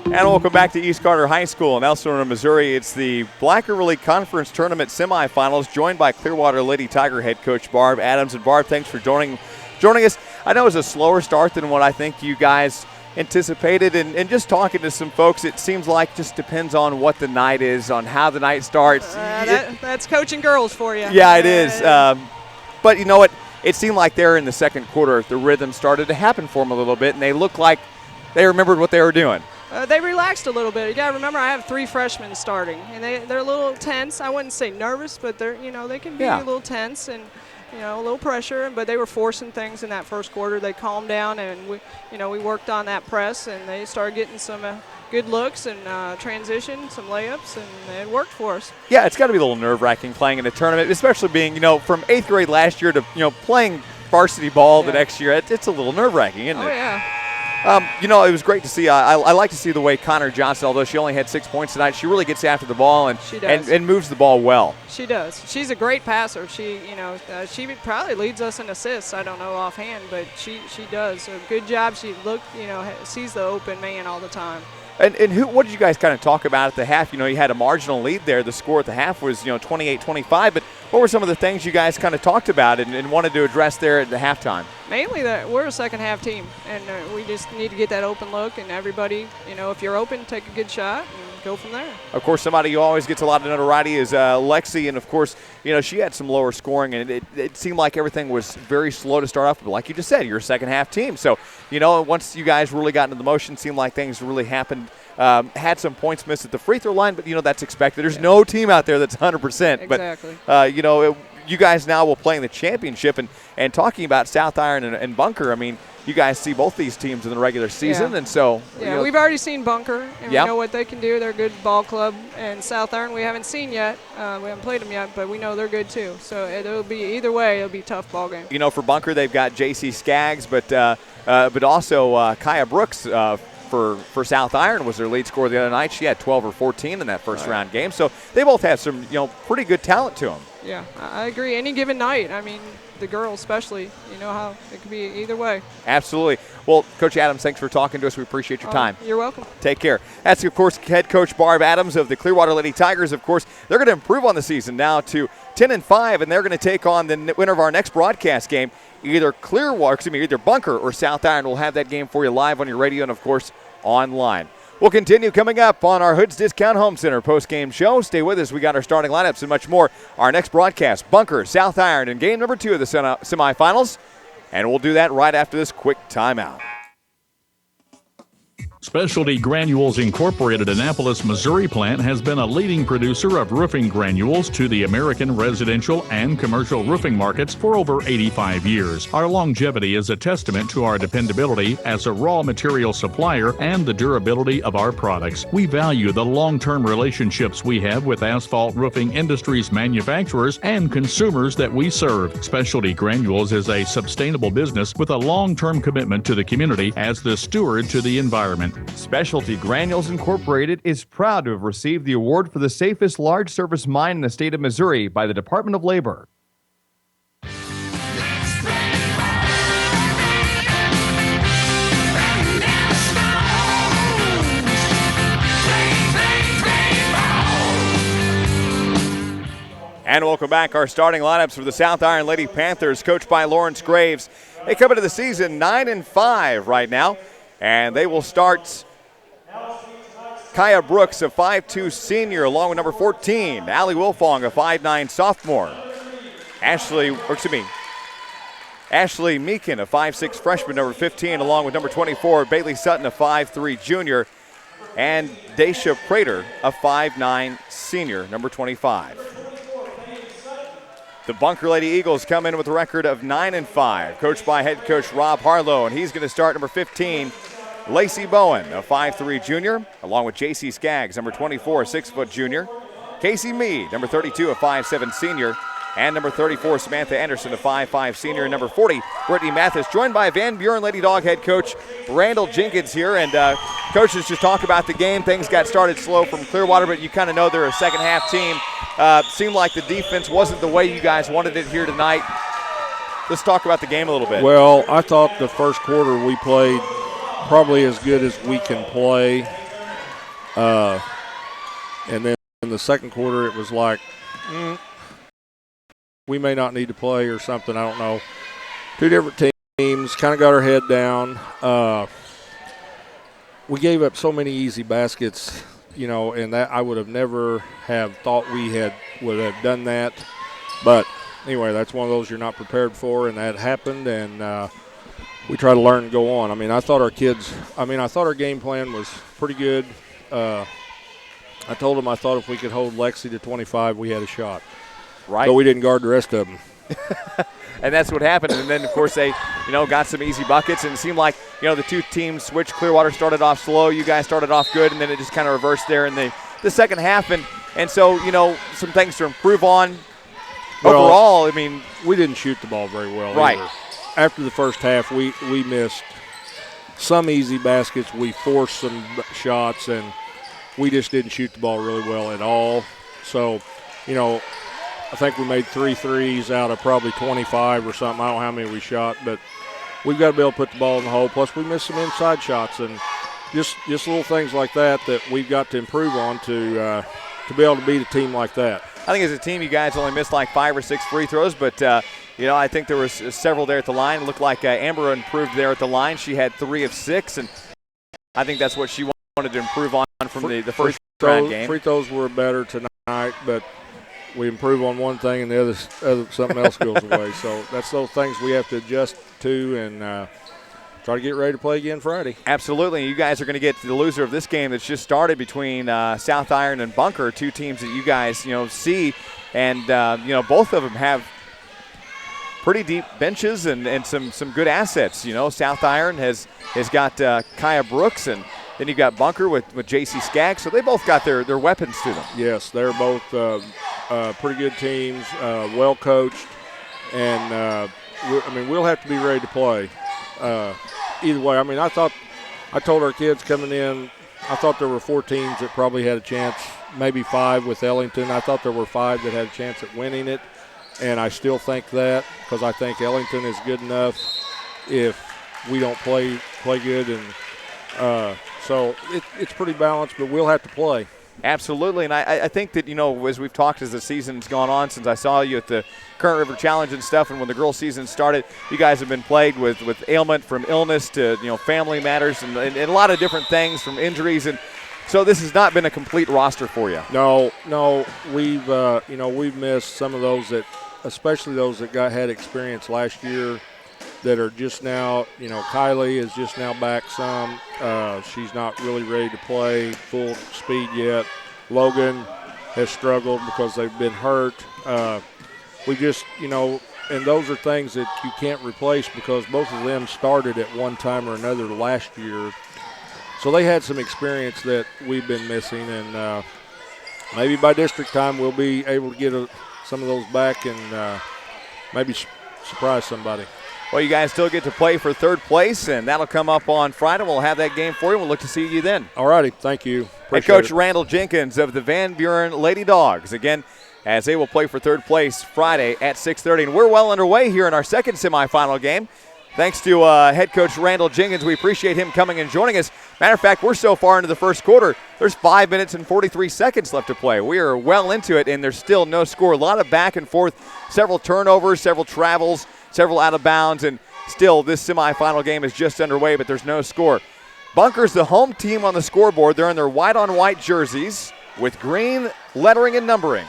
And welcome back to East Carter High School in Elsinore, Missouri. It's the Black River League Conference Tournament semifinals, joined by Clearwater Lady Tiger head coach Barb Adams. And Barb, thanks for joining us. I know it was a slower start than what I think you guys anticipated. And just talking to some folks, it seems like just depends on what the night is, on how the night starts. That's coaching girls for you. Yeah, it is. But you know what? It seemed like there in the second quarter, the rhythm started to happen for them a little bit, and they looked like they remembered what they were doing. They relaxed a little bit. You got to remember, I have 3 freshmen starting, and they're a little tense. I wouldn't say nervous, but they can be a little tense and a little pressure. But they were forcing things in that first quarter. They calmed down, and we worked on that press, and they started getting some good looks and transition, some layups, and it worked for us. Yeah, it's got to be a little nerve-wracking playing in a tournament, especially being from 8th grade last year to playing varsity ball the next year. It's a little nerve-wracking, isn't it? Oh yeah. It was great to see. I like to see the way Connor Johnson, although she only had 6 points tonight, she really gets after the ball and moves the ball well. She does. She's a great passer. She probably leads us in assists. I don't know offhand, but she does. So good job. She sees the open man all the time. And what did you guys kind of talk about at the half? You had a marginal lead there. The score at the half was 28-25. But What were some of the things you guys kind of talked about and wanted to address there at the halftime? Mainly that we're a second half team, and we just need to get that open look, and everybody, if you're open, take a good shot and go from there. Of course, somebody who always gets a lot of notoriety is Lexi, and of course, she had some lower scoring, and it seemed like everything was very slow to start off. But like you just said, you're a second half team, so once you guys really got into the motion, it seemed like things really happened. Had some points missed at the free throw line, but that's expected. There's no team out there that's 100%. Exactly. But you guys now will play in the championship, and talking about South Iron and Bunker. I mean, you guys see both these teams in the regular season, and so we've already seen Bunker, and we know what they can do. They're a good ball club, and South Iron we haven't seen yet. We haven't played them yet, but we know they're good too. So it'll be either way. It'll be a tough ball game. For Bunker, they've got J.C. Skaggs, but also Kaya Brooks. For South Iron was their lead scorer the other night. She had 12 or 14 in that first round game. So they both have some, pretty good talent to them. Yeah, I agree. Any given night, I mean, the girls especially, how it could be either way. Absolutely. Well, Coach Adams, thanks for talking to us. We appreciate your time. You're welcome. Take care. That's, of course, head coach Barb Adams of the Clearwater Lady Tigers. Of course, they're going to improve on the season now to 10-5, and they're going to take on the winner of our next broadcast game. Either Bunker or South Iron. We'll have that game for you live on your radio and, of course, online. We'll continue coming up on our Hoods Discount Home Center post-game show. Stay with us. We got our starting lineups and much more. Our next broadcast, Bunker, South Iron, in game number 2 of the semifinals. And we'll do that right after this quick timeout. Specialty Granules Incorporated Annapolis, Missouri plant has been a leading producer of roofing granules to the American residential and commercial roofing markets for over 85 years. Our longevity is a testament to our dependability as a raw material supplier and the durability of our products. We value the long-term relationships we have with asphalt roofing industries manufacturers and consumers that we serve. Specialty Granules is a sustainable business with a long-term commitment to the community as the steward to the environment. Specialty Granules Incorporated is proud to have received the award for the safest large surface mine in the state of Missouri by the Department of Labor. And welcome back. Our starting lineups for the South Iron Lady Panthers, coached by Lawrence Graves. They come into the season 9-5 right now. And they will start Kaya Brooks, a 5'2 senior, along with number 14, Allie Wilfong, a 5'9 sophomore. Ashley Meekin, a 5'6 freshman, number 15, along with number 24, Bailey Sutton, a 5'3 junior. And Daisha Prater, a 5'9 senior, number 25. The Bunker Lady Eagles come in with a record of 9-5, coached by head coach Rob Harlow, and he's going to start number 15, Lacey Bowen, a 5'3 junior, along with J.C. Skaggs, number 24, a 6-foot junior, Casey Mead, number 32, a 5'7 senior, and number 34, Samantha Anderson, a 5'5 senior, and number 40, Brittany Mathis, joined by Van Buren Lady Dog head coach Randall Jenkins here. And coaches just talk about the game. Things got started slow from Clearwater, but you kind of know they're a second half team. Seemed like the defense wasn't the way you guys wanted it here tonight. Let's talk about the game a little bit. Well, I thought the first quarter we played probably as good as we can play. And then in the second quarter it was like, we may not need to play or something. I don't know. Two different teams, kind of got our head down. We gave up so many easy baskets, and that I would have never have thought would have done that. But anyway, that's one of those you're not prepared for, and that happened, and we try to learn and go on. I thought our game plan was pretty good. I told them I thought if we could hold Lexi to 25, we had a shot. Right. But we didn't guard the rest of them. And that's what happened. And then, of course, they, got some easy buckets. And it seemed like, the two teams switched. Clearwater started off slow. You guys started off good. And then it just kind of reversed there in the second half. And so, some things to improve on. Well, overall, we didn't shoot the ball very well right. either. After the first half, we missed some easy baskets. We forced some shots, and we just didn't shoot the ball really well at all. So, I think we made 3 threes out of probably 25 or something. I don't know how many we shot, but we've got to be able to put the ball in the hole. Plus, we missed some inside shots, and just little things like that we've got to improve on to be able to beat a team like that. I think as a team, you guys only missed like 5 or 6 free throws, but I think there was several there at the line. It looked like Amber improved there at the line. She had 3 of 6, and I think that's what she wanted to improve on from the first round game. Free throws were better tonight, but we improve on one thing and the other something else goes away. So that's those things we have to adjust to and try to get ready to play again Friday. Absolutely. You guys are going to get the loser of this game that's just started between South Iron and Bunker, 2 teams that you guys see, and both of them have pretty deep benches and some good assets. South Iron has got Kaya Brooks, and then you've got Bunker with J.C. Skaggs, so they both got their weapons to them. Yes, they're both pretty good teams, well coached, and we'll have to be ready to play. Either way, I told our kids coming in, I thought there were 4 teams that probably had a chance, maybe 5 with Ellington. I thought there were 5 that had a chance at winning it, and I still think that because I think Ellington is good enough if we don't play good, and so it's pretty balanced, but we'll have to play. Absolutely, and I think that, as we've talked as the season's gone on, since I saw you at the Current River Challenge and stuff, and when the girls' season started, you guys have been plagued with ailment from illness to, family matters and a lot of different things from injuries, and so this has not been a complete roster for you. No, we've missed some of those especially those that had experience last year that are just now, Kylie is just now back some. She's not really ready to play full speed yet. Logan has struggled because they've been hurt. We just, and those are things that you can't replace because both of them started at one time or another last year. So they had some experience that we've been missing, and maybe by district time we'll be able to get some of those back and maybe surprise somebody. Well, you guys still get to play for 3rd place, and that'll come up on Friday. We'll have that game for you. We'll look to see you then. All righty. Thank you. Head coach Randall Jenkins of the Van Buren Lady Dogs, again, as they will play for 3rd place Friday at 6:30. And we're well underway here in our second semifinal game. Thanks to head coach Randall Jenkins. We appreciate him coming and joining us. Matter of fact, we're so far into the first quarter, there's 5 minutes and 43 seconds left to play. We are well into it, and there's still no score. A lot of back and forth, several turnovers, several travels, several out of bounds, and still this semifinal game is just underway, but there's no score. Bunker's the home team on the scoreboard. They're in their white-on-white jerseys with green lettering and numbering.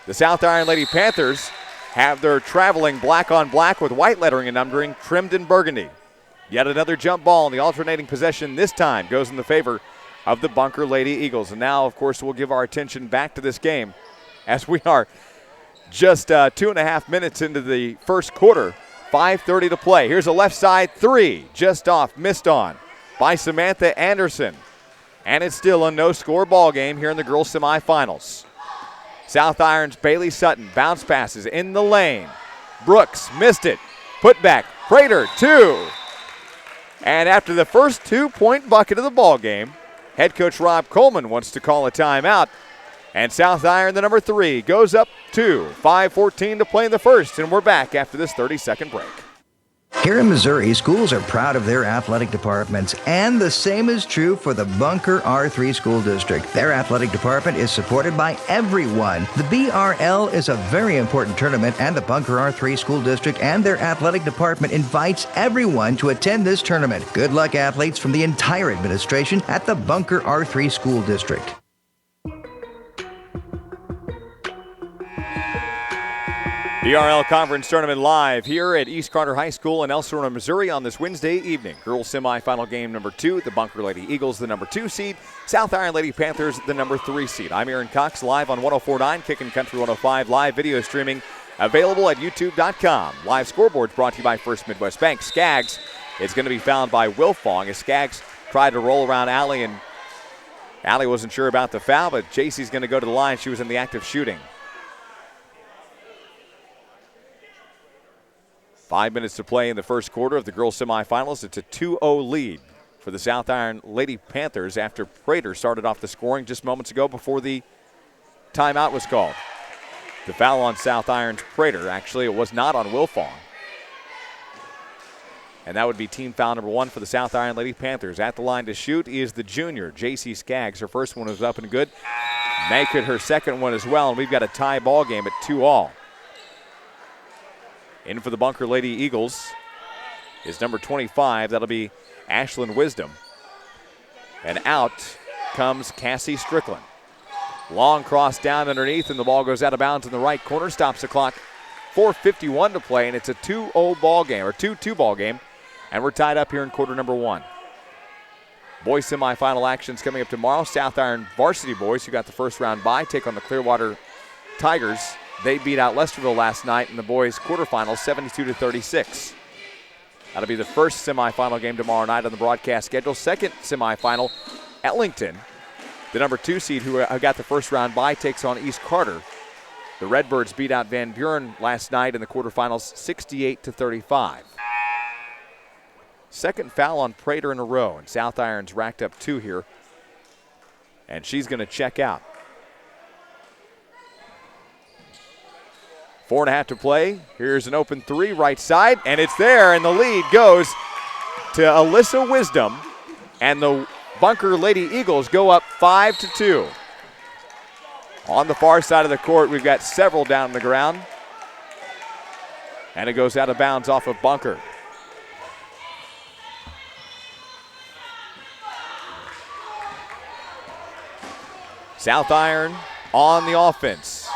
The South Iron Lady Panthers have their traveling black-on-black with white lettering and numbering trimmed in burgundy. Yet another jump ball, and the alternating possession this time goes in the favor of the Bunker Lady Eagles. And now, of course, we'll give our attention back to this game as we are just 2.5 minutes into the first quarter. 5:30 to play. Here's a left side 3, just off, missed on by Samantha Anderson. And it's still a no-score ball game here in the girls' semifinals. South Iron's Bailey Sutton bounce passes in the lane. Brooks missed it. Put back. Prater 2. And after the first 2-point bucket of the ball game, head coach Rob Coleman wants to call a timeout. And South Iron, the number 3, goes up 2. 5:14 to play in the first, and we're back after this 30-second break. Here in Missouri, schools are proud of their athletic departments, and the same is true for the Bunker R3 School District. Their athletic department is supported by everyone. The BRL is a very important tournament, and the Bunker R3 School District and their athletic department invites everyone to attend this tournament. Good luck, athletes, from the entire administration at the Bunker R3 School District. BRL Conference Tournament live here at East Carter High School in El Sereno, Missouri on this Wednesday evening. Girls semifinal game number 2, the Bunker Lady Eagles, the number 2 seed. South Iron Lady Panthers, the number 3 seed. I'm Aaron Cox, live on 104.9, Kickin' Country 105, live video streaming available at youtube.com. Live scoreboards brought to you by First Midwest Bank. Skaggs is going to be fouled by Wilfong as Skaggs tried to roll around Allie, and Allie wasn't sure about the foul, but JC's going to go to the line. She was in the act of shooting. 5 minutes to play in the first quarter of the girls' semifinals. It's a 2-0 lead for the South Iron Lady Panthers after Prater started off the scoring just moments ago before the timeout was called. The foul on South Iron's Prater. Actually, it was not on Wilfong. And that would be team foul number 1 for the South Iron Lady Panthers. At the line to shoot is the junior, J.C. Skaggs. Her first one was up and good. make it her second one as well, and we've got a tie ball game at 2-all. In for the Bunker Lady Eagles is number 25. That'll be Ashlyn Wisdom. And out comes Cassie Strickland. Long cross down underneath, and the ball goes out of bounds in the right corner. Stops the clock. 4:51 to play, and it's a 2-0 ball game, or 2-2 ball game. And we're tied up here in quarter number 1. Boys semifinal action's coming up tomorrow. South Iron varsity boys, who got the first round bye, take on the Clearwater Tigers. They beat out Lesterville last night in the boys quarterfinals, 72-36. That'll be the first semifinal game tomorrow night on the broadcast schedule. Second semifinal, Ellington, the number 2 seed who got the first round bye, takes on East Carter. The Redbirds beat out Van Buren last night in the quarterfinals, 68-35. Second foul on Prater in a row, and South Iron's racked up 2 here. And she's going to check out. 4.5 to play. Here's an open 3 right side, and it's there, and the lead goes to Alyssa Wisdom, and the Bunker Lady Eagles go up 5-2. On the far side of the court, we've got several down on the ground, and it goes out of bounds off of Bunker. South Iron on the offense.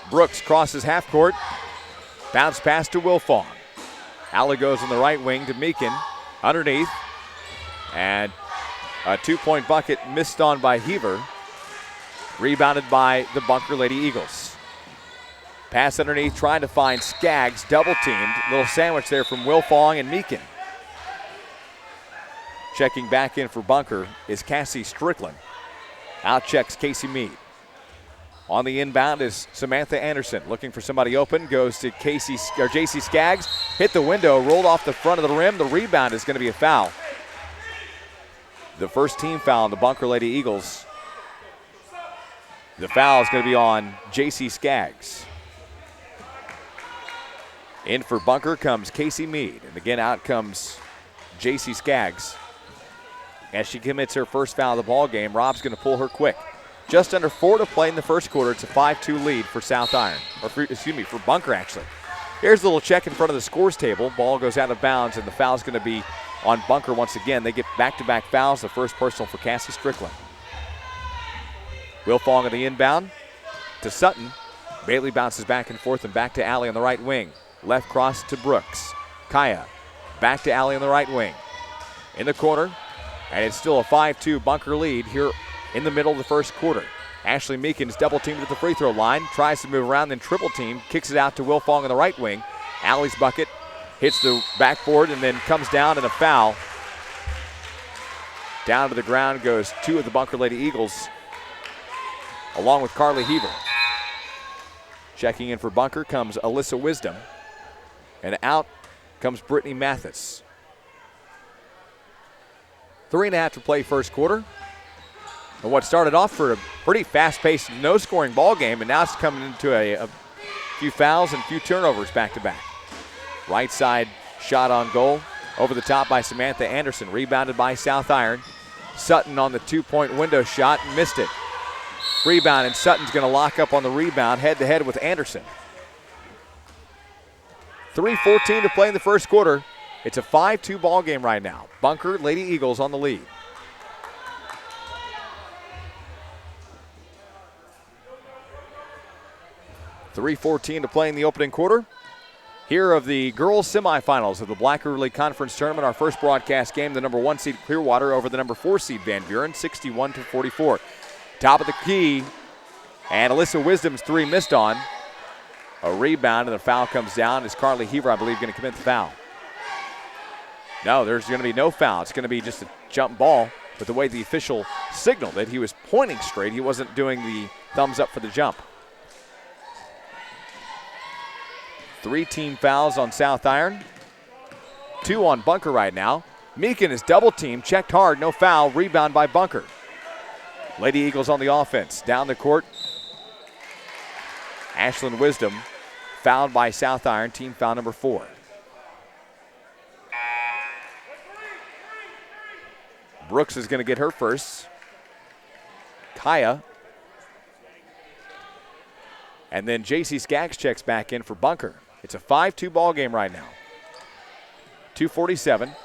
Brooks crosses half court. Bounce pass to Wilfong. Allie goes on the right wing to Meekin. Underneath. And a 2-point bucket missed on by Heaver. Rebounded by the Bunker Lady Eagles. Pass underneath, trying to find Skaggs. Double teamed. Little sandwich there from Wilfong and Meekin. Checking back in for Bunker is Cassie Strickland. Out checks Casey Mead. On the inbound is Samantha Anderson. Looking for somebody open. Goes to JC Skaggs. Hit the window. Rolled off the front of the rim. The rebound is going to be a foul. The first team foul on the Bunker Lady Eagles. The foul is going to be on JC Skaggs. In for Bunker comes Casey Mead. And again, out comes JC Skaggs. As she commits her first foul of the ball game, Rob's going to pull her quick. Just under 4 to play in the first quarter. It's a 5-2 lead for South Iron. For Bunker, actually. Here's a little check in front of the scores table. Ball goes out of bounds, and the foul's going to be on Bunker once again. They get back-to-back fouls. The first personal for Cassie Strickland. Wilfong on the inbound to Sutton. Bailey bounces back and forth and back to Allie on the right wing. Left cross to Brooks. Kaya back to Allie on the right wing. In the corner, and it's still a 5-2 Bunker lead here in the middle of the first quarter. Ashley Meekins double teamed at the free throw line, tries to move around, then triple team, kicks it out to Wilfong on the right wing. Allie's bucket hits the backboard and then comes down, and a foul. Down to the ground goes 2 of the Bunker Lady Eagles, along with Carly Heaver. Checking in for Bunker comes Alyssa Wisdom, and out comes Brittany Mathis. 3.5 to play first quarter. And what started off for a pretty fast-paced, no-scoring ball game, and now it's coming into a few fouls and a few turnovers back-to-back. Right side shot on goal, over the top by Samantha Anderson, rebounded by South Iron. Sutton on the 2-point window shot, missed it. Rebound, and Sutton's going to lock up on the rebound, head-to-head with Anderson. 3:14 to play in the first quarter. It's a 5-2 ball game right now. Bunker Lady Eagles on the lead. .3:14 to play in the opening quarter. Here of the girls semifinals of the Black River League Conference Tournament. Our first broadcast game, the number 1 seed Clearwater over the number 4 seed Van Buren, 61-44. Top of the key, and Alyssa Wisdom's 3 missed on. A rebound, and the foul comes down. Is Carly Heaver, I believe, going to commit the foul? No, there's going to be no foul. It's going to be just a jump ball. But the way the official signaled it, he was pointing straight. He wasn't doing the thumbs up for the jump. 3 team fouls on South Iron. 2 on Bunker right now. Meekin is double teamed, checked hard, no foul, rebound by Bunker. Lady Eagles on the offense. Down the court, Ashlyn Wisdom fouled by South Iron, team foul number 4. Brooks is going to get her first. Kaya And then J.C. Skaggs checks back in for Bunker. It's a 5-2 ball game right now. 2:47.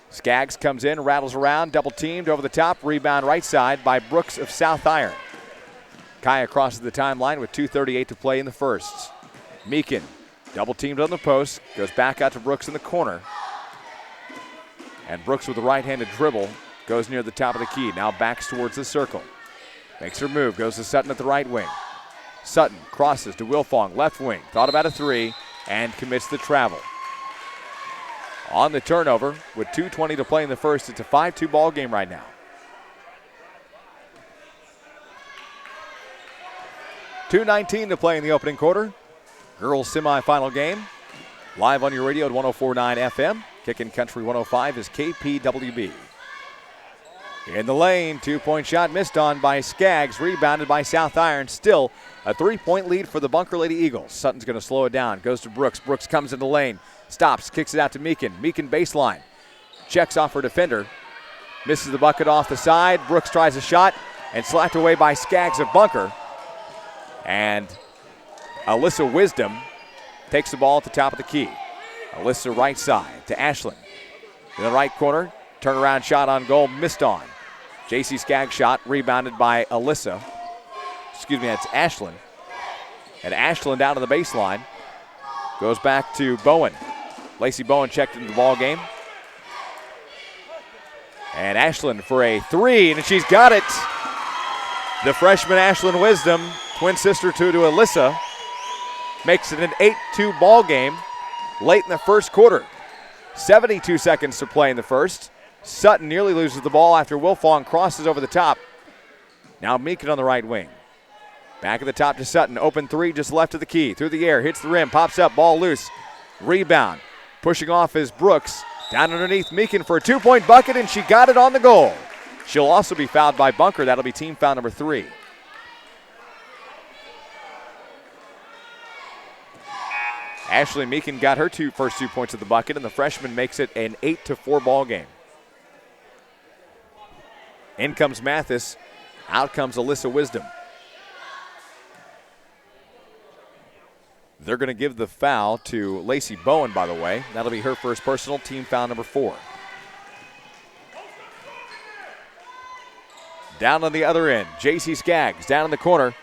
Skaggs comes in, rattles around, double teamed over the top, rebound right side by Brooks of South Iron. Kaya crosses the timeline with 2:38 to play in the first. Meekin double teamed on the post, goes back out to Brooks in the corner. And Brooks with the right-handed dribble goes near the top of the key, now backs towards the circle. Makes her move, goes to Sutton at the right wing. Sutton crosses to Wilfong, left wing, thought about a three, and commits the travel. On the turnover, with 2:20 to play in the first, it's a 5-2 ball game right now. 2:19 to play in the opening quarter. Girls semifinal game. Live on your radio at 104.9 FM. Kickin' Country 105 is KPWB. In the lane, 2-point shot missed on by Skaggs, rebounded by South Iron. Still a 3-point lead for the Bunker Lady Eagles. Sutton's going to slow it down, goes to Brooks. Brooks comes in the lane, stops, kicks it out to Meekin. Meekin baseline, checks off her defender, misses the bucket off the side. Brooks tries a shot and slapped away by Skaggs of Bunker. And Alyssa Wisdom takes the ball at the top of the key. Alyssa right side to Ashlyn. In the right corner, turnaround shot on goal, missed on. J.C. Skaggs shot, rebounded by Alyssa. Excuse me, that's Ashlyn. And Ashlyn down to the baseline. Goes back to Bowen. Lacey Bowen checked into the ball game. And Ashlyn for a three, and she's got it. The freshman Ashlyn Wisdom, twin sister to Alyssa, makes it an 8-2 ball game late in the first quarter. 72 seconds to play in the first. Sutton nearly loses the ball after Wilfong crosses over the top. Now Meekin on the right wing. Back at the top to Sutton. Open three just left of the key. Through the air. Hits the rim. Pops up. Ball loose. Rebound. Pushing off is Brooks. Down underneath Meekin for a 2-point bucket, and she got it on the goal. She'll also be fouled by Bunker. That'll be team foul number 3. Ashley Meekin got her first 2 points of the bucket, and the freshman makes it an 8-4 ball game. In comes Mathis. Out comes Alyssa Wisdom. They're going to give the foul to Lacey Bowen, by the way. That'll be her first personal, team foul number 4. Down on the other end, J.C. Skaggs down in the corner.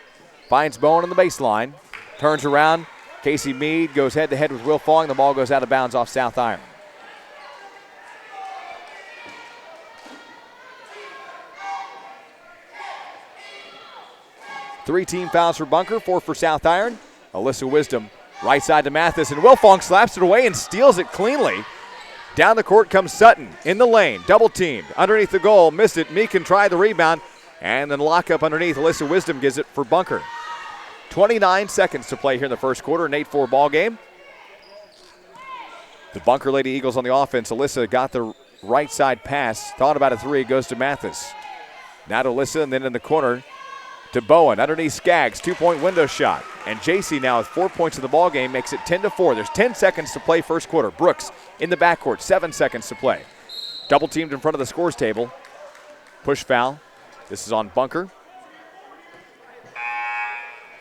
Finds Bowen on the baseline. Turns around. Casey Mead goes head-to-head with Wilfong. The ball goes out of bounds off South Iron. Three team fouls for Bunker, 4 for South Iron. Alyssa Wisdom, right side to Mathis, and Wilfong slaps it away and steals it cleanly. Down the court comes Sutton, in the lane, double teamed, underneath the goal, missed it. Meekin tried the rebound, and then lock up underneath. Alyssa Wisdom gives it for Bunker. 29 seconds to play here in the first quarter, an 8-4 ball game. The Bunker Lady Eagles on the offense. Alyssa got the right side pass, thought about a three, goes to Mathis. Now to Alyssa, and then in the corner to Bowen. Underneath Skaggs, 2-point window shot. And JC now with 4 points in the ball game makes it 10-4. There's 10 seconds to play first quarter. Brooks in the backcourt, 7 seconds to play. Double teamed in front of the scores table. Push foul. This is on Bunker.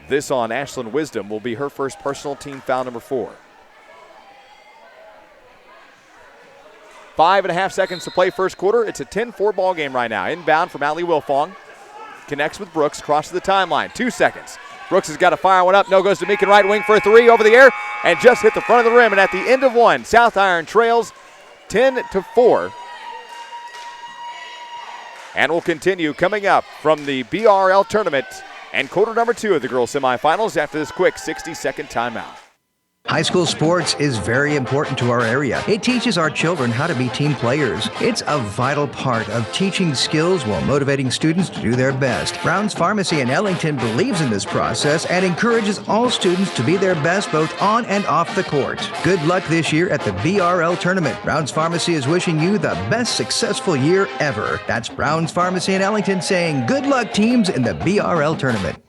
This on Ashlyn Wisdom will be her first personal, team foul number 4. 5.5 seconds to play first quarter. It's a 10-4 ball game right now. Inbound from Allie Wilfong. Connects with Brooks, crosses the timeline. 2 seconds. Brooks has got to fire one up. No goes to Meekin, right wing for a three over the air, and just hit the front of the rim. And at the end of one, South Iron trails 10-4. And will continue coming up from the BRL tournament and quarter number 2 of the girls semifinals after this quick 60-second timeout. High school sports is very important to our area. It teaches our children how to be team players. It's a vital part of teaching skills while motivating students to do their best. Brown's Pharmacy in Ellington believes in this process and encourages all students to be their best both on and off the court. Good luck this year at the BRL tournament. Brown's Pharmacy is wishing you the best successful year ever. That's Brown's Pharmacy in Ellington saying good luck, teams, in the BRL tournament.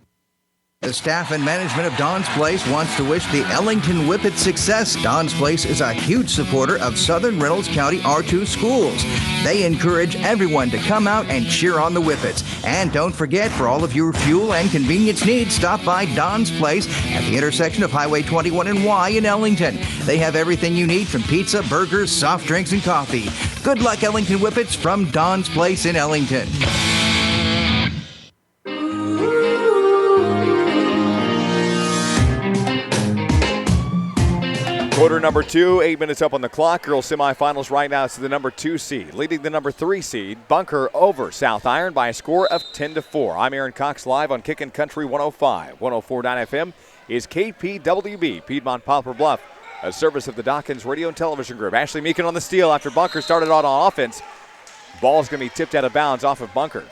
The staff and management of Don's Place wants to wish the Ellington Whippets success. Don's Place is a huge supporter of Southern Reynolds County R2 schools. They encourage everyone to come out and cheer on the Whippets. And don't forget, for all of your fuel and convenience needs, stop by Don's Place at the intersection of Highway 21 and Y in Ellington. They have everything you need from pizza, burgers, soft drinks, and coffee. Good luck, Ellington Whippets, from Don's Place in Ellington. Quarter number 2, 8 minutes up on the clock. Girls semifinals right now. It's the number 2 seed, leading the number 3 seed, Bunker, over South Iron by a score of 10-4. I'm Aaron Cox, live on Kickin' Country 105. 104.9 FM is KPWB, Piedmont Poplar Bluff, a service of the Dawkins Radio and Television Group. Ashley Meekin on the steal after Bunker started out on offense. Ball's going to be tipped out of bounds off of Bunker.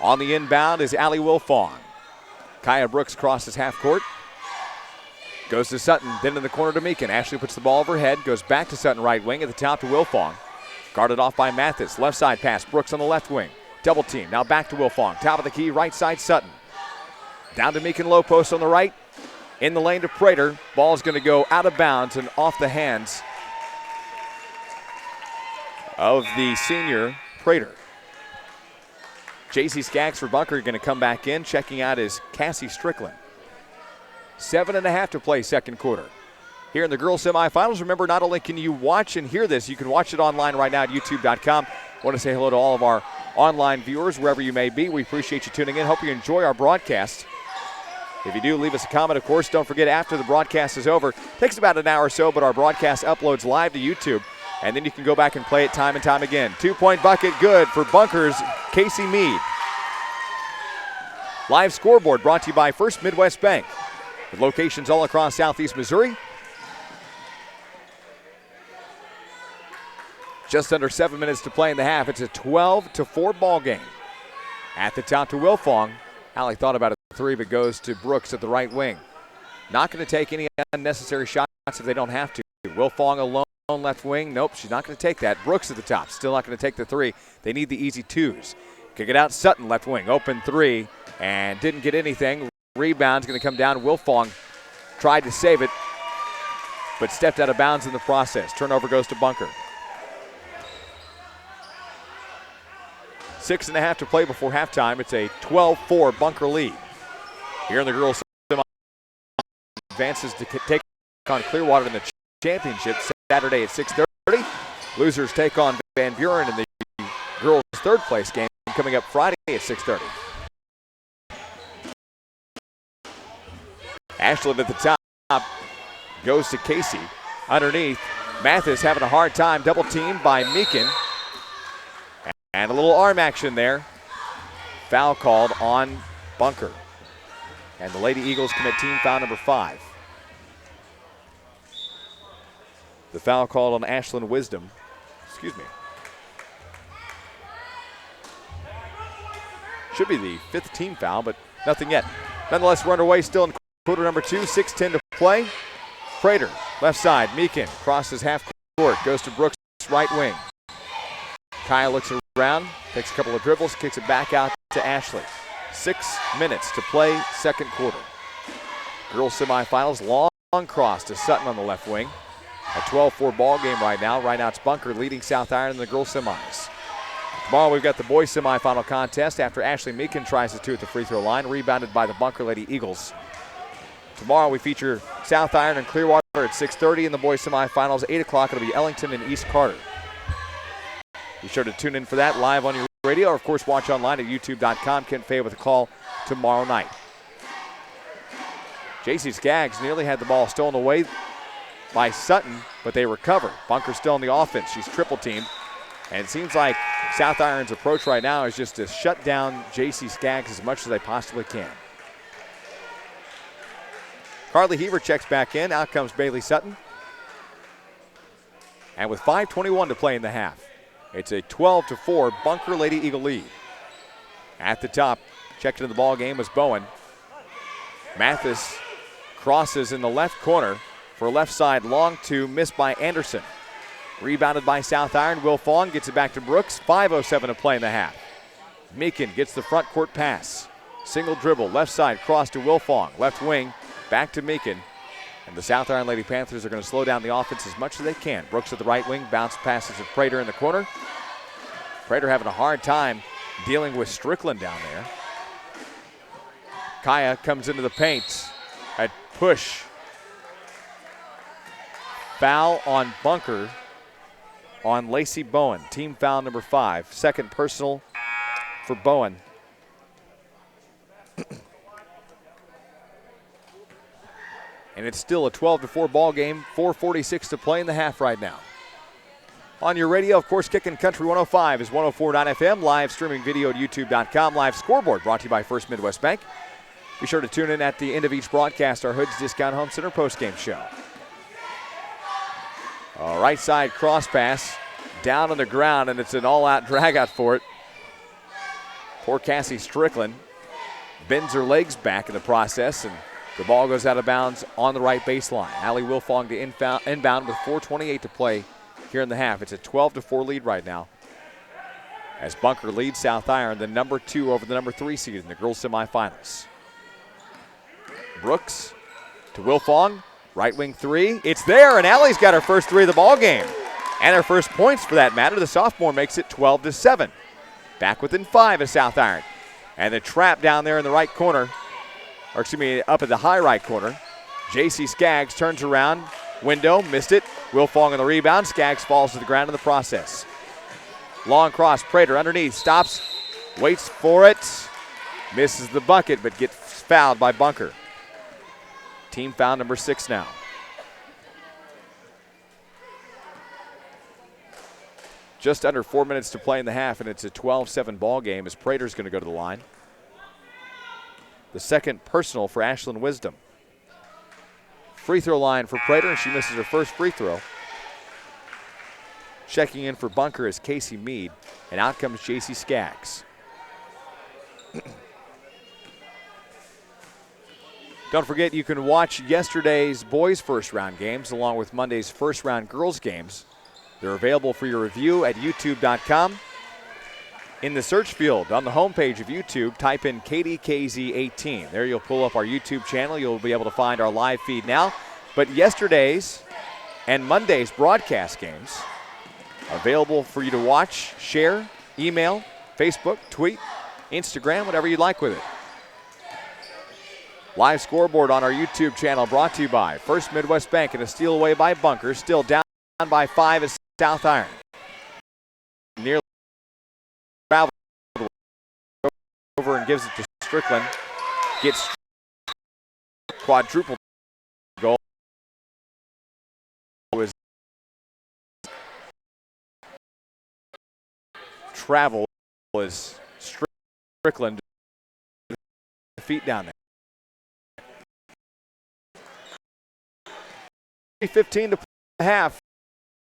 On the inbound is Allie Wilfong. Kaya Brooks crosses half court. Goes to Sutton, then in the corner to Meekin. Ashley puts the ball overhead, goes back to Sutton right wing, at the top to Wilfong. Guarded off by Mathis. Left side pass, Brooks on the left wing. Double team, now back to Wilfong. Top of the key, right side Sutton. Down to Meekin, low post on the right. In the lane to Prater. Ball's going to go out of bounds and off the hands of the senior Prater. J.C. Skaggs for Bunker going to come back in. Checking out is Cassie Strickland. 7.5 to play second quarter. Here in the girls semifinals, remember, not only can you watch and hear this, you can watch it online right now at youtube.com. I want to say hello to all of our online viewers, wherever you may be. We appreciate you tuning in. Hope you enjoy our broadcast. If you do, leave us a comment. Of course, don't forget, after the broadcast is over, takes about an hour or so, but our broadcast uploads live to YouTube. And then you can go back and play it time and time again. 2-point bucket good for Bunker's Casey Mead. Live scoreboard brought to you by First Midwest Bank, with locations all across southeast Missouri. Just under 7 minutes to play in the half. It's a 12-4 ball game. At the top to Wilfong. Allie thought about a three, but goes to Brooks at the right wing. Not going to take any unnecessary shots if they don't have to. Wilfong alone. Left wing, nope, she's not going to take that. Brooks at the top, still not going to take the three. They need the easy twos. Kick it out, Sutton, left wing, open three, and didn't get anything. Rebound's going to come down. Wilfong tried to save it, but stepped out of bounds in the process. Turnover goes to Bunker. 6.5 to play before halftime. It's a 12-4 Bunker lead. Here in the girls' semi, advances to take on Clearwater in the championship Saturday at 6:30. Losers take on Van Buren in the girls' third place game coming up Friday at 6:30. Ashland at the top goes to Casey. Underneath, Mathis having a hard time, double teamed by Meekin. And a little arm action there. Foul called on Bunker. And the Lady Eagles commit team foul number 5. The foul called on Ashland Wisdom. Excuse me. Should be the 5th team foul, but nothing yet. Nonetheless, we're underway still in quarter number 2, 6:10 to play. Prater, left side, Meekin crosses half court, goes to Brooks, right wing. Kyle looks around, takes a couple of dribbles, kicks it back out to Ashley. 6 minutes to play second quarter. Girls semifinals, long cross to Sutton on the left wing. A 12-4 ball game right now. Right now it's Bunker leading South Iron in the girls semis. Tomorrow we've got the boys semifinal contest after Ashley Meekin tries the 2 at the free throw line, rebounded by the Bunker Lady Eagles. Tomorrow we feature South Iron and Clearwater at 6:30 in the boys semifinals. 8 o'clock it'll be Ellington and East Carter. Be sure to tune in for that live on your radio, or of course watch online at youtube.com. Kent Fay with a call tomorrow night. J.C. Skaggs nearly had the ball stolen away by Sutton, but they recover. Bunker's still in the offense. She's triple teamed. And it seems like South Iron's approach right now is just to shut down J.C. Skaggs as much as they possibly can. Carly Heaver checks back in. Out comes Bailey Sutton. And with 5:21 to play in the half, it's a 12-4 Bunker Lady Eagle lead. At the top, checked into the ball game was Bowen. Mathis crosses in the left corner for left side, long two, missed by Anderson. Rebounded by South Iron. Will Fong gets it back to Brooks. 5:07 to play in the half. Meekin gets the front court pass. Single dribble, left side, cross to Will Fong. Left wing, back to Meekin. And the South Iron Lady Panthers are going to slow down the offense as much as they can. Brooks at the right wing, bounce passes to Prater in the corner. Prater having a hard time dealing with Strickland down there. Kaya comes into the paint. A push. Foul on Bunker on Lacey Bowen. Team foul number 5. Second personal for Bowen. And it's still a 12-4 ball game. 4:46 to play in the half right now. On your radio, of course, Kickin' Country 105 is 104.9 FM. Live streaming video at youtube.com. Live scoreboard brought to you by First Midwest Bank. Be sure to tune in at the end of each broadcast, our Hoods Discount Home Center postgame show. Right side cross pass down on the ground, and it's an all-out drag-out for it. Poor Cassie Strickland bends her legs back in the process, and the ball goes out of bounds on the right baseline. Allie Wilfong to inbound with 4:28 to play here in the half. It's a 12-4 lead right now as Bunker leads South Iron, the number 2 over the number 3 seed in the girls' semifinals. Brooks to Wilfong, right wing 3. It's there, and Allie's got her first 3 of the ball game, and her first points for that matter. The sophomore makes it 12-7. Back within 5 of South Iron, and the trap down there in the right corner. Or excuse me, up at the high right corner. J.C. Skaggs turns around. Window, missed it. Wilfong on the rebound. Skaggs falls to the ground in the process. Long cross, Prater underneath, stops, waits for it. Misses the bucket, but gets fouled by Bunker. Team foul number 6 now. Just under 4 minutes to play in the half, and it's a 12-7 ball game as Prater's going to go to the line. The second personal for Ashlyn Wisdom. Free throw line for Prater, and she misses her first free throw. Checking in for Bunker is Casey Mead, and out comes J.C. Skaggs. Don't forget, you can watch yesterday's boys' first round games along with Monday's first round girls' games. They're available for your review at youtube.com. In the search field on the homepage of YouTube, type in KDKZ18. There you'll pull up our YouTube channel. You'll be able to find our live feed now. But yesterday's and Monday's broadcast games available for you to watch, share, email, Facebook, tweet, Instagram, whatever you'd like with it. Live scoreboard on our YouTube channel brought to you by First Midwest Bank, and a steal away by Bunker. Still down by 5 is South Iron. Nearly traveled over and gives it to Strickland. Gets quadruple goal. Travel is Strickland. Feet down there. 15 to half.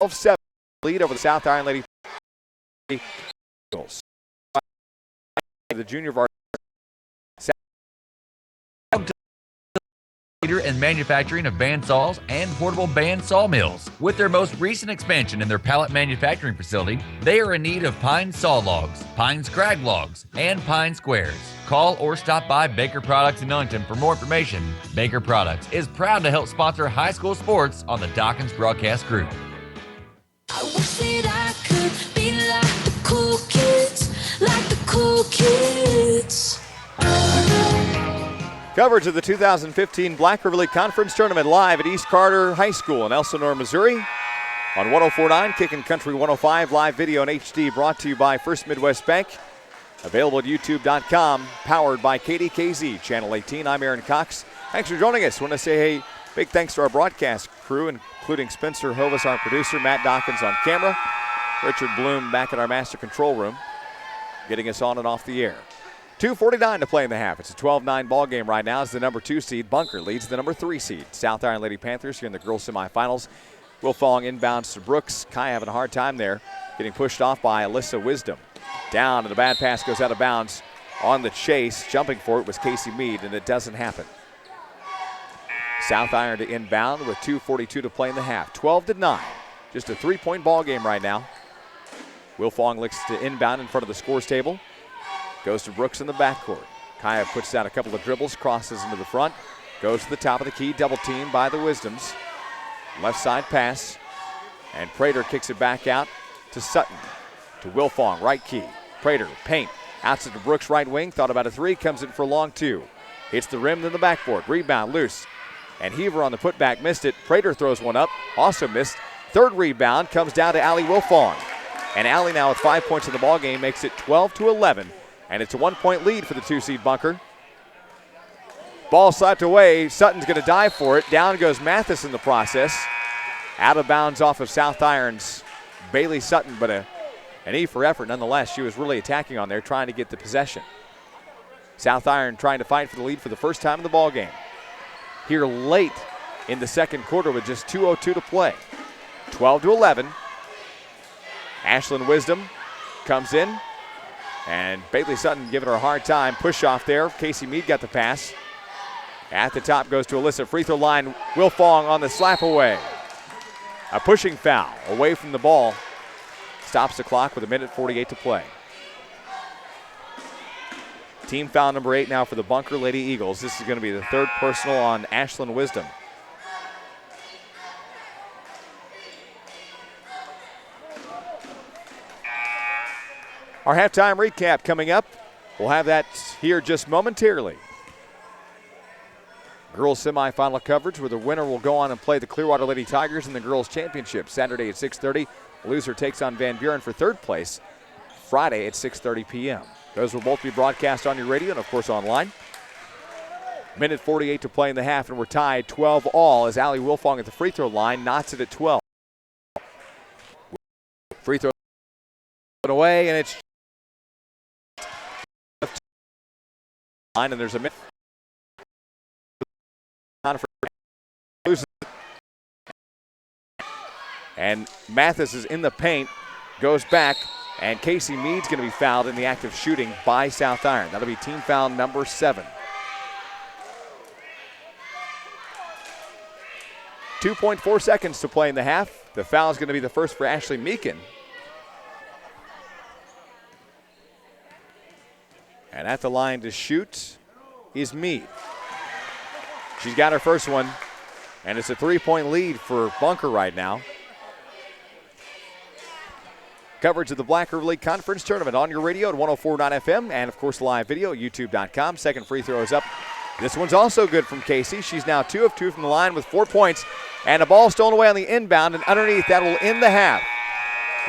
12-7 lead over the South Iron Lady Eagles. The junior varsity. Leader in manufacturing of bandsaws and portable bandsaw mills. With their most recent expansion in their pallet manufacturing facility, they are in need of pine saw logs, pine scrag logs, and pine squares. Call or stop by Baker Products in Ellington for more information. Baker Products is proud to help sponsor high school sports on the Dawkins Broadcast Group. I wish that I could be like the cool kids, like the cool kids. Coverage of the 2015 Black River League Conference Tournament live at East Carter High School in Elsinore, Missouri. On 104.9, Kickin' Country 105, live video in HD brought to you by First Midwest Bank. Available at youtube.com, powered by KDKZ, Channel 18. I'm Aaron Cox. Thanks for joining us. I want to say, hey, big thanks to our broadcast crew, including Spencer Hovis, our producer, Matt Dawkins on camera, Richard Bloom back in our master control room, getting us on and off the air. 2:49 to play in the half. It's a 12-9 ball game right now as the number 2 seed, Bunker, leads the number 3 seed, South Iron Lady Panthers, here in the girls' semifinals. Wilfong inbounds to Brooks. Kai having a hard time there, getting pushed off by Alyssa Wisdom. Down, and the bad pass goes out of bounds on the chase. Jumping for it was Casey Mead, and it doesn't happen. South Iron to inbound with 2:42 to play in the half. 12-9. Just a 3-point ball game right now. Wilfong looks to inbound in front of the scores table. Goes to Brooks in the backcourt. Kaya puts down a couple of dribbles, crosses into the front. Goes to the top of the key, double team by the Wisdoms. Left side pass. And Prater kicks it back out to Sutton. To Wilfong, right key. Prater, paint. Outside to Brooks, right wing. Thought about a three, comes in for a long two. Hits the rim, then the backboard. Rebound, loose. And Heaver on the putback missed it. Prater throws one up, also missed. Third rebound comes down to Allie Wilfong. And Allie now with 5 points in the ball game makes it 12-11. And it's a 1-point lead for the 2-seed Bunker. Ball slapped away. Sutton's going to dive for it. Down goes Mathis in the process. Out of bounds off of South Iron's Bailey Sutton, but an E for effort nonetheless. She was really attacking on there, trying to get the possession. South Iron trying to fight for the lead for the first time in the ball game. Here late in the second quarter with just 2:02 to play. 12-11. Ashlyn Wisdom comes in, and Bailey Sutton giving her a hard time. Push off there. Casey Mead got the pass. At the top goes to Alyssa. Free throw line. Wilfong on the slap away. A pushing foul away from the ball. Stops the clock with 1:48 to play. Team foul number 8 now for the Bunker Lady Eagles. This is going to be the third personal on Ashlyn Wisdom. Our halftime recap coming up. We'll have that here just momentarily. Girls semifinal coverage where the winner will go on and play the Clearwater Lady Tigers in the Girls Championship Saturday at 6:30. Loser takes on Van Buren for third place Friday at 6:30 p.m. Those will both be broadcast on your radio and, of course, online. 1:48 to play in the half, and we're tied 12-all as Allie Wilfong at the free throw line knots it at 12. Free throw away, and it's line, and there's a minute. And Mathis is in the paint, goes back, and Casey Mead's going to be fouled in the act of shooting by South Iron. That'll be team foul number 7. 2.4 seconds to play in the half. The foul is going to be the first for Ashley Meekin. And at the line to shoot is Mead. She's got her first one, and it's a 3-point lead for Bunker right now. Coverage of the Black River League Conference Tournament on your radio at 104.9 FM and, of course, live video at youtube.com. Second free throw is up. This one's also good from Casey. She's now 2 of 2 from the line with 4 points. And a ball stolen away on the inbound, and underneath that will end the half.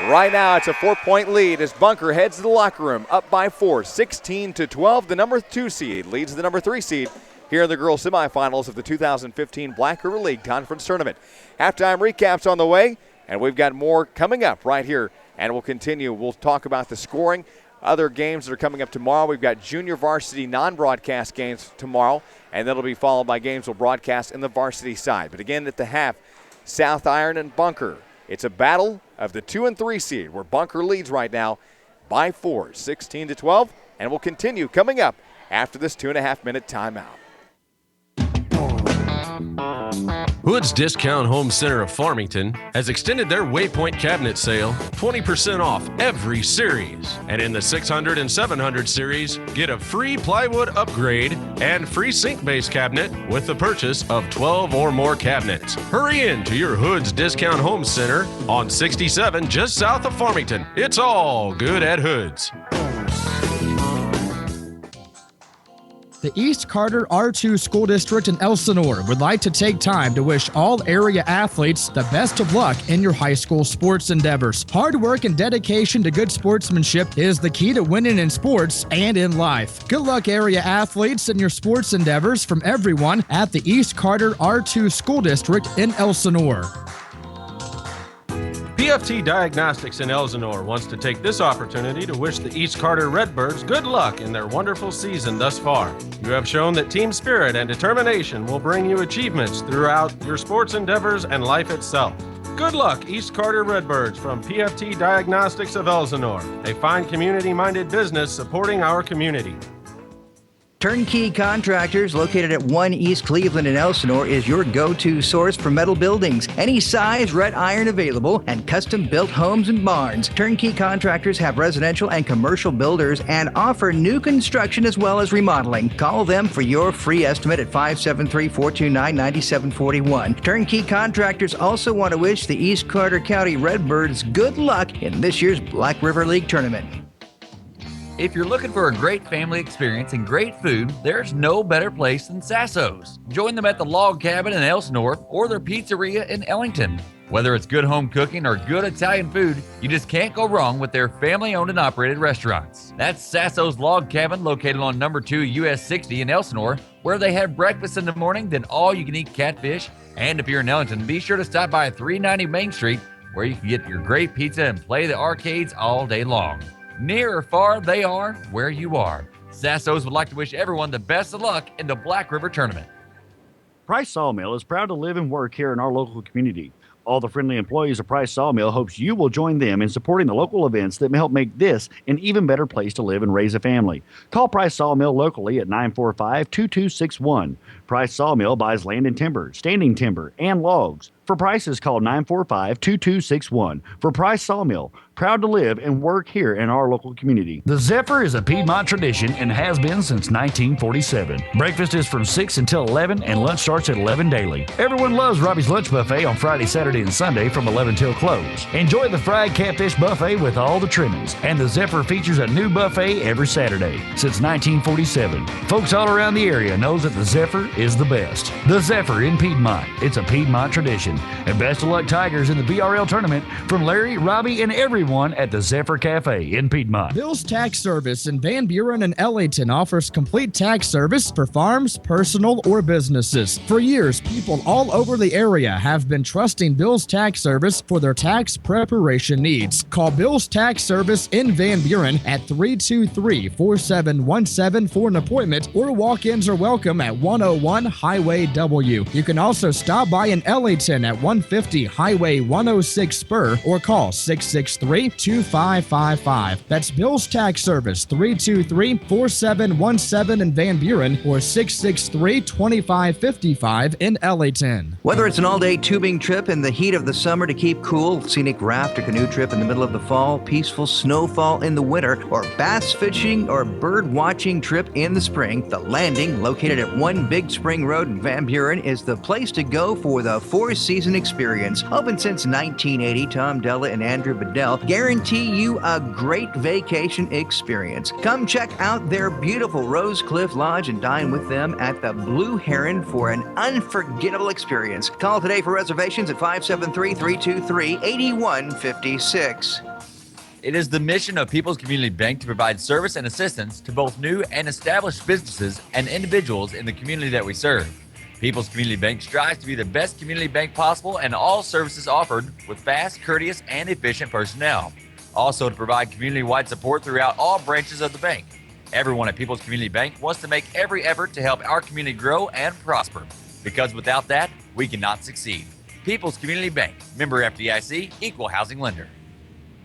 Right now it's a 4-point lead as Bunker heads to the locker room, up by 4, 16-12. The number 2 seed leads the number 3 seed here in the girls semifinals of the 2015 Black River League Conference Tournament. Halftime recaps on the way, and we've got more coming up right here. And we'll continue. We'll talk about the scoring, other games that are coming up tomorrow. We've got junior varsity non-broadcast games tomorrow, and that'll be followed by games we'll broadcast in the varsity side. But again, at the half, South Iron and Bunker. It's a battle of the 2 and 3 seed where Bunker leads right now by 4, 16-12. And we'll continue coming up after this 2.5-minute timeout. Hood's Discount Home Center of Farmington has extended their Waypoint cabinet sale 20% off every series. And in the 600 and 700 series, get a free plywood upgrade and free sink base cabinet with the purchase of 12 or more cabinets. Hurry in to your Hood's Discount Home Center on 67 just south of Farmington. It's all good at Hood's. The East Carter R2 School District in Elsinore would like to take time to wish all area athletes the best of luck in your high school sports endeavors. Hard work and dedication to good sportsmanship is the key to winning in sports and in life. Good luck, area athletes, in your sports endeavors from everyone at the East Carter R2 School District in Elsinore. PFT Diagnostics in Elsinore wants to take this opportunity to wish the East Carter Redbirds good luck in their wonderful season thus far. You have shown that team spirit and determination will bring you achievements throughout your sports endeavors and life itself. Good luck, East Carter Redbirds, from PFT Diagnostics of Elsinore, a fine community-minded business supporting our community. Turnkey Contractors, located at 1 East Cleveland in Elsinore, is your go-to source for metal buildings. Any size, red iron available, and custom-built homes and barns. Turnkey Contractors have residential and commercial builders and offer new construction as well as remodeling. Call them for your free estimate at 573-429-9741. Turnkey Contractors also want to wish the East Carter County Redbirds good luck in this year's Black River League tournament. If you're looking for a great family experience and great food, there's no better place than Sasso's. Join them at the Log Cabin in Elsinore or their pizzeria in Ellington. Whether it's good home cooking or good Italian food, you just can't go wrong with their family-owned and operated restaurants. That's Sasso's Log Cabin, located on number 2 US 60 in Elsinore, where they have breakfast in the morning, then all-you-can-eat catfish. And if you're in Ellington, be sure to stop by 390 Main Street, where you can get your great pizza and play the arcades all day long. Near or far, they are where you are. Sasso's would like to wish everyone the best of luck in the Black River Tournament. Price Sawmill is proud to live and work here in our local community. All the friendly employees of Price Sawmill hopes you will join them in supporting the local events that may help make this an even better place to live and raise a family. Call Price Sawmill locally at 945-2261. Price Sawmill buys land and timber, standing timber, and logs. For prices, call 945-2261. For Price Sawmill, proud to live and work here in our local community. The Zephyr is a Piedmont tradition and has been since 1947. Breakfast is from 6 until 11 and lunch starts at 11 daily. Everyone loves Robbie's Lunch Buffet on Friday, Saturday, and Sunday from 11 till close. Enjoy the fried catfish buffet with all the trimmings. And the Zephyr features a new buffet every Saturday since 1947. Folks all around the area knows that the Zephyr is the best. The Zephyr in Piedmont. It's a Piedmont tradition. And best of luck, Tigers, in the BRL tournament from Larry, Robbie, and everyone at the Zephyr Cafe in Piedmont. Bill's Tax Service in Van Buren and Ellington offers complete tax service for farms, personal, or businesses. For years, people all over the area have been trusting Bill's Tax Service for their tax preparation needs. Call Bill's Tax Service in Van Buren at 323-4717 for an appointment, or walk-ins are welcome at 101 Highway W. You can also stop by in Ellington at 150 Highway 106 Spur, or call 663-2555. That's Bill's Tax Service, 323-4717 in Van Buren, or 663-2555 in Ellington. Whether it's an all-day tubing trip in the heat of the summer to keep cool, scenic raft or canoe trip in the middle of the fall, peaceful snowfall in the winter, or bass fishing or bird watching trip in the spring, The Landing, located at 1 Big Spring Road in Van Buren, is the place to go for the four-season experience. Open since 1980, Tom Della and Andrew Bedell guarantee you a great vacation experience. Come check out their beautiful Rose Cliff Lodge and dine with them at the Blue Heron for an unforgettable experience. Call today for reservations at 573-323-8156. It is the mission of People's Community Bank to provide service and assistance to both new and established businesses and individuals in the community that we serve. People's Community Bank strives to be the best community bank possible, and all services offered with fast, courteous, and efficient personnel. Also to provide community-wide support throughout all branches of the bank. Everyone at People's Community Bank wants to make every effort to help our community grow and prosper, because without that, we cannot succeed. People's Community Bank, member FDIC, equal housing lender.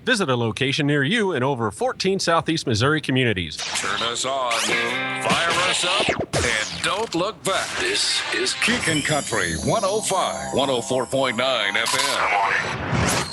Visit a location near you in over 14 Southeast Missouri communities. Turn us on, fire us up, and don't look back. This is Kickin' Country 105, 104.9 FM.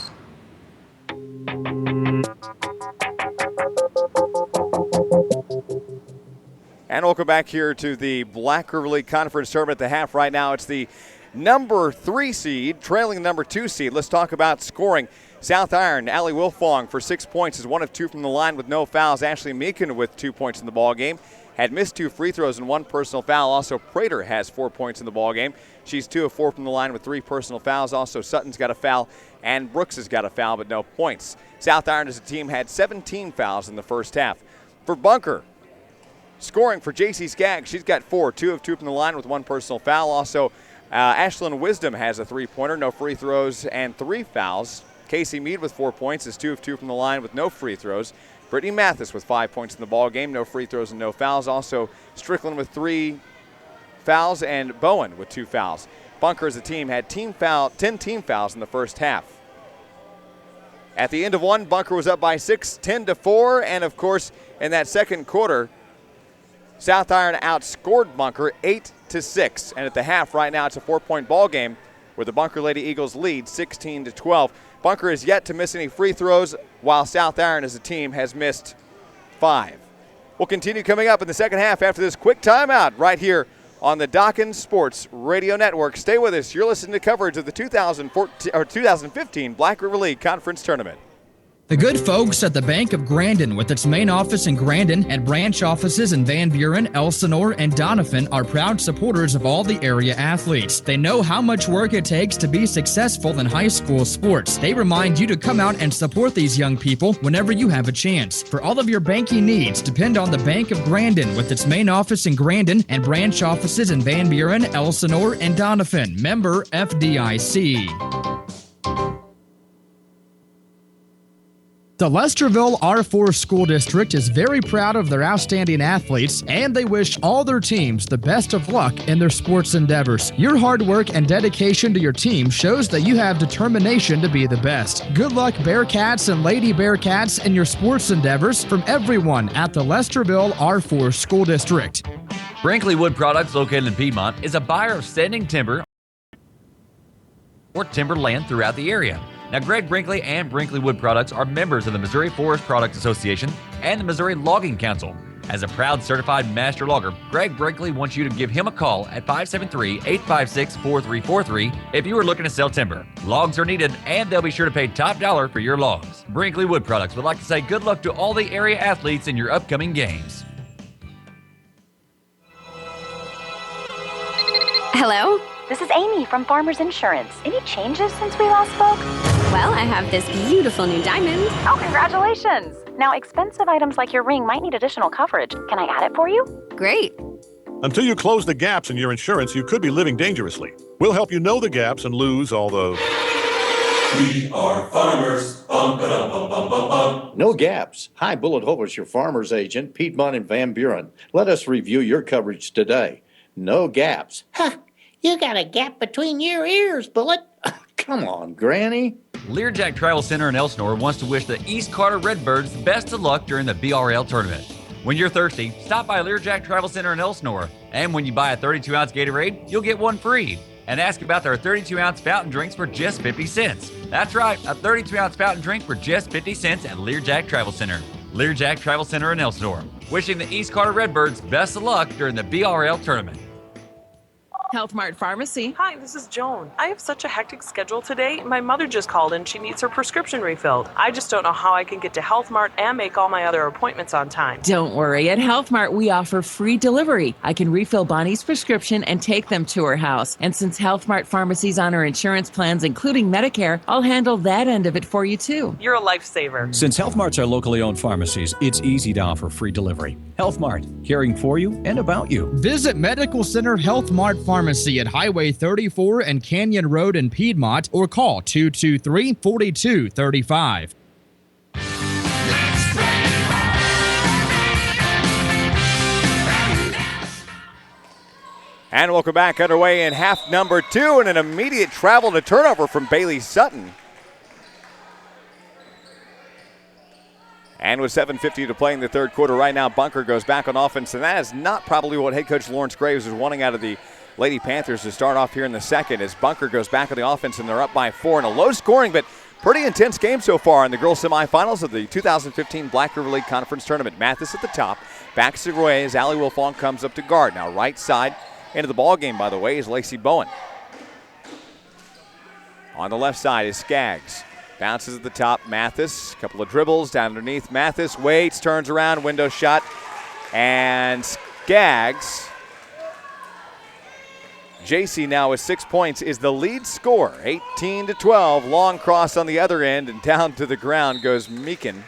And welcome back here to the Black River League Conference Tournament at the half. Right now it's the number 3 seed trailing the number 2 seed. Let's talk about scoring. South Iron, Allie Wilfong for 6 points is 1 of 2 from the line with no fouls. Ashley Meekin with 2 points in the ball game. Had missed 2 free throws and 1 personal foul. Also, Prater has 4 points in the ball game. She's 2 of 4 from the line with 3 personal fouls. Also, Sutton's got a foul and Brooks has got a foul but no points. South Iron as a team had 17 fouls in the first half. For Bunker, scoring for J.C. Skaggs, she's got 4, 2 of 2 from the line with 1 personal foul. Also, Ashlyn Wisdom has a 3-pointer, no free throws and 3 fouls. Casey Mead with 4 points is 2 of 2 from the line with no free throws. Brittany Mathis with 5 points in the ball game, no free throws and no fouls. Also, Strickland with 3 fouls and Bowen with 2 fouls. Bunker as a team had 10 team fouls in the first half. At the end of one, Bunker was up by 6, 10-4, and of course, in that second quarter, South Iron outscored Bunker 8-6. And at the half right now, it's a 4-point ball game where the Bunker Lady Eagles lead 16-12. Bunker is yet to miss any free throws, while South Iron as a team has missed 5. We'll continue coming up in the second half after this quick timeout right here on the Dawkins Sports Radio Network. Stay with us. You're listening to coverage of the 2015 Black River League Conference Tournament. The good folks at the Bank of Grandin, with its main office in Grandin and branch offices in Van Buren, Elsinore, and Doniphan, are proud supporters of all the area athletes. They know how much work it takes to be successful in high school sports. They remind you to come out and support these young people whenever you have a chance. For all of your banking needs, depend on the Bank of Grandin, with its main office in Grandin and branch offices in Van Buren, Elsinore, and Doniphan. Member FDIC. The Lesterville R4 School District is very proud of their outstanding athletes, and they wish all their teams the best of luck in their sports endeavors. Your hard work and dedication to your team shows that you have determination to be the best. Good luck, Bearcats and Lady Bearcats, in your sports endeavors from everyone at the Lesterville R4 School District. Brinkley Wood Products, located in Piedmont, is a buyer of standing timber or timberland throughout the area. Now, Greg Brinkley and Brinkley Wood Products are members of the Missouri Forest Products Association and the Missouri Logging Council. As a proud certified master logger, Greg Brinkley wants you to give him a call at 573-856-4343 if you are looking to sell timber. Logs are needed, and they'll be sure to pay top dollar for your logs. Brinkley Wood Products would like to say good luck to all the area athletes in your upcoming games. Hello? This is Amy from Farmers Insurance. Any changes since we last spoke? Well, I have this beautiful new diamond. Oh, congratulations! Now, expensive items like your ring might need additional coverage. Can I add it for you? Great. Until you close the gaps in your insurance, you could be living dangerously. We'll help you know the gaps and lose all the... We are farmers. Bum, ba-dum, bum, bum, bum, bum. No gaps. Hi, Bullet Hope is your farmer's agent, Piedmont and Van Buren. Let us review your coverage today. No gaps. Ha! You got a gap between your ears, Bullet. Come on, Granny. Learjack Travel Center in Elsinore wants to wish the East Carter Redbirds the best of luck during the BRL tournament. When you're thirsty, stop by Learjack Travel Center in Elsinore. And when you buy a 32-ounce Gatorade, you'll get one free. And ask about their 32-ounce fountain drinks for just 50 cents. That's right, a 32-ounce fountain drink for just 50 cents at Learjack Travel Center. Learjack Travel Center in Elsinore, wishing the East Carter Redbirds best of luck during the BRL tournament. Health Mart Pharmacy. Hi, this is Joan. I have such a hectic schedule today. My mother just called and she needs her prescription refilled. I just don't know how I can get to Health Mart and make all my other appointments on time. Don't worry. At Health Mart, we offer free delivery. I can refill Bonnie's prescription and take them to her house. And since Health Mart Pharmacy's on her insurance plans, including Medicare, I'll handle that end of it for you, too. You're a lifesaver. Since Health Marts are locally owned pharmacies, it's easy to offer free delivery. Health Mart, caring for you and about you. Visit Medical Center Health Mart Pharmacy at Highway 34 and Canyon Road in Piedmont, or call 223-4235. And welcome back, underway in half number 2, and an immediate travel to turnover from Bailey Sutton. And with 7:50 to play in the third quarter right now, Bunker goes back on offense, and that is not probably what head coach Lawrence Graves is wanting out of the Lady Panthers to start off here in the second, as Bunker goes back on the offense, and they're up by 4 in a low-scoring but pretty intense game so far in the girls' semifinals of the 2015 Black River League Conference Tournament. Mathis at the top, backs it away as Allie Wilfong comes up to guard. Now right side into the ball game, by the way, is Lacey Bowen. On the left side is Skaggs. Bounces at the top, Mathis. Couple of dribbles down underneath. Mathis waits, turns around, window shot. And Skaggs, JC now with 6 points, is the lead scorer. 18-12. Long cross on the other end, and down to the ground goes Meekin.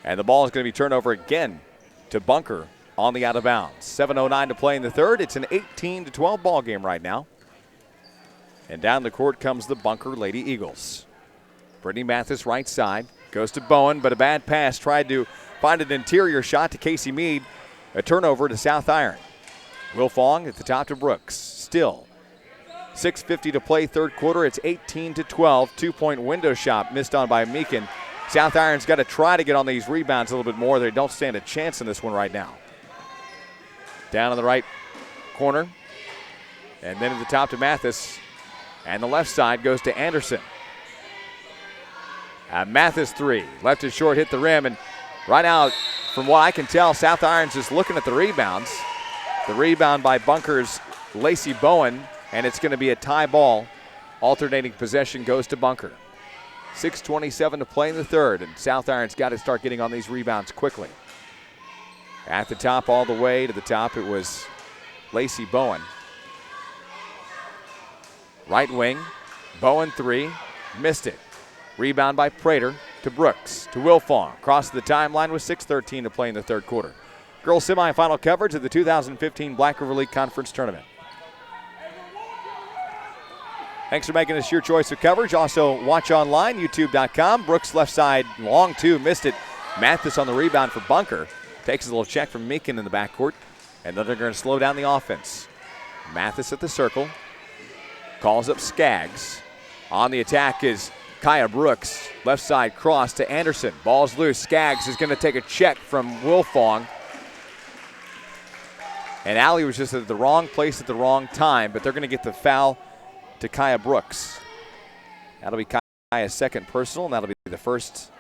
And the ball is going to be turned over again to Bunker on the out of bounds. 7:09 to play in the third. It's an 18-12 ball game right now. And down the court comes the Bunker Lady Eagles. Brittany Mathis right side, goes to Bowen, but a bad pass. Tried to find an interior shot to Casey Mead. A turnover to South Iron. Wilfong at the top to Brooks. Still 6:50 to play third quarter. It's 18-12. 2-point window shot missed on by Meekin. South Iron's got to try to get on these rebounds a little bit more. They don't stand a chance in this one right now. Down in the right corner. And then at the top to Mathis. And the left side goes to Anderson. Mathis 3. Left it short, hit the rim. And right now, from what I can tell, South Iron's just looking at the rebounds. The rebound by Bunker's Lacey Bowen. And it's going to be a tie ball. Alternating possession goes to Bunker. 6:27 to play in the third, and South Iron's got to start getting on these rebounds quickly. At the top, all the way to the top, it was Lacey Bowen. Right wing, Bowen 3, missed it. Rebound by Prater to Brooks, to Wilfong. Across the timeline with 6:13 to play in the third quarter. Girls semifinal coverage of the 2015 Black River League Conference Tournament. Thanks for making us your choice of coverage. Also, watch online, youtube.com. Brooks left side, long two, missed it. Mathis on the rebound for Bunker. Takes a little check from Meekin in the backcourt. And then they're going to slow down the offense. Mathis at the circle. Calls up Skaggs. On the attack is Kaya Brooks. Left side cross to Anderson. Ball's loose. Skaggs is going to take a check from Wilfong. And Allie was just at the wrong place at the wrong time, but they're going to get the foul to Kaya Brooks. That'll be Kaya's second personal, and that'll be the first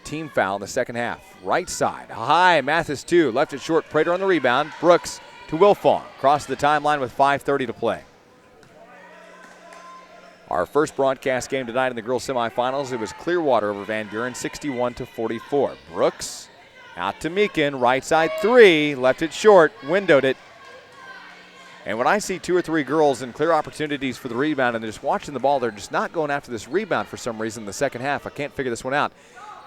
team foul in the second half. Right side, high, Mathis 2, left it short, Prater on the rebound. Brooks to Wilfong, across the timeline with 5:30 to play. Our first broadcast game tonight in the girls semifinals, it was Clearwater over Van Buren, 61-44. Brooks out to Meekin, right side 3, left it short, windowed it. And when I see 2 or 3 girls in clear opportunities for the rebound and they're just watching the ball, they're just not going after this rebound for some reason in the second half. I can't figure this one out.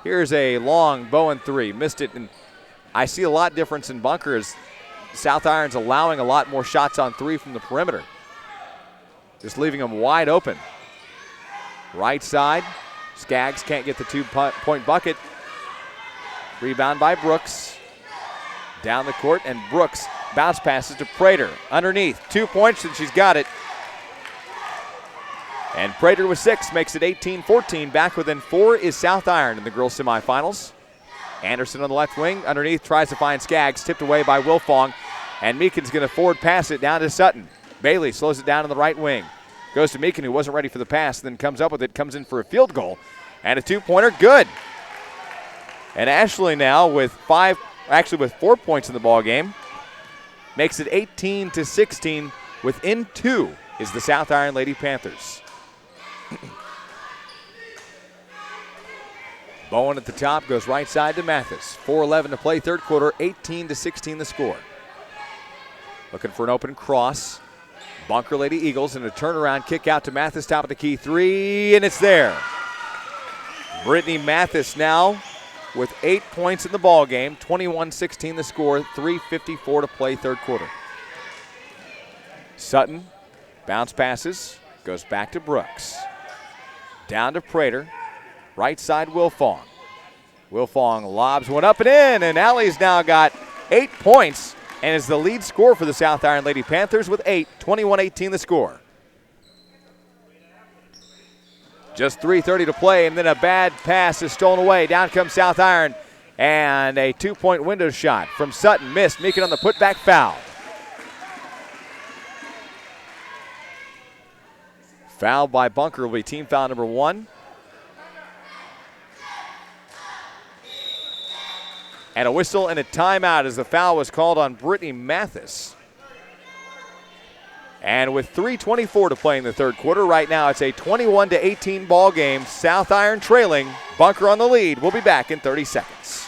Here's a long Bowen 3, missed it. And I see a lot difference in Bunker as South Iron's allowing a lot more shots on 3 from the perimeter. Just leaving them wide open. Right side, Skaggs can't get the 2-point bucket. Rebound by Brooks. Down the court, and Brooks bounce passes to Prater. Underneath, 2 points, and she's got it. And Prater with 6 makes it 18-14. Back within 4 is South Iron in the girls semifinals. Anderson on the left wing, underneath, tries to find Skaggs, tipped away by Wilfong. And Meekin's going to forward pass it down to Sutton. Bailey slows it down on the right wing. Goes to Meekin, who wasn't ready for the pass, then comes up with it, comes in for a field goal. And a 2-pointer, good. And Ashley now with 4 points in the ball game. Makes it 18-16. Within 2 is the South Iron Lady Panthers. Bowen at the top, goes right side to Mathis. 4:11 to play, third quarter, 18-16 the score. Looking for an open cross. Bunker Lady Eagles and a turnaround kick out to Mathis, top of the key 3, and it's there. Brittany Mathis now with 8 points in the ball game, 21-16 the score, 3:54 to play, third quarter. Sutton, bounce passes, goes back to Brooks. Down to Prater, right side Wilfong. Wilfong lobs one up and in, and Allie's now got 8 points and is the lead scorer for the South Iron Lady Panthers with 8, 21-18 the score. Just 3:30 to play, and then a bad pass is stolen away. Down comes South Iron, and a 2-point window shot from Sutton. Missed. Meekin on the putback foul. Foul by Bunker will be team foul number 1. And a whistle and a timeout as the foul was called on Brittany Mathis. And with 3:24 to play in the third quarter, right now it's a 21-18 ball game. South Iron trailing, Bunker on the lead. We'll be back in 30 seconds.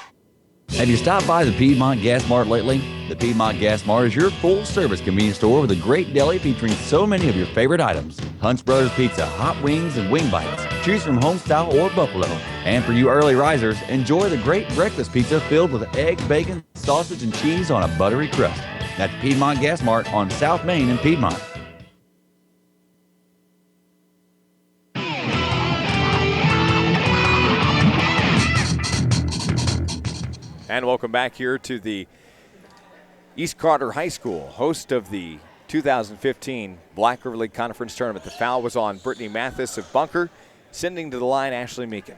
Have you stopped by the Piedmont Gas Mart lately? The Piedmont Gas Mart is your full-service convenience store with a great deli featuring so many of your favorite items. Hunt's Brothers Pizza, hot wings, and wing bites. Choose from homestyle or buffalo. And for you early risers, enjoy the great breakfast pizza filled with egg, bacon, sausage, and cheese on a buttery crust. That's Piedmont Gas Mart on South Main in Piedmont. And welcome back here to the East Carter High School, host of the 2015 Black River League Conference Tournament. The foul was on Brittany Mathis of Bunker, Sending to the line Ashley Meekin.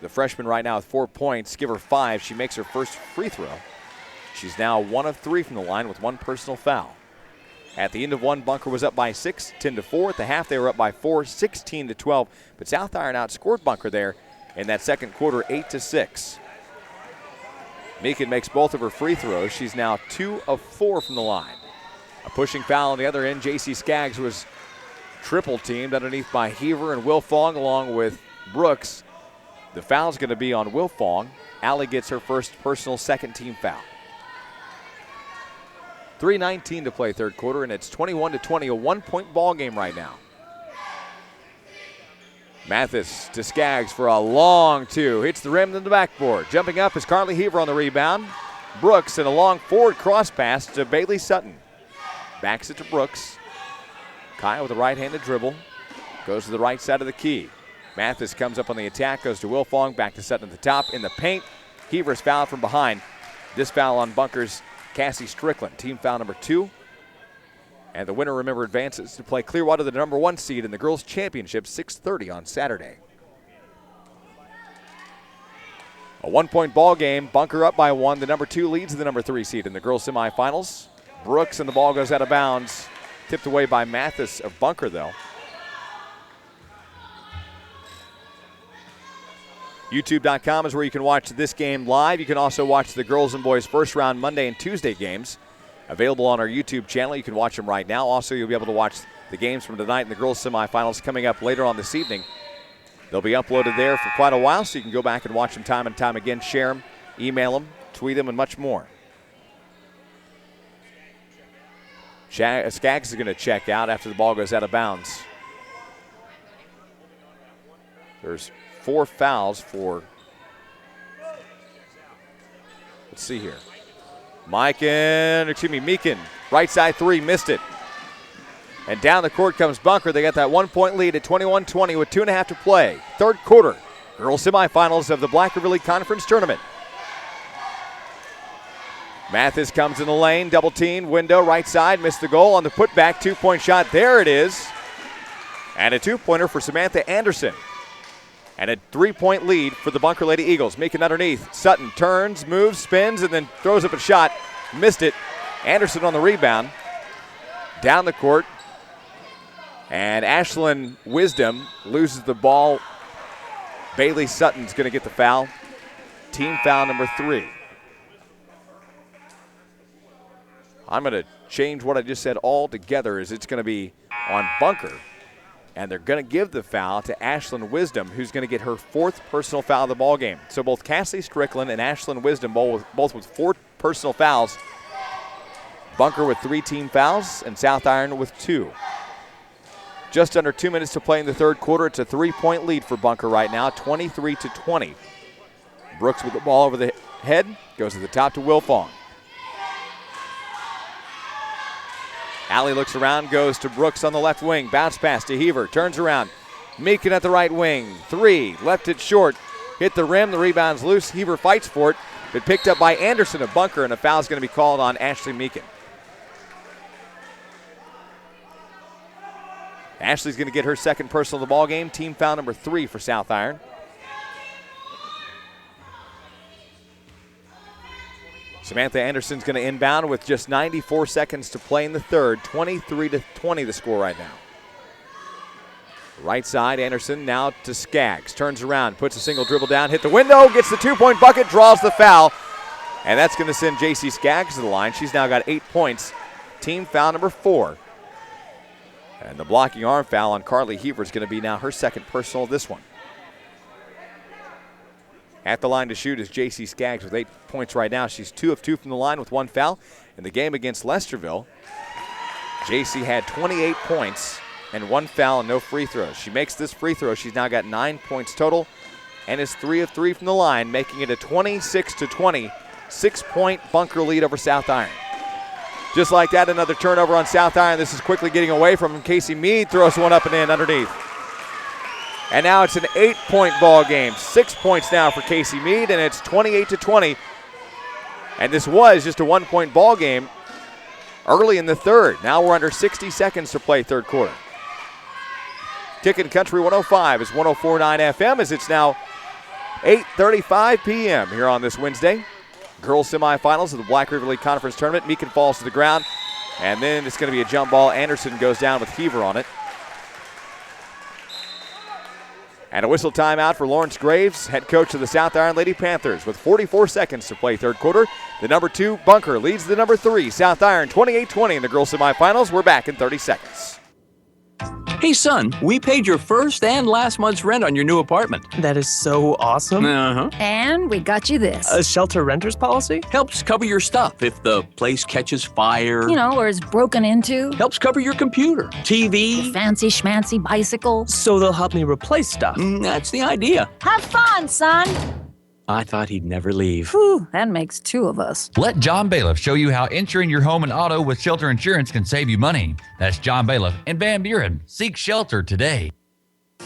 The freshman right now with 4 points. Give her 5. She makes her first free throw. She's now 1 of 3 from the line with 1 personal foul. At the end of one, Bunker was up by 6, 10-4. At the half, they were up by 4, 16-12. But South Iron outscored Bunker there in that second quarter, 8-6. Meekin makes both of her free throws. She's now 2 of 4 from the line. A pushing foul on the other end. J.C. Skaggs was triple teamed underneath by Heaver and Wilfong along with Brooks. The foul's going to be on Wilfong. Allie gets her first personal second team foul. 3:19 to play third quarter, and it's 21-20, a 1-point ball game right now. Mathis to Skaggs for a long 2. Hits the rim and the backboard. Jumping up is Carly Heaver on the rebound. Brooks and a long forward cross pass to Bailey Sutton. Backs it to Brooks. Kyle with a right-handed dribble. Goes to the right side of the key. Mathis comes up on the attack, goes to Wilfong, back to Sutton at the top. In the paint, Heaver's fouled from behind. This foul on Bunker's Cassie Strickland, team foul number 2. And the winner, remember, advances to play Clearwater, the number 1 seed in the girls' championship, 6:30 on Saturday. A 1-point ball game. Bunker up by 1. The number 2 leads the number 3 seed in the girls' semifinals. Brooks, and the ball goes out of bounds. Tipped away by Mathis of Bunker, though. YouTube.com is where you can watch this game live. You can also watch the girls and boys first round Monday and Tuesday games. Available on our YouTube channel. You can watch them right now. Also, you'll be able to watch the games from tonight in the girls' semifinals coming up later on this evening. They'll be uploaded there for quite a while, so you can go back and watch them time and time again, share them, email them, tweet them, and much more. Skaggs is going to check out after the ball goes out of bounds. There's 4 fouls for, let's see here. Meekin, right side 3, missed it. And down the court comes Bunker. They got that 1-point lead at 21-20 with 2.5 to play. Third quarter, girls semifinals of the Black River League Conference Tournament. Mathis comes in the lane, double team, window, right side, missed the goal on the putback, 2-point shot. There it is. And a 2-pointer for Samantha Anderson. And a 3-point lead for the Bunker Lady Eagles. Meekin underneath. Sutton turns, moves, spins, and then throws up a shot. Missed it. Anderson on the rebound. Down the court. And Ashlyn Wisdom loses the ball. Bailey Sutton's going to get the foul. Team foul number 3. I'm going to change what I just said altogether, as it's going to be on Bunker. And they're going to give the foul to Ashlyn Wisdom, who's going to get her 4th personal foul of the ball game. So both Cassie Strickland and Ashlyn Wisdom both with 4 personal fouls. Bunker with 3 team fouls and South Iron with 2. Just under 2 minutes to play in the third quarter. It's a 3-point lead for Bunker right now, 23-20. Brooks with the ball over the head, goes to the top to Wilfong. Allie looks around, goes to Brooks on the left wing. Bounce pass to Heaver, turns around. Meekin at the right wing. 3, left it short. Hit the rim, the rebound's loose. Heaver fights for it, but picked up by Anderson of Bunker, and a foul's going to be called on Ashley Meekin. Ashley's going to get her 2nd personal of the ball game. Team foul number 3 for South Iron. Samantha Anderson's going to inbound with just 94 seconds to play in the third. 23-20 the score right now. Right side, Anderson now to Skaggs. Turns around, puts a single dribble down, hit the window, gets the 2-point bucket, draws the foul. And that's going to send J.C. Skaggs to the line. She's now got 8 points. Team foul number 4. And the blocking arm foul on Carly Heaver is going to be now her 2nd personal of this one. At the line to shoot is J.C. Skaggs with 8 points right now. She's 2 of 2 from the line with 1 foul. In the game against Lesterville, J.C. had 28 points and 1 foul and no free throws. She makes this free throw. She's now got 9 points total and is 3 of 3 from the line, making it a 26-20, 6-point Bunker lead over South Iron. Just like that, another turnover on South Iron. This is quickly getting away from him. Casey Mead throws one up and in underneath. And now it's an 8-point ball game. 6 points now for Casey Mead, and it's 28-20. And this was just a 1-point ball game early in the third. Now we're under 60 seconds to play third quarter. Kickin' Country 105 is 104.9 FM as it's now 8:35 p.m. here on this Wednesday. Girls semifinals of the Black River League Conference Tournament. Meekin falls to the ground, and then it's going to be a jump ball. Anderson goes down with Heaver on it. And a whistle timeout for Lawrence Graves, head coach of the South Iron Lady Panthers, with 44 seconds to play third quarter. The number 2 Bunker leads the number 3 South Iron 28-20 in the girls semifinals. We're back in 30 seconds. Hey, son, we paid your first and last month's rent on your new apartment. That is so awesome. Uh-huh. And we got you this. A shelter renter's policy? Helps cover your stuff if the place catches fire. You know, or is broken into. Helps cover your computer, TV. Your fancy schmancy bicycle. So they'll help me replace stuff. That's the idea. Have fun, son. I thought he'd never leave. Whew, that makes 2 of us. Let John Bailiff show you how insuring your home and auto with Shelter Insurance can save you money. That's John Bailiff in Van Buren. Seek shelter today. The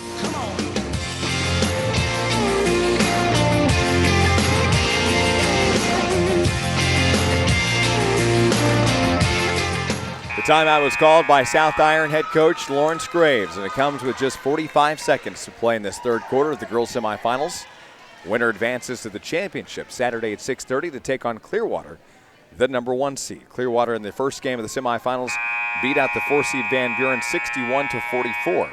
timeout was called by South Iron head coach Lawrence Graves, and it comes with just 45 seconds to play in this third quarter of the girls semifinals. Winner advances to the championship Saturday at 6:30 to take on Clearwater, the number 1 seed. Clearwater in the first game of the semifinals beat out the 4-seed Van Buren 61-44.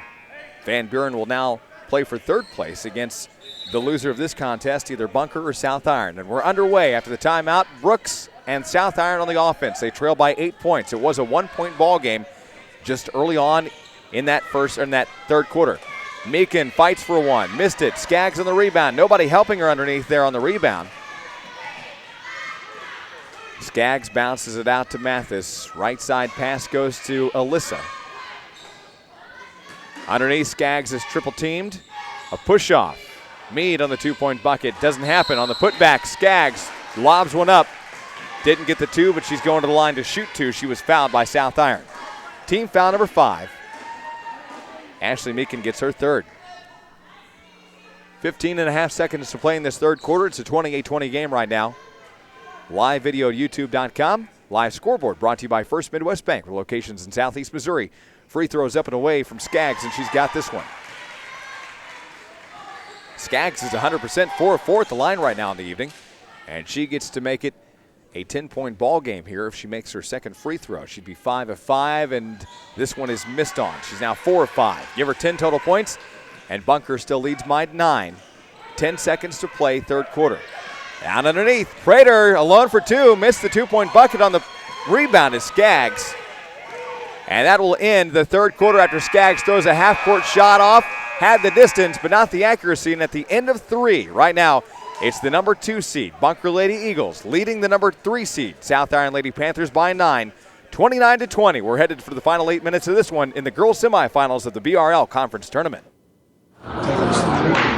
Van Buren will now play for third place against the loser of this contest, either Bunker or South Iron. And we're underway after the timeout. Brooks and South Iron on the offense. They trail by 8 points. It was a 1-point ball game just early on in that third quarter. Meekin fights for one, missed it. Skaggs on the rebound. Nobody helping her underneath there on the rebound. Skaggs bounces it out to Mathis. Right side pass goes to Alyssa. Underneath, Skaggs is triple teamed. A push off. Mead on the 2-point bucket. Doesn't happen on the putback. Skaggs lobs one up. Didn't get the 2, but she's going to the line to shoot 2. She was fouled by South Iron. Team foul number 5. Ashley Meekin gets her third. 15.5 seconds to play in this third quarter. It's a 28-20 game right now. Live video at YouTube.com. Live scoreboard brought to you by First Midwest Bank with locations in Southeast Missouri. Free throws up and away from Skaggs, and she's got this one. Skaggs is 100%, 4 of 4 at the line right now in the evening, and she gets to make it a 10-point ball game here if she makes her second free throw. She'd be 5 of 5, and this one is missed on. She's now 4 of 5. Give her 10 total points, and Bunker still leads by 9. 10 seconds to play, third quarter. Down underneath, Prater alone for 2, missed the 2-point bucket on the rebound is Skaggs. And that will end the third quarter after Skaggs throws a half-court shot off, had the distance but not the accuracy, and at the end of 3, right now, it's the number 2 seed, Bunker Lady Eagles, leading the number 3 seed, South Iron Lady Panthers by 9, 29-20. We're headed for the final 8 minutes of this one in the girls semifinals of the BRL Conference Tournament.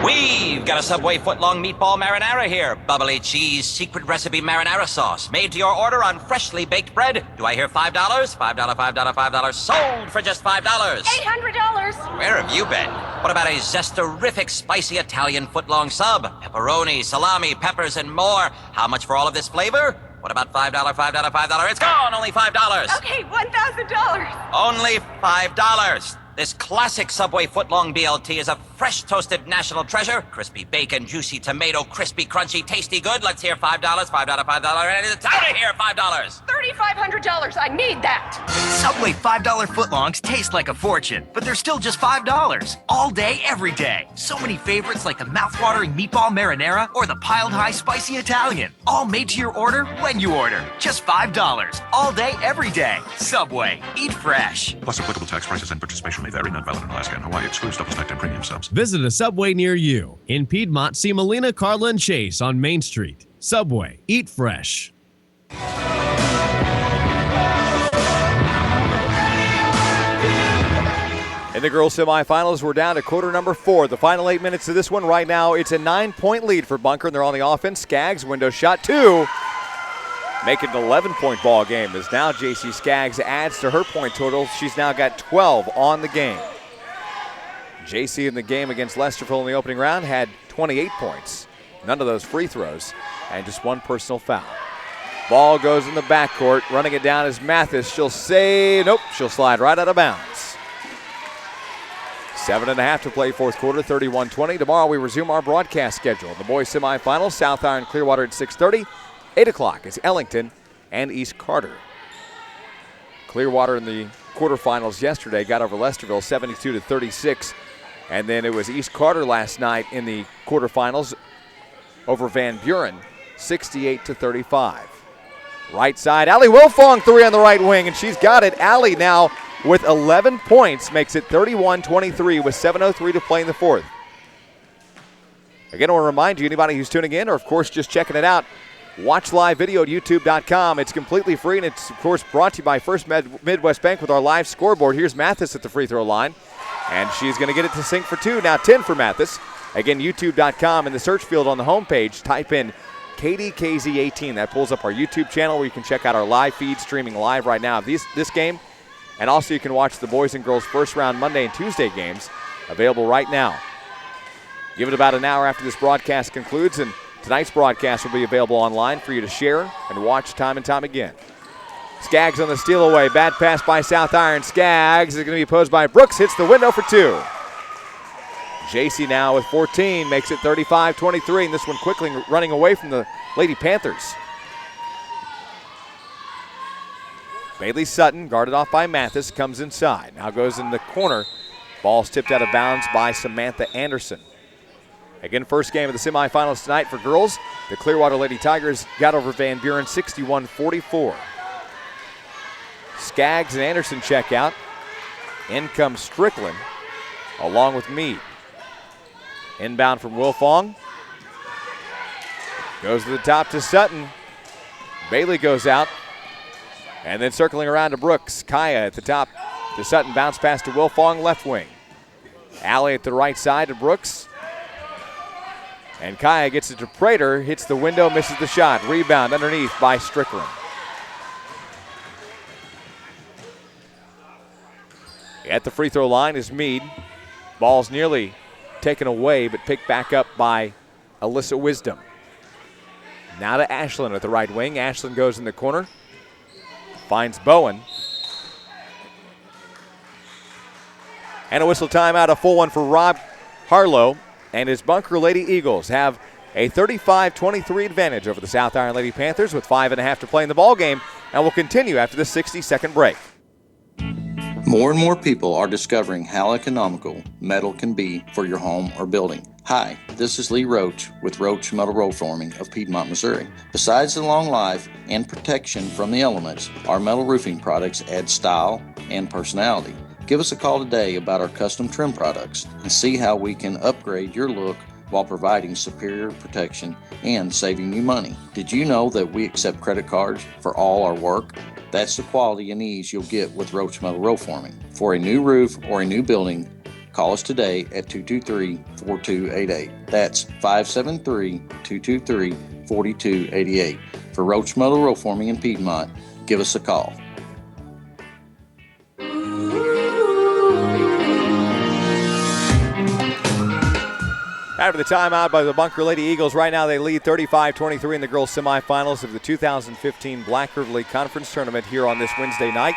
We've got a Subway footlong meatball marinara here. Bubbly cheese, secret recipe marinara sauce. Made to your order on freshly baked bread. Do I hear $5? $5. Sold for just $5. $800. Where have you been? What about a zesterific spicy Italian footlong sub? Pepperoni, salami, peppers, and more. How much for all of this flavor? What about $5? It's gone, only $5. Okay, $1,000. Only $5. This classic Subway footlong BLT is a fresh toasted national treasure. Crispy bacon, juicy tomato, crispy, crunchy, tasty good. Let's hear $5, and it's out of here, $5. $3,500. I need that. Subway $5 footlongs taste like a fortune, but they're still just $5. All day, every day. So many favorites like the mouthwatering meatball marinara or the piled high spicy Italian. All made to your order when you order. Just $5. All day, every day. Subway. Eat fresh. Plus applicable tax prices and participation may vary. Not valid in Alaska and Hawaii. Excludes double stacked and premium subs. Visit a Subway near you. In Piedmont, see Melina, Carla, and Chase on Main Street. Subway. Eat fresh. In the girls semifinals, we're down to quarter number 4. The final 8 minutes of this one right now, it's a 9-point lead for Bunker, and they're on the offense. Skaggs, window shot 2. Make it an 11-point ball game as now J.C. Skaggs adds to her point total. She's now got 12 on the game. J.C. in the game against Lesterville in the opening round had 28 points. None of those free throws, and just 1 personal foul. Ball goes in the backcourt. Running it down is Mathis. She'll say, nope, she'll slide right out of bounds. 7.5 to play fourth quarter, 31-20. Tomorrow we resume our broadcast schedule. The boys semifinals, South Iron Clearwater at 6:30. 8 o'clock is Ellington and East Carter. Clearwater in the quarterfinals yesterday got over Lesterville 72-36. And then it was East Carter last night in the quarterfinals over Van Buren, 68-35. Right side, Allie Wilfong, three on the right wing, and she's got it. Allie now with 11 points makes it 31-23 with 7:03 to play in the fourth. Again, I want to remind you, anybody who's tuning in or, of course, just checking it out, watch live video at youtube.com. It's completely free, and it's, of course, brought to you by First Midwest Bank with our live scoreboard. Here's Mathis at the free throw line, and she's going to get it to sink for two. Now 10 for Mathis. Again, youtube.com. In the search field on the homepage, type in KDKZ18. That pulls up our YouTube channel where you can check out our live feed streaming live right now of this game. And also you can watch the boys and girls first round Monday and Tuesday games available right now. Give it about an hour after this broadcast concludes, and tonight's broadcast will be available online for you to share and watch time and time again. Skaggs on the steal away. Bad pass by South Iron. Skaggs is going to be opposed by Brooks. Hits the window for two. JC now with 14 makes it 35-23, and this one quickly running away from the Lady Panthers. Bailey Sutton, guarded off by Mathis, comes inside. Now goes in the corner. Ball's tipped out of bounds by Samantha Anderson. Again, first game of the semifinals tonight for girls. The Clearwater Lady Tigers got over Van Buren 61-44. Skaggs and Anderson check out. In comes Strickland along with Meade. Inbound from Wilfong. Goes to the top to Sutton. Bailey goes out. And then circling around to Brooks. Kaya at the top to Sutton. Bounce pass to Wilfong, left wing. Alley at the right side to Brooks. And Kaya gets it to Prater. Hits the window, misses the shot. Rebound underneath by Strickland. At the free throw line is Meade. Ball's nearly taken away, but picked back up by Alyssa Wisdom. Now to Ashland at the right wing. Ashland goes in the corner. Finds Bowen. And a whistle timeout, a full one for Rob Harlow. And his Bunker Lady Eagles have a 35-23 advantage over the South Iron Lady Panthers with 5.5 to play in the ball game, and will continue after the 60-second break. More and more people are discovering how economical metal can be for your home or building. Hi, this is Lee Roach with Roach Metal Roll Forming of Piedmont, Missouri. Besides the long life and protection from the elements, our metal roofing products add style and personality. Give us a call today about our custom trim products and see how we can upgrade your look while providing superior protection and saving you money. Did you know that we accept credit cards for all our work? That's the quality and ease you'll get with Roach Metal Roll Forming. For a new roof or a new building, call us today at 223-4288. That's 573-223-4288. For Roach Metal Roll Forming in Piedmont, give us a call. After the timeout by the Bunker Lady Eagles, right now they lead 35-23 in the girls' semifinals of the 2015 Black River League Conference Tournament here on this Wednesday night.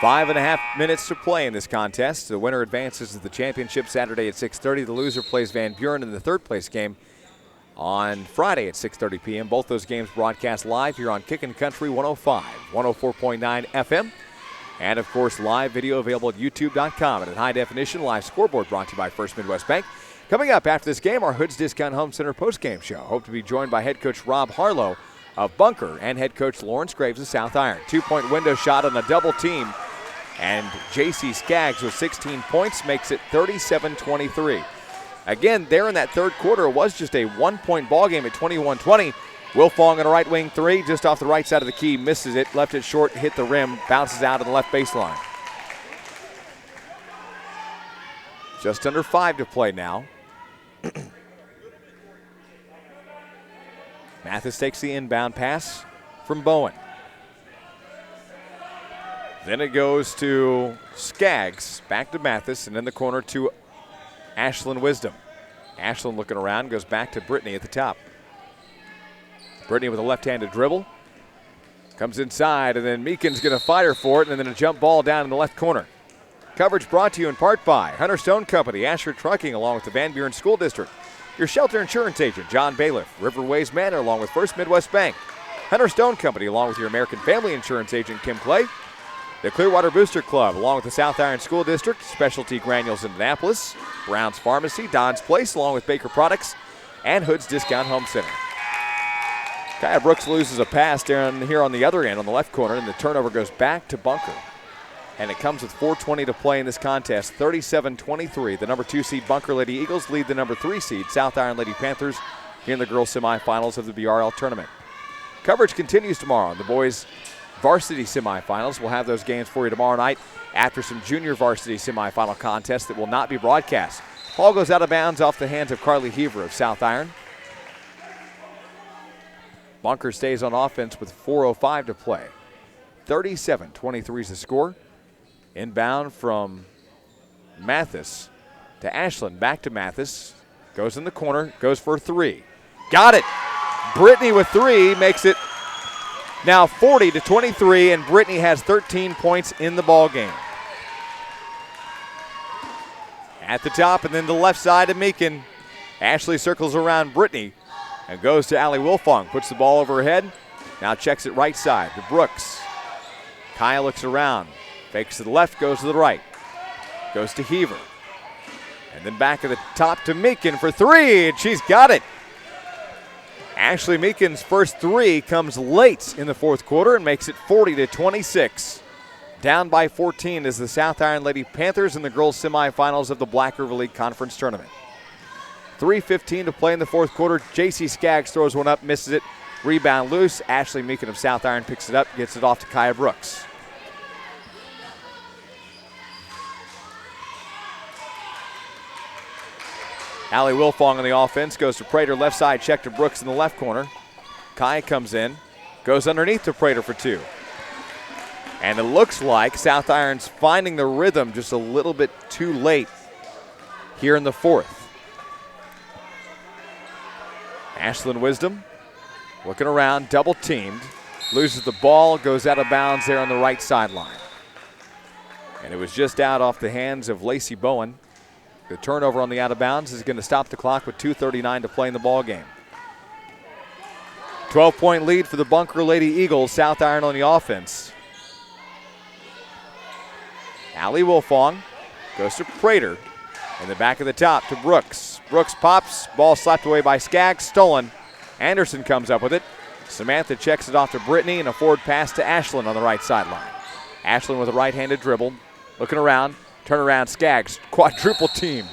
5.5 minutes to play in this contest. The winner advances to the championship Saturday at 6:30. The loser plays Van Buren in the third place game on Friday at 6:30 p.m. Both those games broadcast live here on Kickin' Country 105, 104.9 FM. And, of course, live video available at youtube.com and in high definition. Live scoreboard brought to you by First Midwest Bank. Coming up after this game, our Hoods Discount Home Center postgame show. Hope to be joined by head coach Rob Harlow of Bunker and head coach Lawrence Graves of South Iron. 2-point window shot on a double team. And J.C. Skaggs with 16 points makes it 37-23. Again, there in that third quarter, it was just a 1-point ball game at 21-20. Wilfong on a right wing three, just off the right side of the key, misses it, left it short, hit the rim, bounces out of the left baseline. Just under 5 to play now. Mathis takes the inbound pass from Bowen. Then it goes to Skaggs, back to Mathis, and in the corner to Ashland Wisdom. Ashland looking around, goes back to Brittany at the top. Brittany with a left-handed dribble. Comes inside, and then Meekin's going to fight her for it, and then a jump ball down in the left corner. Coverage brought to you in part by Hunter Stone Company, Asher Trucking, along with the Van Buren School District. Your shelter insurance agent, John Bailiff. Riverways Manor, along with First Midwest Bank. Hunter Stone Company, along with your American Family Insurance agent, Kim Clay. The Clearwater Booster Club, along with the South Iron School District, Specialty Granules Indianapolis, Brown's Pharmacy, Don's Place, along with Baker Products, and Hood's Discount Home Center. Kaya Brooks loses a pass down here on the other end on the left corner, and the turnover goes back to Bunker. And it comes with 4:20 to play in this contest, 37-23. The number 2 seed Bunker Lady Eagles lead the number 3 seed South Iron Lady Panthers here in the girls semifinals of the BRL tournament. Coverage continues tomorrow. The boys varsity semifinals. We'll have those games for you tomorrow night after some junior varsity semifinal contests that will not be broadcast. Ball goes out of bounds off the hands of Carly Heaver of South Iron. Bunker stays on offense with 4:05 to play. 37-23 is the score. Inbound from Mathis to Ashland. Back to Mathis. Goes in the corner. Goes for 3. Got it. Brittany with 3 makes it now 40-23, and Brittany has 13 points in the ball game. At the top and then the left side of Meekin. Ashley circles around Brittany and goes to Allie Wilfong. Puts the ball over her head. Now checks it right side to Brooks. Kaya looks around. Fakes to the left, goes to the right. Goes to Heaver. And then back at the top to Meekin for 3, and she's got it. Ashley Meekin's first 3 comes late in the fourth quarter and makes it 40-26. Down by 14 is the South Iron Lady Panthers in the girls semifinals of the Black River League Conference Tournament. 3:15 to play in the fourth quarter. J.C. Skaggs throws one up, misses it. Rebound loose. Ashley Meekin of South Iron picks it up, gets it off to Kaya Brooks. Allie Wilfong on the offense, goes to Prater, left side, check to Brooks in the left corner. Kai comes in, goes underneath to Prater for 2. And it looks like South Iron's finding the rhythm just a little bit too late here in the fourth. Ashlyn Wisdom looking around, double teamed, loses the ball, goes out of bounds there on the right sideline. And it was just out off the hands of Lacey Bowen. The turnover on the out of bounds is going to stop the clock with 2:39 to play in the ball game. 12-point lead for the Bunker Lady Eagles. South Iron on the offense. Allie Wilfong goes to Prater. In the back of the top to Brooks. Brooks pops, ball slapped away by Skaggs, stolen. Anderson comes up with it. Samantha checks it off to Brittany and a forward pass to Ashland on the right sideline. Ashland with a right-handed dribble, looking around. Turnaround, Skaggs, quadruple teamed.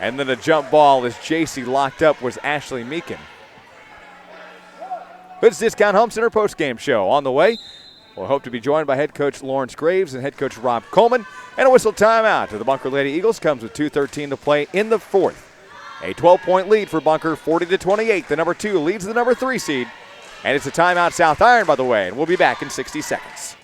And then a jump ball as JC locked up was Ashley Meekin. Hood's Discount Home Center postgame show on the way. We'll hope to be joined by head coach Lawrence Graves and head coach Rob Coleman. And a whistle timeout to the Bunker Lady Eagles comes with 2:13 to play in the fourth. A 12-point lead for Bunker, 40-28. The number 2 leads the number 3 seed. And it's a timeout South Iron, by the way. And we'll be back in 60 seconds.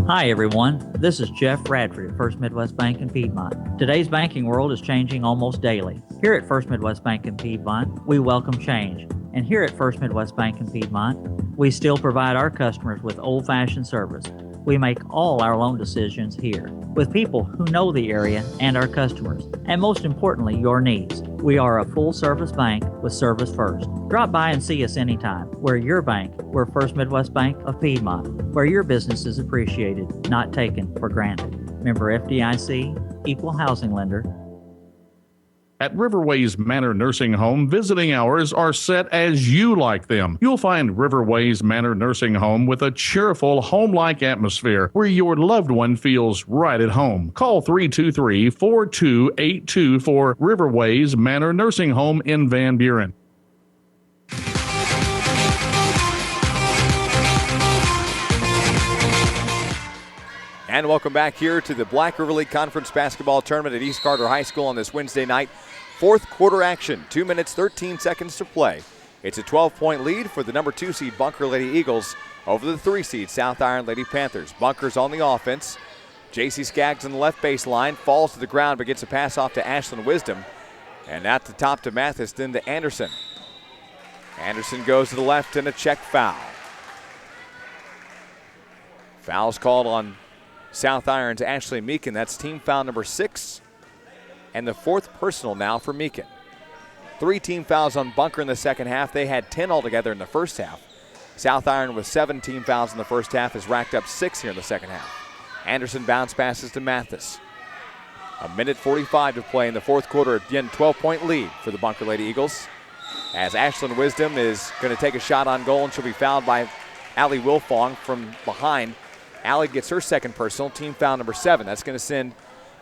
Hi everyone, this is Jeff Radford at First Midwest Bank in Piedmont. Today's banking world is changing almost daily. Here at First Midwest Bank in Piedmont, we welcome change. And here at First Midwest Bank in Piedmont, we still provide our customers with old-fashioned service. We make all our loan decisions here with people who know the area and our customers, and most importantly, your needs. We are a full-service bank with service first. Drop by and see us anytime. We're your bank. We're First Midwest Bank of Piedmont, where your business is appreciated, not taken for granted. Member FDIC, Equal Housing Lender. At Riverways Manor Nursing Home, visiting hours are set as you like them. You'll find Riverways Manor Nursing Home with a cheerful, home-like atmosphere where your loved one feels right at home. Call 323-4282 for Riverways Manor Nursing Home in Van Buren. And welcome back here to the Black River League Conference Basketball Tournament at East Carter High School on this Wednesday night. Fourth quarter action, 2 minutes, 13 seconds to play. It's a 12-point lead for the number 2 seed Bunker Lady Eagles over the 3 seed South Iron Lady Panthers. Bunker's on the offense. J.C. Skaggs on the left baseline, falls to the ground but gets a pass off to Ashlyn Wisdom. And at the top to Mathis, then to Anderson. Anderson goes to the left and a check foul. Foul's called on South Iron's Ashley Meekin. That's team foul number 6 and the 4th personal now for Meekin. 3 team fouls on Bunker in the second half. They had 10 altogether in the first half. South Iron with 7 team fouls in the first half has racked up 6 here in the second half. Anderson bounce passes to Mathis. 1:45 to play in the fourth quarter. Again, 12-point lead for the Bunker Lady Eagles. As Ashlyn Wisdom is going to take a shot on goal, and she'll be fouled by Allie Wilfong from behind. Allie gets her second personal, team foul number 7. That's going to send,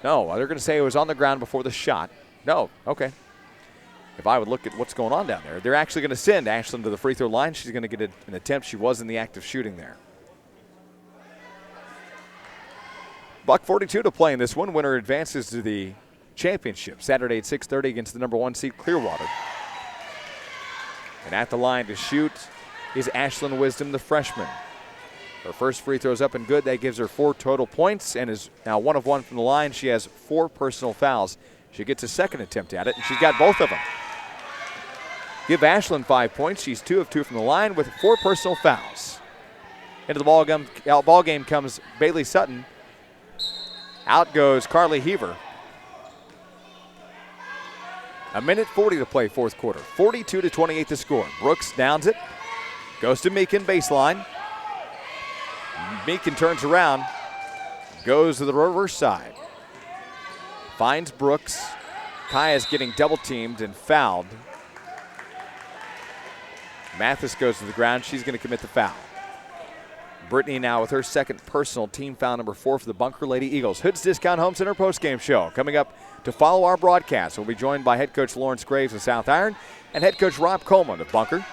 no, they're going to say it was on the ground before the shot. No, okay. If I would look at what's going on down there, they're actually going to send Ashlyn to the free throw line. She's going to get an attempt. She was in the act of shooting there. $1.42 to play in this one. Winner advances to the championship Saturday at 6:30 against the number 1 seed Clearwater. And at the line to shoot is Ashlyn Wisdom, the freshman. Her first free throw is up and good. That gives her 4 total points and is now 1 of 1 from the line. She has 4 personal fouls. She gets a second attempt at it, and she's got both of them. Give Ashlyn 5 points. She's 2 of 2 from the line with 4 personal fouls. Into the ball game comes Bailey Sutton. Out goes Carly Heaver. 1:40 to play fourth quarter. 42-28 to score. Brooks downs it. Goes to Meekin baseline. Meekin turns around. Goes to the reverse side. Finds Brooks. Kaya's getting double teamed and fouled. Mathis goes to the ground. She's going to commit the foul. Brittany now with her second personal, team foul number 4 for the Bunker Lady Eagles. Hood's Discount Home Center postgame show. Coming up to follow our broadcast, we'll be joined by head coach Lawrence Graves of South Iron and head coach Rob Coleman of Bunker.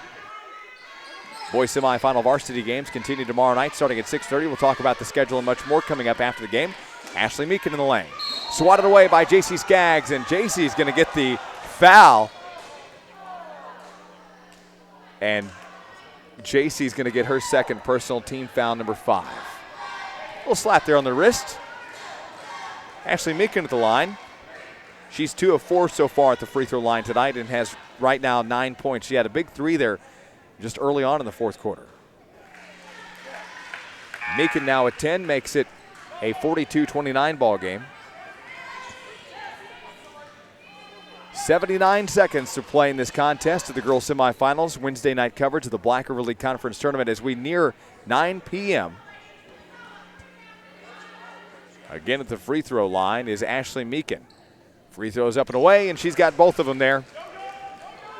Boys semifinal varsity games continue tomorrow night starting at 6:30. We'll talk about the schedule and much more coming up after the game. Ashley Meekin in the lane. Swatted away by J.C. Skaggs, and J.C.'s going to get the foul. And J.C.'s going to get her second personal, team foul number 5. A little slap there on the wrist. Ashley Meekin at the line. She's 2 of 4 so far at the free throw line tonight and has right now 9 points. She had a big 3 there just early on in the fourth quarter. Meekin now at 10 makes it a 42-29 ball game. 79 seconds to play in this contest of the girls semifinals. Wednesday night coverage of the Black River League Conference Tournament as we near 9 p.m. Again at the free throw line is Ashley Meekin. Free throws up and away, and she's got both of them there.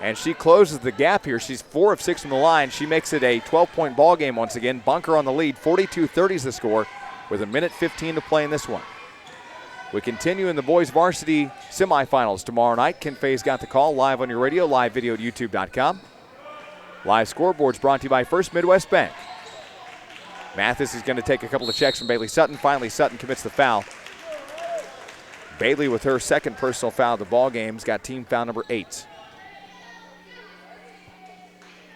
And she closes the gap here. She's 4 of 6 from the line. She makes it a 12-point ball game once again. Bunker on the lead. 42-30 is the score with 1:15 to play in this one. We continue in the boys varsity semifinals tomorrow night. Ken Fay's got the call live on your radio, live video at youtube.com. Live scoreboards brought to you by First Midwest Bank. Mathis is going to take a couple of checks from Bailey Sutton. Finally, Sutton commits the foul. Bailey with her second personal foul of the ball game's got team foul number 8.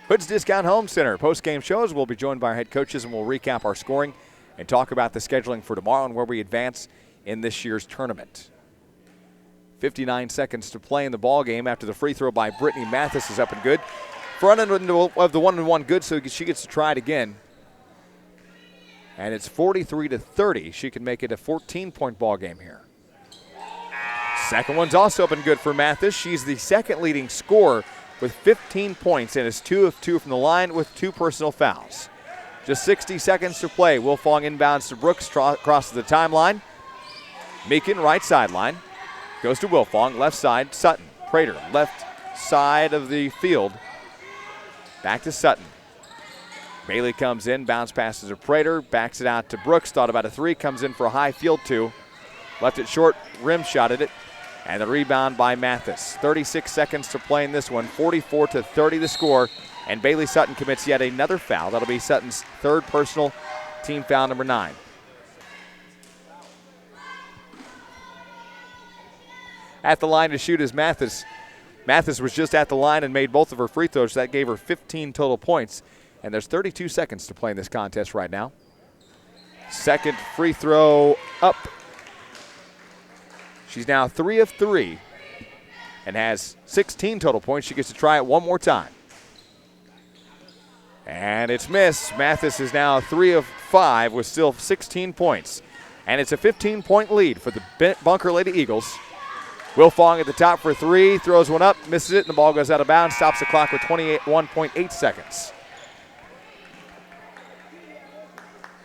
Hood's Discount Home Center post-game shows. We'll be joined by our head coaches and we'll recap our scoring and talk about the scheduling for tomorrow and where we advance in this year's tournament. 59 seconds to play in the ball game after the free throw by Brittany Mathis is up and good. Front end of the 1-and-1 good, so she gets to try it again. And it's 43-30. She can make it a 14-point ball game here. Second one's also up and good for Mathis. She's the second leading scorer with 15 points and is 2 of 2 from the line with 2 personal fouls. Just 60 seconds to play. Wilfong inbounds to Brooks, crosses the timeline. Meekin, right sideline. Goes to Wilfong, left side, Sutton. Prater, left side of the field. Back to Sutton. Bailey comes in, bounce passes to Prater, backs it out to Brooks, thought about a 3, comes in for a high field 2. Left it short, rim shotted it, and the rebound by Mathis. 36 seconds to play in this one, 44-30 the score, and Bailey Sutton commits yet another foul. That'll be Sutton's third personal, team foul number 9. At the line to shoot is Mathis. Mathis was just at the line and made both of her free throws. That gave her 15 total points. And there's 32 seconds to play in this contest right now. Second free throw up. She's now 3 of 3 and has 16 total points. She gets to try it one more time. And it's missed. Mathis is now 3 of 5 with still 16 points. and it's a 15-point lead for the Bunker Lady Eagles. Wilfong at the top for three, throws one up, misses it, and the ball goes out of bounds, stops the clock with 21.8 seconds.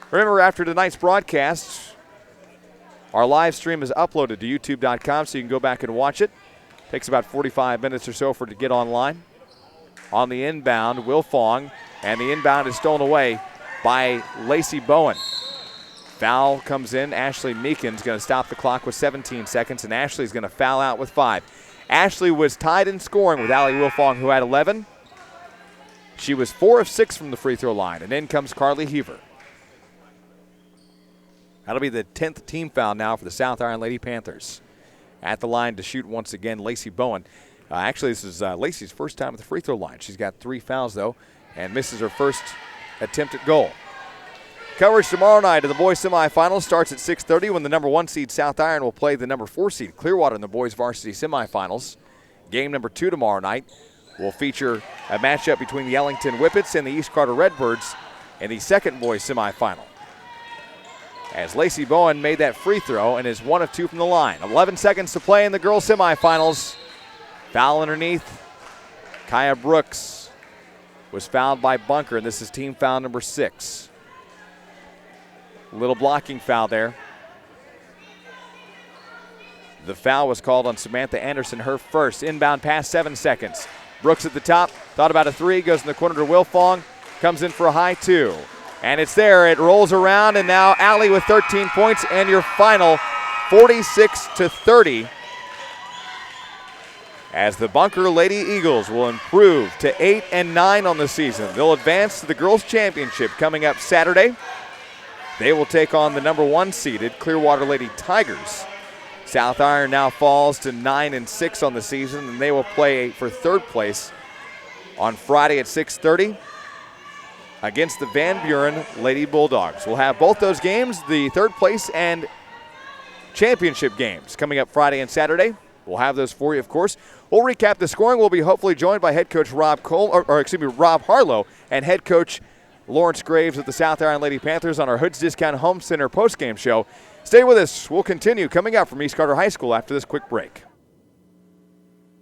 Remember, after tonight's broadcast, our live stream is uploaded to youtube.com, so you can go back and watch it. Takes about 45 minutes or so for it to get online. On the inbound, Wilfong, and the inbound is stolen away by Lacey Bowen. Foul comes in. Ashley Meekin's going to stop the clock with 17 seconds, and Ashley's going to foul out with 5. Ashley was tied in scoring with Allie Wilfong, who had 11. She was 4 of 6 from the free throw line, and in comes Carly Heaver. That'll be the 10th team foul now for the South Iron Lady Panthers. At the line to shoot once again, Lacey Bowen. Actually, this is Lacey's first time at the free throw line. She's got 3 fouls, though, and misses her first attempt at goal. Coverage tomorrow night of the boys semifinals starts at 6:30 when the number 1 seed South Iron will play the number 4 seed Clearwater in the boys varsity semifinals. Game number 2 tomorrow night will feature a matchup between the Ellington Whippets and the East Carter Redbirds in the second boys semifinal. As Lacey Bowen made that free throw and is 1 of 2 from the line. 11 seconds to play in the girls semifinals. Foul underneath. Kaya Brooks was fouled by Bunker, and this is team foul number 6. Little blocking foul there. The foul was called on Samantha Anderson, her first. Inbound pass, 7 seconds. Brooks at the top, thought about a 3, goes in the corner to Wilfong, comes in for a high 2. And it's there, it rolls around, and now Allie with 13 points, and your final 46-30. As the Bunker Lady Eagles will improve to 8-9 on the season. They'll advance to the girls' championship coming up Saturday. They will take on the number 1 seeded Clearwater Lady Tigers. South Iron now falls to 9-6 on the season, and they will play for 3rd place on Friday at 6:30 against the Van Buren Lady Bulldogs. We'll have both those games, the 3rd place and championship games, coming up Friday and Saturday. We'll have those for you, of course. We'll recap the scoring. We'll be hopefully joined by head coach Rob Harlow and head coach Lawrence Graves of the South Iron Lady Panthers on our Hoods Discount Home Center postgame show. Stay with us. We'll continue coming out from East Carter High School after this quick break.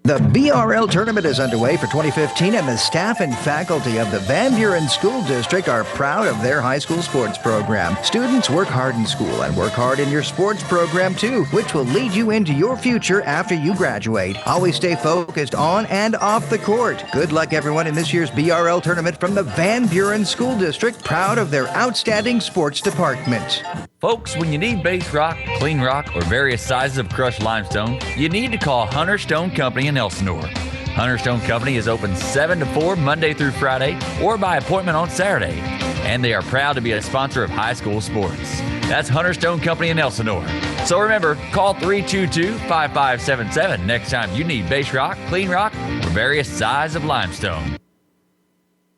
The BRL tournament is underway for 2015, and the staff and faculty of the Van Buren School District are proud of their high school sports program. Students work hard in school and work hard in your sports program too, which will lead you into your future after you graduate. Always stay focused on and off the court. Good luck, everyone, in this year's BRL tournament from the Van Buren School District, proud of their outstanding sports department. Folks, when you need base rock, clean rock, or various sizes of crushed limestone, you need to call Hunter Stone Company in Elsinore. Hunter Stone Company is open 7 to 4 Monday through Friday or by appointment on Saturday. And they are proud to be a sponsor of high school sports. That's Hunter Stone Company in Elsinore. So remember, call 322-5577 next time you need base rock, clean rock, or various sizes of limestone.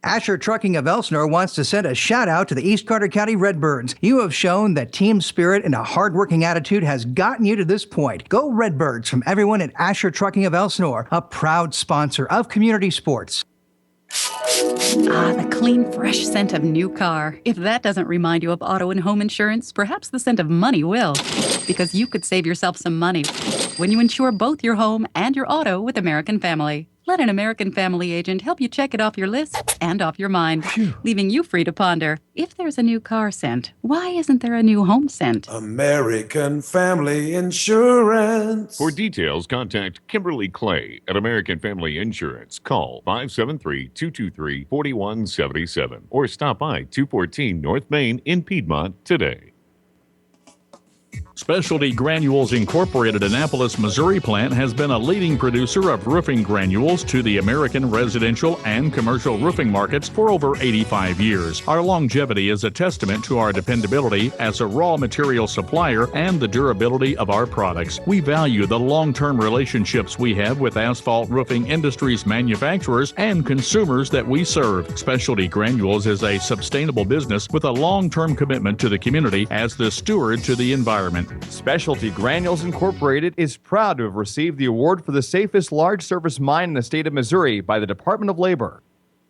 Asher Trucking of Elsinore wants to send a shout out to the East Carter County Redbirds. You have shown that team spirit and a hardworking attitude has gotten you to this point. Go Redbirds from everyone at Asher Trucking of Elsinore, a proud sponsor of community sports. Ah, the clean, fresh scent of new car. If that doesn't remind you of auto and home insurance, perhaps the scent of money will. Because you could save yourself some money when you insure both your home and your auto with American Family. Let an American Family agent help you check it off your list and off your mind, leaving you free to ponder. If there's a new car scent, why isn't there a new home scent? American Family Insurance. For details, contact Kimberly Clay at American Family Insurance. Call 573-223-4177 or stop by 214 North Main in Piedmont today. Specialty Granules Incorporated Annapolis, Missouri plant has been a leading producer of roofing granules to the American residential and commercial roofing markets for over 85 years. Our longevity is a testament to our dependability as a raw material supplier and the durability of our products. We value the long-term relationships we have with asphalt roofing industries, manufacturers, and consumers that we serve. Specialty Granules is a sustainable business with a long-term commitment to the community as the steward to the environment. Specialty Granules Incorporated is proud to have received the award for the safest large surface mine in the state of Missouri by the Department of Labor.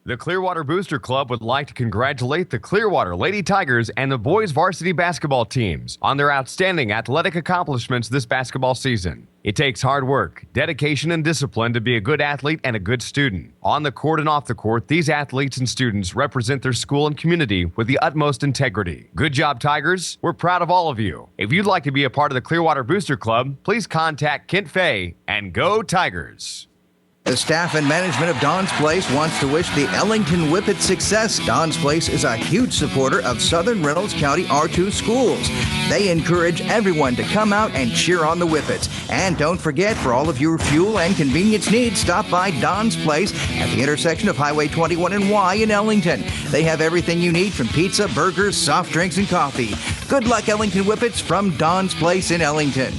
The Clearwater Booster Club would like to congratulate the Clearwater Lady Tigers and the boys varsity basketball teams on their outstanding athletic accomplishments this basketball season. It takes hard work, dedication, and discipline to be a good athlete and a good student. On the court and off the court, these athletes and students represent their school and community with the utmost integrity. Good job, Tigers. We're proud of all of you. If you'd like to be a part of the Clearwater Booster Club, please contact Kent Fay and go Tigers. The staff and management of Don's Place wants to wish the Ellington Whippet success. Don's Place is a huge supporter of Southern Reynolds County R2 schools. They encourage everyone to come out and cheer on the Whippets. And don't forget, for all of your fuel and convenience needs, stop by Don's Place at the intersection of Highway 21 and Y in Ellington. They have everything you need from pizza, burgers, soft drinks, and coffee. Good luck, Ellington Whippets, from Don's Place in Ellington.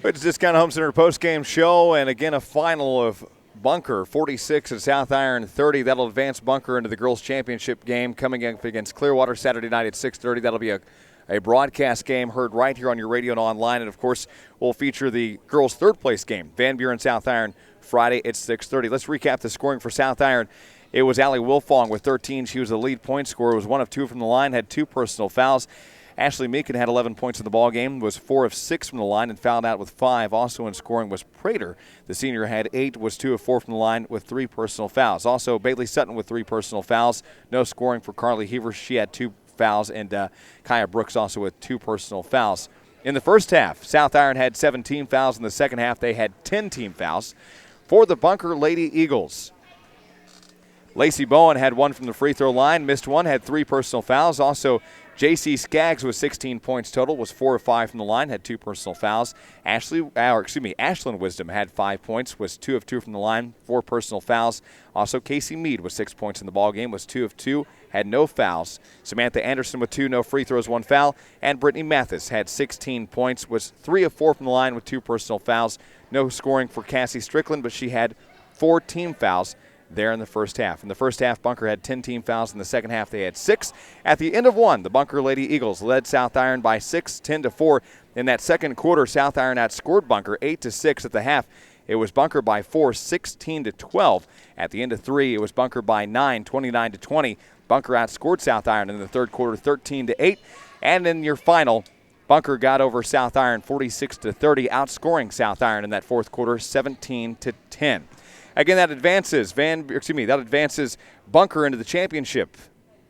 It's Discount Home Center post-game show, and again a final of Bunker 46 and South Iron 30. That'll advance Bunker into the girls' championship game coming up against Clearwater Saturday night at 6:30. That'll be a broadcast game heard right here on your radio and online, and of course we'll feature the girls' third-place game, Van Buren South Iron, Friday at 6:30. Let's recap the scoring for South Iron. It was Allie Wilfong with 13. She was the lead point scorer. Was 1 of 2 from the line, had 2 personal fouls. Ashley Meekin had 11 points in the ball game, was 4 of 6 from the line, and fouled out with 5. Also in scoring was Prater. The senior had 8, was 2 of 4 from the line with 3 personal fouls. Also Bailey Sutton with 3 personal fouls. No scoring for Carly Heaver. She had 2 fouls, and Kaya Brooks also with 2 personal fouls. In the first half, South Iron had 17 fouls. In the second half, they had 10 team fouls. For the Bunker Lady Eagles, Lacey Bowen had 1 from the free throw line, missed 1, had 3 personal fouls. Also, J.C. Skaggs with 16 points total, was 4 of 5 from the line, had 2 personal fouls. Ashlyn Wisdom had 5 points, was 2 of 2 from the line, 4 personal fouls. Also, Casey Mead with 6 points in the ballgame, was 2 of 2, had no fouls. Samantha Anderson with 2, no free throws, 1 foul. And Brittany Mathis had 16 points, was 3 of 4 from the line with 2 personal fouls. No scoring for Cassie Strickland, but she had 4 team fouls there in the first half. In the first half, Bunker had 10 team fouls. In the second half, they had 6. At the end of 1, the Bunker Lady Eagles led South Iron by 6, 10-4. In that second quarter, South Iron outscored Bunker 8-6 at the half. It was Bunker by 4, 16-12. At the end of 3, it was Bunker by 9, 29-20. Bunker outscored South Iron in the third quarter 13-8. And in your final, Bunker got over South Iron 46-30, outscoring South Iron in that fourth quarter 17-10. Again, that advances Bunker into the championship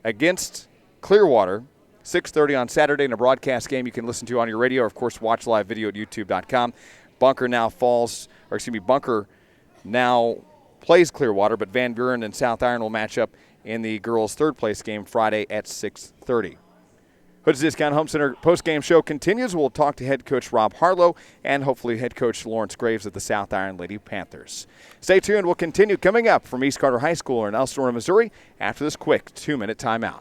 against Clearwater. 6:30 on Saturday in a broadcast game you can listen to on your radio, or of course watch live video at youtube.com. Bunker now plays Clearwater, but Van Buren and South Iron will match up in the girls' third place game Friday at 6:30. Hood's Discount Home Center post-game show continues. We'll talk to head coach Rob Harlow and hopefully head coach Lawrence Graves of the South Iron Lady Panthers. Stay tuned. We'll continue coming up from East Carter High School in Elsinore, Missouri after this quick 2-minute timeout.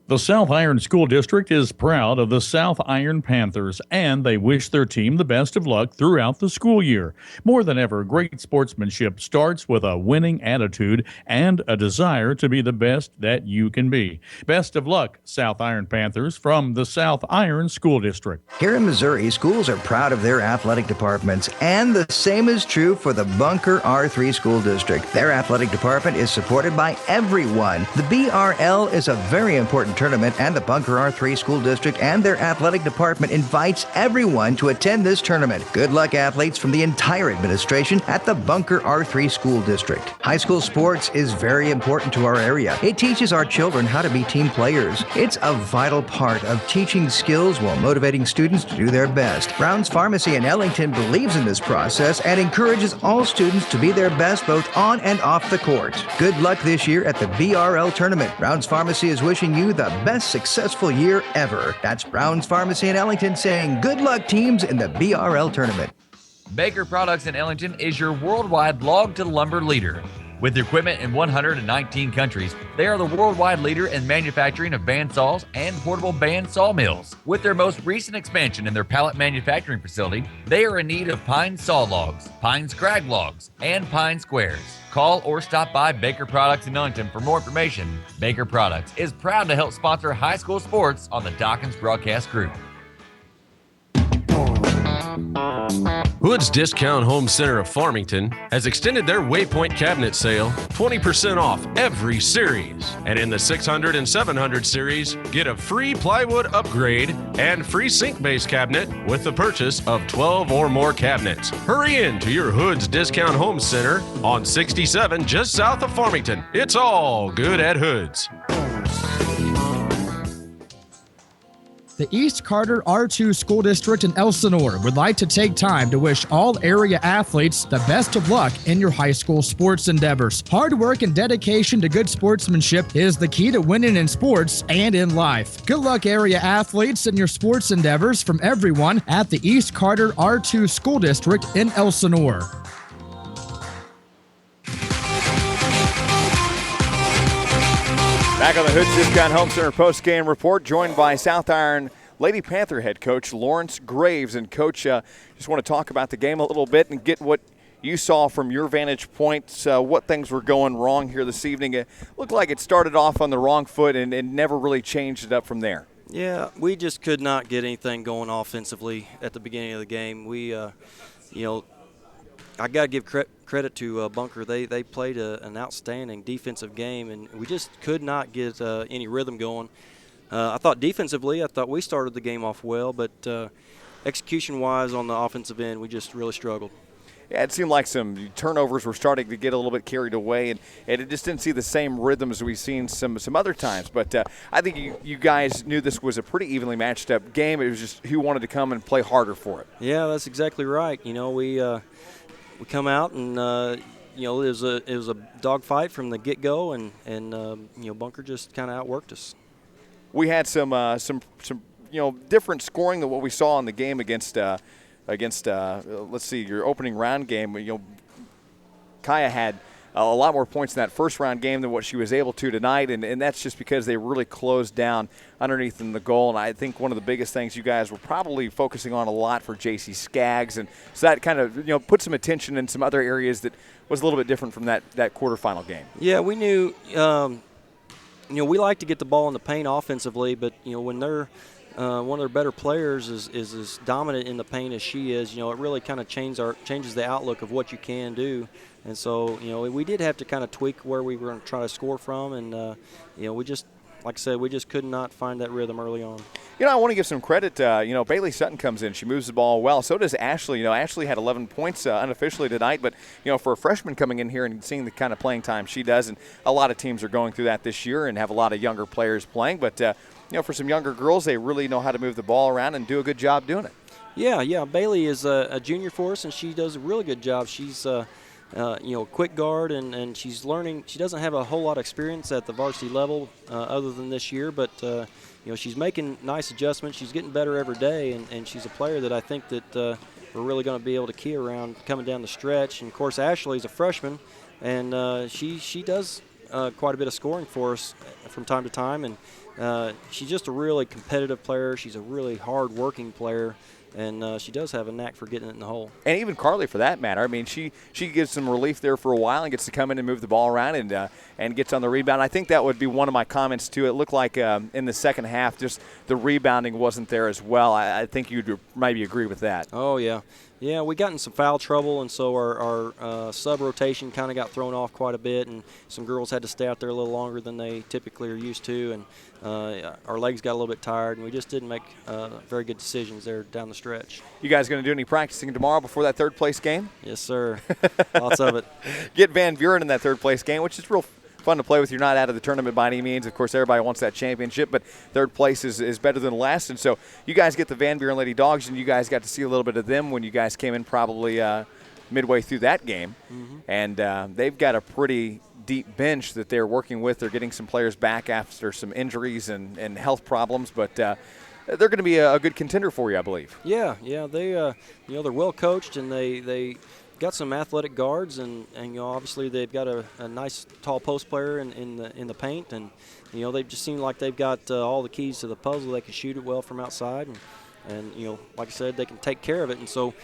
The South Iron School District is proud of the South Iron Panthers, and they wish their team the best of luck throughout the school year. More than ever, great sportsmanship starts with a winning attitude and a desire to be the best that you can be. Best of luck, South Iron Panthers, from the South Iron School District. Here in Missouri, schools are proud of their athletic departments, and the same is true for the Bunker R3 School District. Their athletic department is supported by everyone. The BRL is a very important tournament, and the Bunker R3 School District and their athletic department invites everyone to attend this tournament. Good luck, athletes, from the entire administration at the Bunker R3 School District. High school sports is very important to our area. It teaches our children how to be team players. It's a vital part of teaching skills while motivating students to do their best. Brown's Pharmacy in Ellington believes in this process and encourages all students to be their best both on and off the court. Good luck this year at the BRL tournament. Brown's Pharmacy is wishing you the best successful year ever. That's Brown's Pharmacy in Ellington saying good luck, teams, in the BRL tournament. Baker Products in Ellington is your worldwide log-to-lumber leader. With equipment in 119 countries, they are the worldwide leader in manufacturing of bandsaws and portable band sawmills. With their most recent expansion in their pallet manufacturing facility, they are in need of pine saw logs, pine scrag logs, and pine squares. Call or stop by Baker Products in Ellington for more information. Baker Products is proud to help sponsor high school sports on the Dawkins Broadcast Group. Hood's Discount Home Center of Farmington has extended their Waypoint cabinet sale 20% off every series. And in the 600 and 700 series, get a free plywood upgrade and free sink base cabinet with the purchase of 12 or more cabinets. Hurry in to your Hood's Discount Home Center on 67 just south of Farmington. It's all good at Hood's. The East Carter R2 School District in Elsinore would like to take time to wish all area athletes the best of luck in your high school sports endeavors. Hard work and dedication to good sportsmanship is the key to winning in sports and in life. Good luck, area athletes, in your sports endeavors from everyone at the East Carter R2 School District in Elsinore. Back on the Hoods Discount Home Center post-game report, joined by South Iron Lady Panther head coach Lawrence Graves. And, Coach, just want to talk about the game a little bit and get what you saw from your vantage point, what things were going wrong here this evening. It looked like it started off on the wrong foot and never really changed it up from there. Yeah, we just could not get anything going offensively at the beginning of the game. We, I got to give credit to Bunker. They played an outstanding defensive game, and we just could not get any rhythm going. I thought defensively, we started the game off well, but execution-wise on the offensive end, we just really struggled. Yeah, it seemed like some turnovers were starting to get a little bit carried away, and it just didn't see the same rhythms we've seen some other times. But I think you guys knew this was a pretty evenly matched up game. It was just who wanted to come and play harder for it. Yeah, that's exactly right. We come out and it was a dogfight from the get-go, and Bunker just kind of outworked us. We had some different scoring than what we saw in the game against let's see, your opening round game. Kaya had a lot more points in that first round game than what she was able to tonight, and that's just because they really closed down underneath in the goal. And I think one of the biggest things you guys were probably focusing on a lot for JC Skaggs, and so that kind of put some attention in some other areas that was a little bit different from that quarterfinal game. Yeah, we knew we like to get the ball in the paint offensively, but when they're one of their better players is as dominant in the paint as she is, it really kind of changes the outlook of what you can do. And so, we did have to kind of tweak where we were going to try to score from, and we just, like I said, we just could not find that rhythm early on. I want to give some credit. Bailey Sutton comes in. She moves the ball well. So does Ashley. Ashley had 11 points unofficially tonight, but, for a freshman coming in here and seeing the kind of playing time she does, and a lot of teams are going through that this year and have a lot of younger players playing. But, for some younger girls, they really know how to move the ball around and do a good job doing it. Yeah. Bailey is a junior for us, and she does a really good job. She's quick guard, and she's learning. She doesn't have a whole lot of experience at the varsity level other than this year, but she's making nice adjustments. She's getting better every day, and she's a player that I think that we're really going to be able to key around coming down the stretch. And of course, Ashley's a freshman, and she does quite a bit of scoring for us from time to time, and she's just a really competitive player. She's a really hard-working player. And she does have a knack for getting it in the hole. And even Carly, for that matter. I mean, she gives some relief there for a while and gets to come in and move the ball around and gets on the rebound. I think that would be one of my comments, too. It looked like in the second half just the rebounding wasn't there as well. I think you'd maybe agree with that. Oh, yeah. Yeah, we got in some foul trouble, and so our sub-rotation kind of got thrown off quite a bit, and some girls had to stay out there a little longer than they typically are used to, and our legs got a little bit tired, and we just didn't make very good decisions there down the stretch. You guys going to do any practicing tomorrow before that third-place game? Yes, sir. Lots of it. Get Van Buren in that third-place game, which is real fun to play with. You're not out of the tournament by any means. Of course, everybody wants that championship, but third place is better than last. And so you guys get the Van Buren Lady Dogs, and you guys got to see a little bit of them when you guys came in probably midway through that game. Mm-hmm. And they've got a pretty deep bench that they're working with. They're getting some players back after some injuries and health problems, but they're going to be a good contender for you, I believe. Yeah, they they're well coached, and they got some athletic guards, and obviously they've got a nice tall post player in the paint, and they just seem like they've got all the keys to the puzzle. They can shoot it well from outside, and like I said, they can take care of it. And so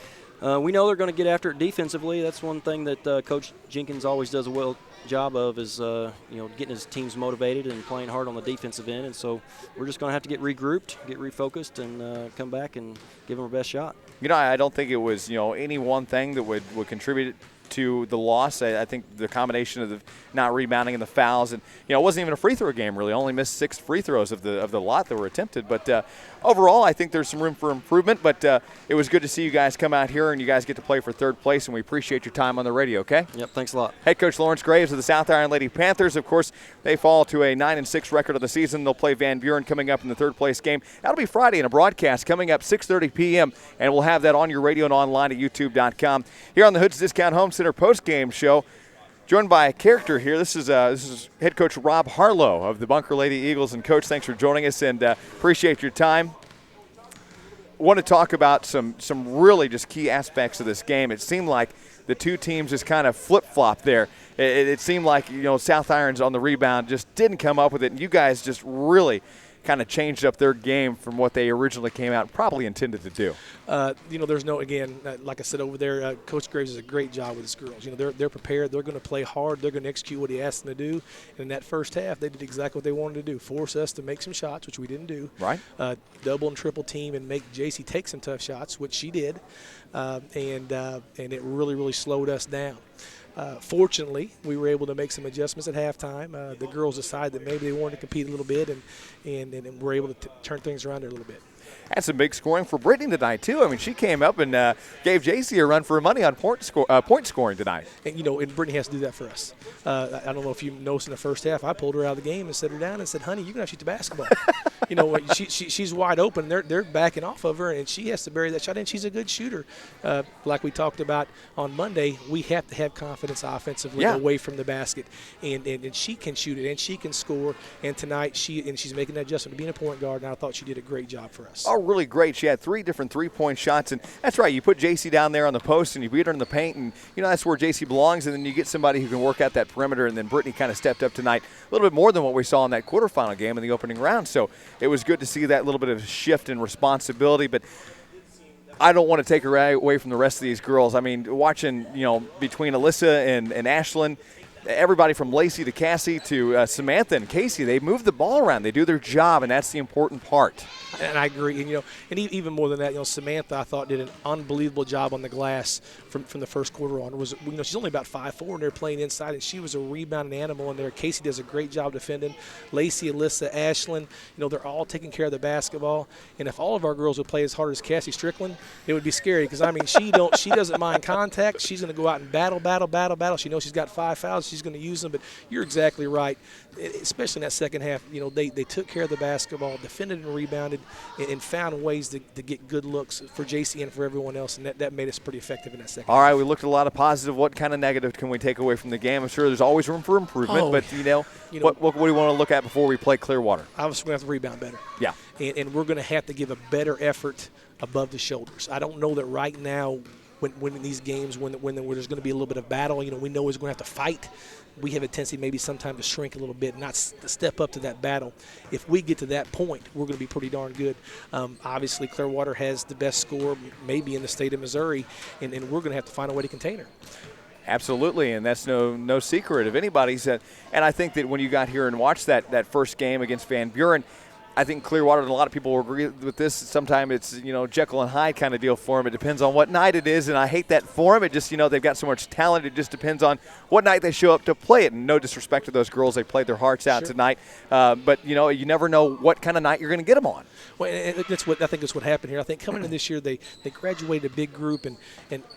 We know they're going to get after it defensively. That's one thing that Coach Jenkins always does a well job of is getting his teams motivated and playing hard on the defensive end. And so we're just going to have to get regrouped, get refocused, and come back and give them our best shot. I don't think it was any one thing that would contribute to the loss. I think the combination of the not rebounding and the fouls, and it wasn't even a free throw game really. Only missed 6 free throws of the lot that were attempted. But overall, I think there's some room for improvement. But it was good to see you guys come out here and you guys get to play for 3rd place, and we appreciate your time on the radio. Okay. Yep. Thanks a lot. Head coach Lawrence Graves of the South Iron Lady Panthers. Of course, they fall to a 9-6 record of the season. They'll play Van Buren coming up in the 3rd place game. That'll be Friday in a broadcast coming up 6:30 p.m. and we'll have that on your radio and online at YouTube.com. Here on the Hoods Discount Home Center post-game show, joined by a character here. This is head coach Rob Harlow of the Bunker Lady Eagles. And, Coach, thanks for joining us and appreciate your time. Want to talk about some really just key aspects of this game. It seemed like the two teams just kind of flip-flopped there. It seemed like, South Irons on the rebound just didn't come up with it, and you guys just really kind of changed up their game from what they originally came out and probably intended to do. There's no, again, like I said over there, Coach Graves does a great job with his girls. They're prepared. They're going to play hard. They're going to execute what he asked them to do. And in that first half, they did exactly what they wanted to do, force us to make some shots, which we didn't do. Right. Double and triple team and make JC take some tough shots, which she did. And it really, really slowed us down. Fortunately, we were able to make some adjustments at halftime. The girls decided that maybe they wanted to compete a little bit, and we're able to turn things around there a little bit. Had some big scoring for Brittany tonight, too. I mean, she came up and gave JC a run for her money on point scoring tonight. And, and Brittany has to do that for us. I don't know if you noticed in the first half, I pulled her out of the game and set her down and said, honey, you're going to shoot the basketball. She's wide open. They're backing off of her, and she has to bury that shot, and she's a good shooter. Like we talked about on Monday, we have to have confidence offensively away from the basket, and she can shoot it, and she can score. And tonight, she's making that adjustment to being a point guard, and I thought she did a great job for us. Oh, really great. She had 3 different three-point shots, and that's right. You put JC down there on the post, and you beat her in the paint, and that's where JC belongs, and then you get somebody who can work out that perimeter, and then Brittany kind of stepped up tonight a little bit more than what we saw in that quarterfinal game in the opening round. So it was good to see that little bit of shift in responsibility, but I don't want to take her away from the rest of these girls. I mean, watching, between Alyssa and Ashlyn, everybody from Lacey to Cassie to Samantha and Casey, they move the ball around. They do their job, and that's the important part. And I agree. And even more than that, Samantha, I thought, did an unbelievable job on the glass from the first quarter on. She's only about 5'4", and they're playing inside, and she was a rebounding animal in there. Casey does a great job defending. Lacey, Alyssa, Ashlyn, they're all taking care of the basketball. And if all of our girls would play as hard as Cassie Strickland, it would be scary because, she doesn't mind contact. She's going to go out and battle. She knows she's got 5 fouls. She's going to use them. But you're exactly right, especially in that second half. They took care of the basketball, defended and rebounded, and found ways to get good looks for JC and for everyone else, and that made us pretty effective in that second half. All right, half. we looked at a lot of positive. What kind of negative can we take away from the game? I'm sure there's always room for improvement, but, what do we want to look at before we play Clearwater? Obviously, we have to rebound better. Yeah. And we're going to have to give a better effort above the shoulders. I don't know that right now when in these games, when there's going to be a little bit of battle, we know he's going to have to fight. We have a tendency maybe sometimes to shrink a little bit, not step up to that battle. If we get to that point, we're going to be pretty darn good. Obviously, Clearwater has the best score maybe in the state of Missouri, and we're going to have to find a way to contain her. Absolutely, and that's no secret of anybody's. And I think that when you got here and watched that first game against Van Buren, I think Clearwater, and a lot of people will agree with this, sometimes it's, Jekyll and Hyde kind of deal for them. It depends on what night it is, and I hate that for them. It just, they've got so much talent. It just depends on what night they show up to play it. And no disrespect to those girls. They played their hearts out tonight. But, you never know what kind of night you're going to get them on. Well, and I think that's what happened here. I think coming in this year, they graduated a big group, and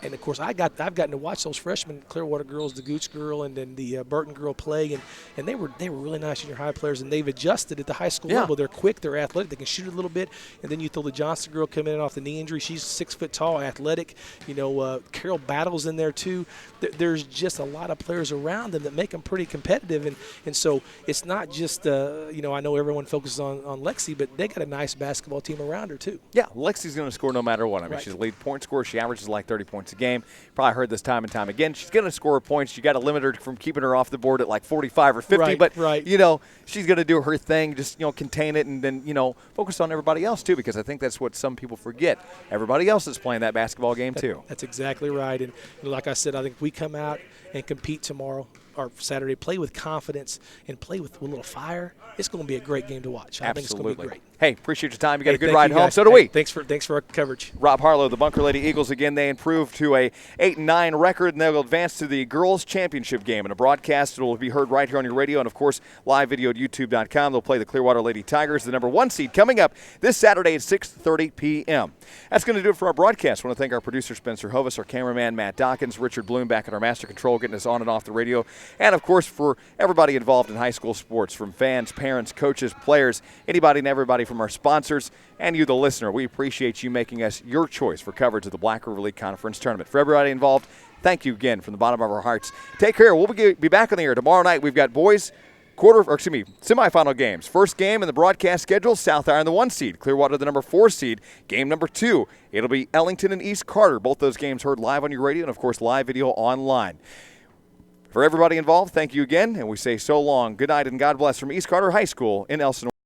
of course I've gotten to watch those freshmen Clearwater girls, the Gooch girl and then the Burton girl play, and they were really nice junior high players, and they've adjusted at the high school level. They're quick, they're athletic, they can shoot a little bit, and then you throw the Johnson girl coming in off the knee injury. She's 6 foot tall, athletic. Carol Battle's in there too. There's just a lot of players around them that make them pretty competitive, and so it's not just I know everyone focuses on Lexi, but they got a nice basketball team around her too. Yeah, Lexi's going to score no matter what. I mean, she's a lead point scorer. She averages like 30 points a game. Probably heard this time and time again. She's going to score points. You got to limit her from keeping her off the board at like 45 or 50. But she's going to do her thing. Just contain it and then, focus on everybody else too, because I think that's what some people forget. Everybody else is playing that basketball game too. That's exactly right. And like I said, I think if we come out and compete tomorrow or Saturday, play with confidence and play with a little fire, it's going to be a great game to watch. I think it's going to be great. Hey, appreciate your time. You got a good thank ride you, home. guys. So do we. Thanks for our coverage. Rob Harlow, the Bunker Lady Eagles, again, they improved to a 8-9 record, and they'll advance to the girls' championship game. And a broadcast will be heard right here on your radio and, of course, live video at youtube.com. They'll play the Clearwater Lady Tigers, the number 1 seed, coming up this Saturday at 6:30 p.m. That's going to do it for our broadcast. I want to thank our producer, Spencer Hovis, our cameraman, Matt Dawkins, Richard Bloom back at our master control, getting us on and off the radio, and, of course, for everybody involved in high school sports, from fans, parents, coaches, players, anybody and everybody, from our sponsors, and you, the listener. We appreciate you making us your choice for coverage of the Black River League Conference Tournament. For everybody involved, thank you again from the bottom of our hearts. Take care. We'll be back on the air tomorrow night. We've got semifinal games. First game in the broadcast schedule, South Iron, the 1 seed. Clearwater, the number 4 seed. Game number 2, it'll be Ellington and East Carter. Both those games heard live on your radio and, of course, live video online. For everybody involved, thank you again, and we say so long, good night, and God bless from East Carter High School in Elsinore.